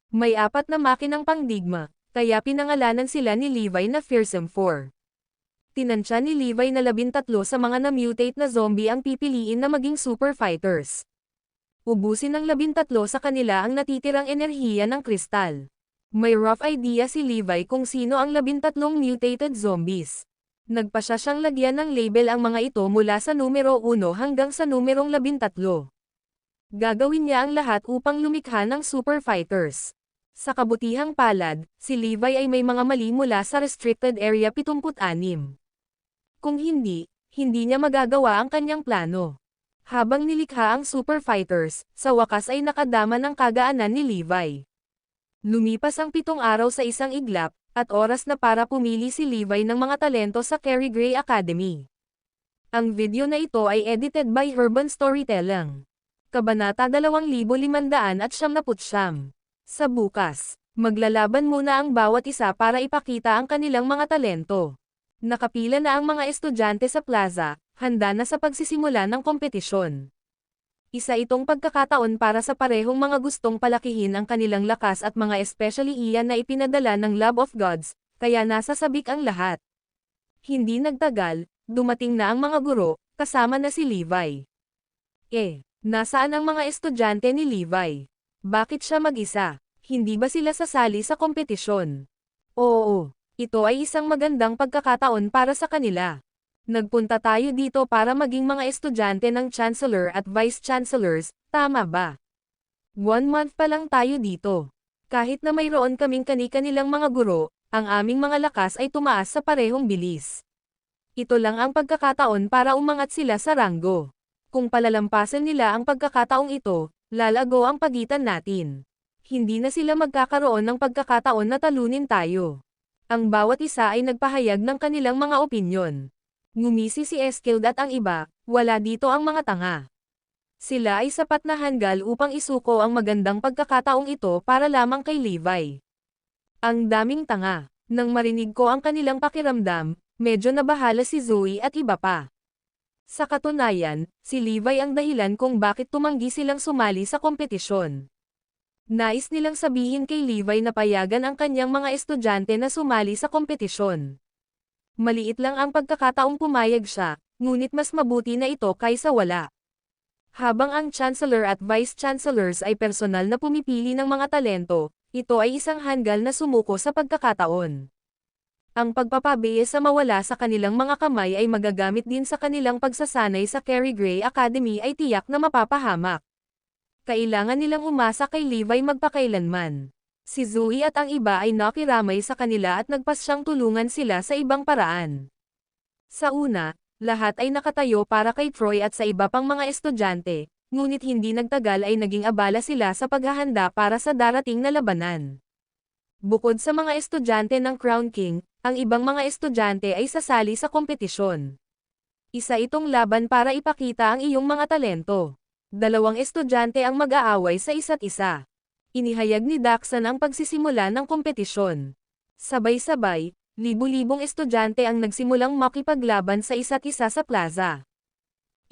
May 4 na makinang pangdigma, kaya pinangalanan sila ni Levi na Fearsome 4. Tinansya ni Levi na 13 sa mga na-mutate na zombie ang pipiliin na maging super fighters. Ubusin ng 13 sa kanila ang natitirang enerhiya ng kristal. May rough idea si Levi kung sino ang 13 mutated zombies. Nagpasya siyang lagyan ng label ang mga ito mula sa numero 1 hanggang sa numerong 13. Gagawin niya ang lahat upang lumikha ng super fighters. Sa kabutihang palad, si Levi ay may mga mali mula sa Restricted Area 76. Kung hindi niya magagawa ang kanyang plano. Habang nilikha ang super fighters, sa wakas ay nakadama ng kagaanan ni Levi. Lumipas ang 7 araw sa isang iglap, at oras na para pumili si Levi ng mga talento sa Carrie Gray Academy. Ang video na ito ay edited by Herban Storytelling. Kabanata 2579. Sa bukas, maglalaban muna ang bawat isa para ipakita ang kanilang mga talento. Nakapila na ang mga estudyante sa plaza, handa na sa pagsisimula ng kompetisyon. Isa itong pagkakataon para sa parehong mga gustong palakihin ang kanilang lakas at mga especially iyan na ipinadala ng Lab of Gods, kaya nasasabik ang lahat. Hindi nagtagal, dumating na ang mga guro, kasama na si Levi. Nasaan ang mga estudyante ni Levi? Bakit siya mag-isa? Hindi ba sila sasali sa kompetisyon? Oo, ito ay isang magandang pagkakataon para sa kanila. Nagpunta tayo dito para maging mga estudyante ng Chancellor at Vice Chancellors, tama ba? 1 month pa lang tayo dito. Kahit na mayroon kaming kani-kanilang mga guro, ang aming mga lakas ay tumaas sa parehong bilis. Ito lang ang pagkakataon para umangat sila sa ranggo. Kung palalampasan nila ang pagkakataong ito, lalago ang pagitan natin. Hindi na sila magkakaroon ng pagkakataon na talunin tayo. Ang bawat isa ay nagpahayag ng kanilang mga opinyon. Ngumisi si Eskild at ang iba, wala dito ang mga tanga. Sila ay sapat na hanggal upang isuko ang magandang pagkakataong ito para lamang kay Levi. Ang daming tanga. Nang marinig ko ang kanilang pakiramdam, medyo nabahala si Zoe at iba pa. Sa katunayan, si Levi ang dahilan kung bakit tumanggi silang sumali sa kompetisyon. Nais nilang sabihin kay Levi na payagan ang kanyang mga estudyante na sumali sa kompetisyon. Maliit lang ang pagkakataong pumayag siya, ngunit mas mabuti na ito kaysa wala. Habang ang Chancellor at Vice Chancellors ay personal na pumipili ng mga talento, ito ay isang hanggal na sumuko sa pagkakataon. Ang pagpapabiye sa mawala sa kanilang mga kamay ay magagamit din sa kanilang pagsasanay sa Carrie Gray Academy ay tiyak na mapapahamak. Kailangan nilang umasa kay Levi magpakailanman. Si Zoe at ang iba ay nakiramay sa kanila at nagpasyang tulungan sila sa ibang paraan. Sa una, lahat ay nakatayo para kay Troy at sa iba pang mga estudyante, ngunit hindi nagtagal ay naging abala sila sa paghahanda para sa darating na labanan. Bukod sa mga estudyante ng Crown King, ang ibang mga estudyante ay sasali sa kompetisyon. Isa itong laban para ipakita ang iyong mga talento. 2 estudyante ang mag-aaway sa isa't isa. Inihayag ni Daxan ang pagsisimula ng kompetisyon. Sabay-sabay, libu-libong estudyante ang nagsimulang makipaglaban sa isa't isa sa plaza.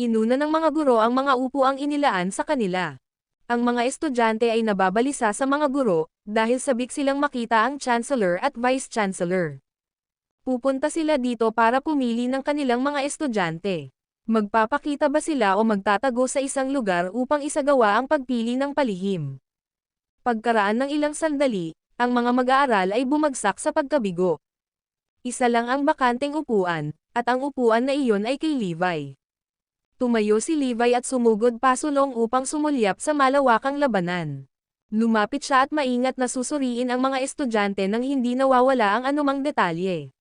Inuna ng mga guro ang mga upuang inilaan sa kanila. Ang mga estudyante ay nababalisa sa mga guro, dahil sabik silang makita ang Chancellor at Vice Chancellor. Pupunta sila dito para pumili ng kanilang mga estudyante. Magpapakita ba sila o magtatago sa isang lugar upang isagawa ang pagpili ng palihim? Pagkaraan ng ilang sandali, ang mga mag-aaral ay bumagsak sa pagkabigo. Isa lang ang bakanteng upuan, at ang upuan na iyon ay kay Levi. Tumayo si Levi at sumugod pasulong upang sumulyap sa malawakang labanan. Lumapit siya at maingat na susuriin ang mga estudyante nang hindi nawawala ang anumang detalye.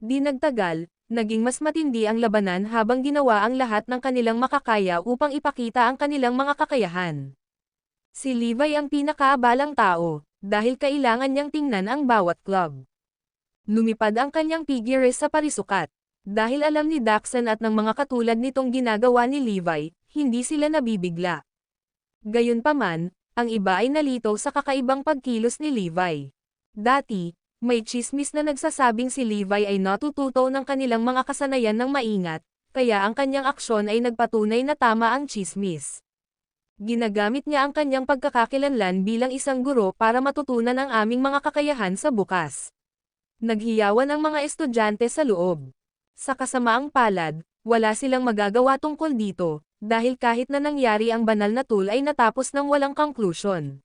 Di nagtagal, naging mas matindi ang labanan habang ginawa ang lahat ng kanilang makakaya upang ipakita ang kanilang mga kakayahan. Si Levi ang pinakaabalang tao, dahil kailangan niyang tingnan ang bawat club. Lumipad ang kanyang figures sa parisukat. Dahil alam ni Daxan at ng mga katulad nitong ginagawa ni Levi, hindi sila nabibigla. Gayunpaman, ang iba ay nalito sa kakaibang pagkilos ni Levi. Dati, may tsismis na nagsasabing si Levi ay natututo ng kanilang mga kasanayan ng maingat, kaya ang kanyang aksyon ay nagpatunay na tama ang tsismis. Ginagamit niya ang kanyang pagkakakilanlan bilang isang guro para matutunan ang aming mga kakayahan sa bukas. Naghiyawan ang mga estudyante sa loob. Sa kasamaang palad, wala silang magagawa tungkol dito, dahil kahit na nangyari ang banal na tool ay natapos ng walang conclusion.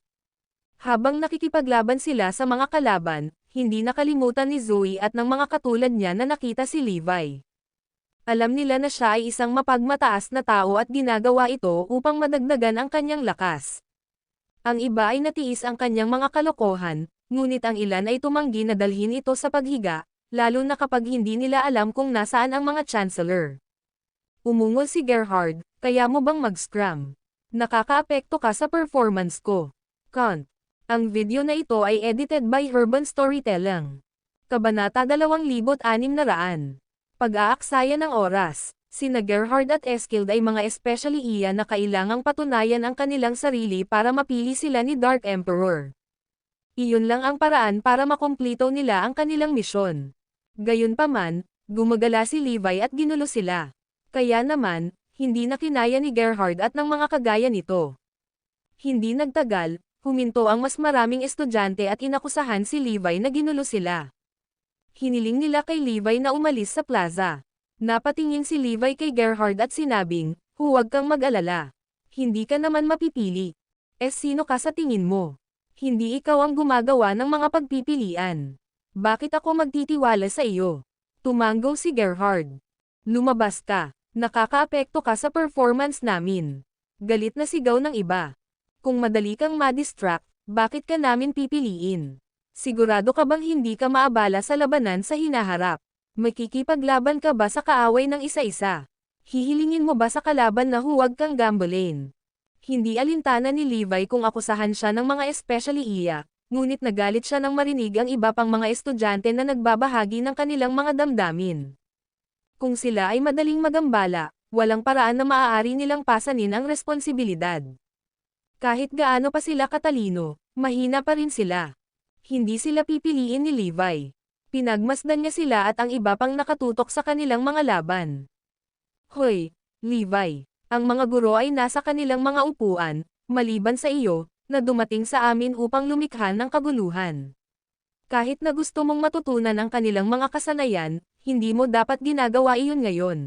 Habang nakikipaglaban sila sa mga kalaban, hindi nakalimutan ni Zoe at ng mga katulad niya na nakita si Levi. Alam nila na siya ay isang mapagmataas na tao at ginagawa ito upang madagdagan ang kanyang lakas. Ang iba ay natiis ang kanyang mga kalokohan, ngunit ang ilan ay tumanggi na dalhin ito sa paghiga, lalo na kapag hindi nila alam kung nasaan ang mga chancellor. Umungol si Gerhard, kaya mo bang mag-scrum? Nakakaapekto ka sa performance ko. Kant. Ang video na ito ay edited by Urban Storytelling. Kabanata 2600. Pag-aaksaya ng oras. Sina Gerhard at Eskild ay mga especially iya na kailangang patunayan ang kanilang sarili para mapili sila ni Dark Emperor. Iyon lang ang paraan para makumplito nila ang kanilang misyon. Gayunpaman, gumagala si Levi at ginulo sila. Kaya naman, hindi na kinaya ni Gerhard at ng mga kagaya nito. Hindi nagtagal, huminto ang mas maraming estudyante at inakusahan si Levi na ginulo sila. Hiniling nila kay Levi na umalis sa plaza. Napatingin si Levi kay Gerhard at sinabing, "Huwag kang mag-alala. Hindi ka naman mapipili. Sino ka sa tingin mo? Hindi ikaw ang gumagawa ng mga pagpipilian. Bakit ako magtitiwala sa iyo? Tumanggaw si Gerhard. Lumabas ka. Nakakaapekto ka sa performance namin. Galit na sigaw ng iba. Kung madali kang ma-distract, bakit ka namin pipiliin? Sigurado ka bang hindi ka maabala sa labanan sa hinaharap? Makikipaglaban ka ba sa kaaway ng isa-isa? Hihilingin mo ba sa kalaban na huwag kang gambling? Hindi alintana ni Levi kung akusahan siya ng mga especially iya, ngunit nagalit siya nang marinig ang iba pang mga estudyante na nagbabahagi ng kanilang mga damdamin. Kung sila ay madaling magambala, walang paraan na maaari nilang pasanin ang responsibilidad. Kahit gaano pa sila katalino, mahina pa rin sila. Hindi sila pipiliin ni Levi. Pinagmasdan niya sila at ang iba pang nakatutok sa kanilang mga laban. Hoy, Levi, ang mga guro ay nasa kanilang mga upuan, maliban sa iyo, na dumating sa amin upang lumikha ng kaguluhan. Kahit na gusto mong matutunan ang kanilang mga kasanayan, hindi mo dapat ginagawa iyon ngayon.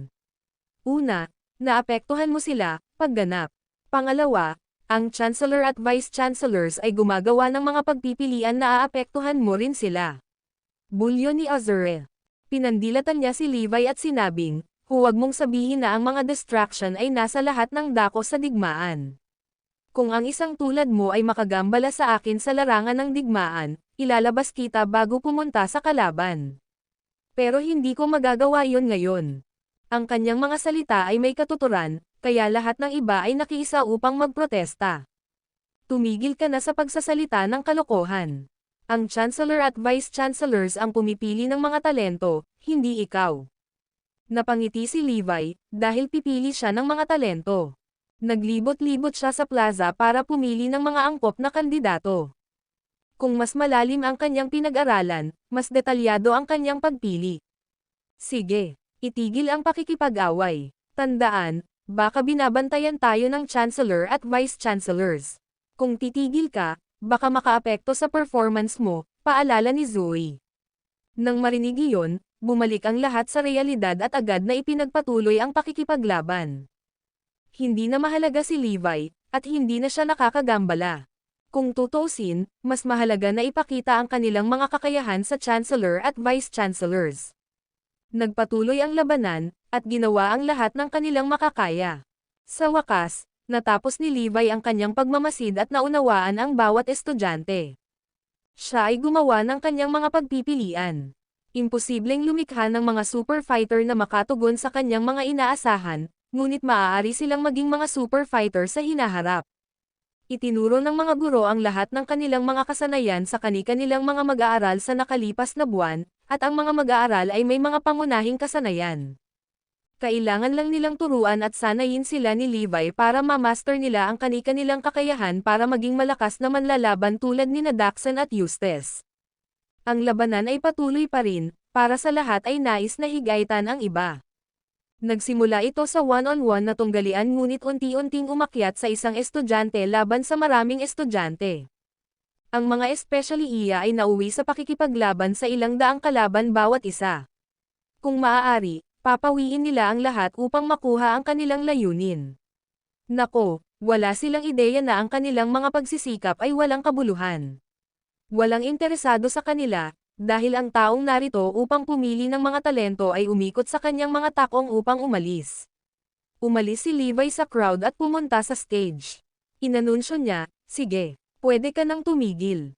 Una, naapektuhan mo sila, pagganap. Pangalawa, ang Chancellor at Vice Chancellors ay gumagawa ng mga pagpipilian na aapektuhan mo rin sila. Bulyo ni Azure. Pinandilatan niya si Levi at sinabing, huwag mong sabihin na ang mga distraction ay nasa lahat ng dako sa digmaan. Kung ang isang tulad mo ay makagambala sa akin sa larangan ng digmaan, ilalabas kita bago pumunta sa kalaban. Pero hindi ko magagawa iyon ngayon. Ang kanyang mga salita ay may katuturan, kaya lahat ng iba ay nakiisa upang magprotesta. Tumigil ka na sa pagsasalita ng kalokohan. Ang Chancellor at Vice Chancellors ang pumipili ng mga talento, hindi ikaw. Napangiti si Levi, dahil pipili siya ng mga talento. Naglibot-libot siya sa plaza para pumili ng mga angkop na kandidato. Kung mas malalim ang kanyang pinag-aralan, mas detalyado ang kanyang pagpili. Sige, itigil ang pakikipag-away. Tandaan, baka binabantayan tayo ng Chancellor at Vice Chancellors. Kung titigil ka, baka makaapekto sa performance mo, paalala ni Zoe. Nang marinig iyon, bumalik ang lahat sa realidad at agad na ipinagpatuloy ang pakikipaglaban. Hindi na mahalaga si Levi, at hindi na siya nakakagambala. Kung tutuusin, mas mahalaga na ipakita ang kanilang mga kakayahan sa Chancellor at Vice Chancellors. Nagpatuloy ang labanan, at ginawa ang lahat ng kanilang makakaya. Sa wakas, natapos ni Levi ang kanyang pagmamasid at naunawaan ang bawat estudyante. Siya ay gumawa ng kanyang mga pagpipilian. Imposibleng lumikha ng mga super fighter na makatugon sa kanyang mga inaasahan, ngunit maaari silang maging mga super fighter sa hinaharap. Itinuro ng mga guro ang lahat ng kanilang mga kasanayan sa kani-kanilang mga mag-aaral sa nakalipas na buwan, at ang mga mag-aaral ay may mga pangunahing kasanayan. Kailangan lang nilang turuan at sanayin sila ni Levi para ma-master nila ang kani-kanilang kakayahan para maging malakas na manlalaban tulad ni Daxon at Eustace. Ang labanan ay patuloy pa rin, para sa lahat ay nais na higaitan ang iba. Nagsimula ito sa one-on-one na tunggalian ngunit unti-unting umakyat sa isang estudyante laban sa maraming estudyante. Ang mga especially iya ay nauwi sa pakikipaglaban sa ilang daang kalaban bawat isa. Kung maaari, papawiin nila ang lahat upang makuha ang kanilang layunin. Nako, wala silang ideya na ang kanilang mga pagsisikap ay walang kabuluhan. Walang interesado sa kanila, dahil ang taong narito upang pumili ng mga talento ay umikot sa kanyang mga takong upang umalis. Umalis si Levi sa crowd at pumunta sa stage. Inanunsyo niya, sige, pwede ka nang tumigil.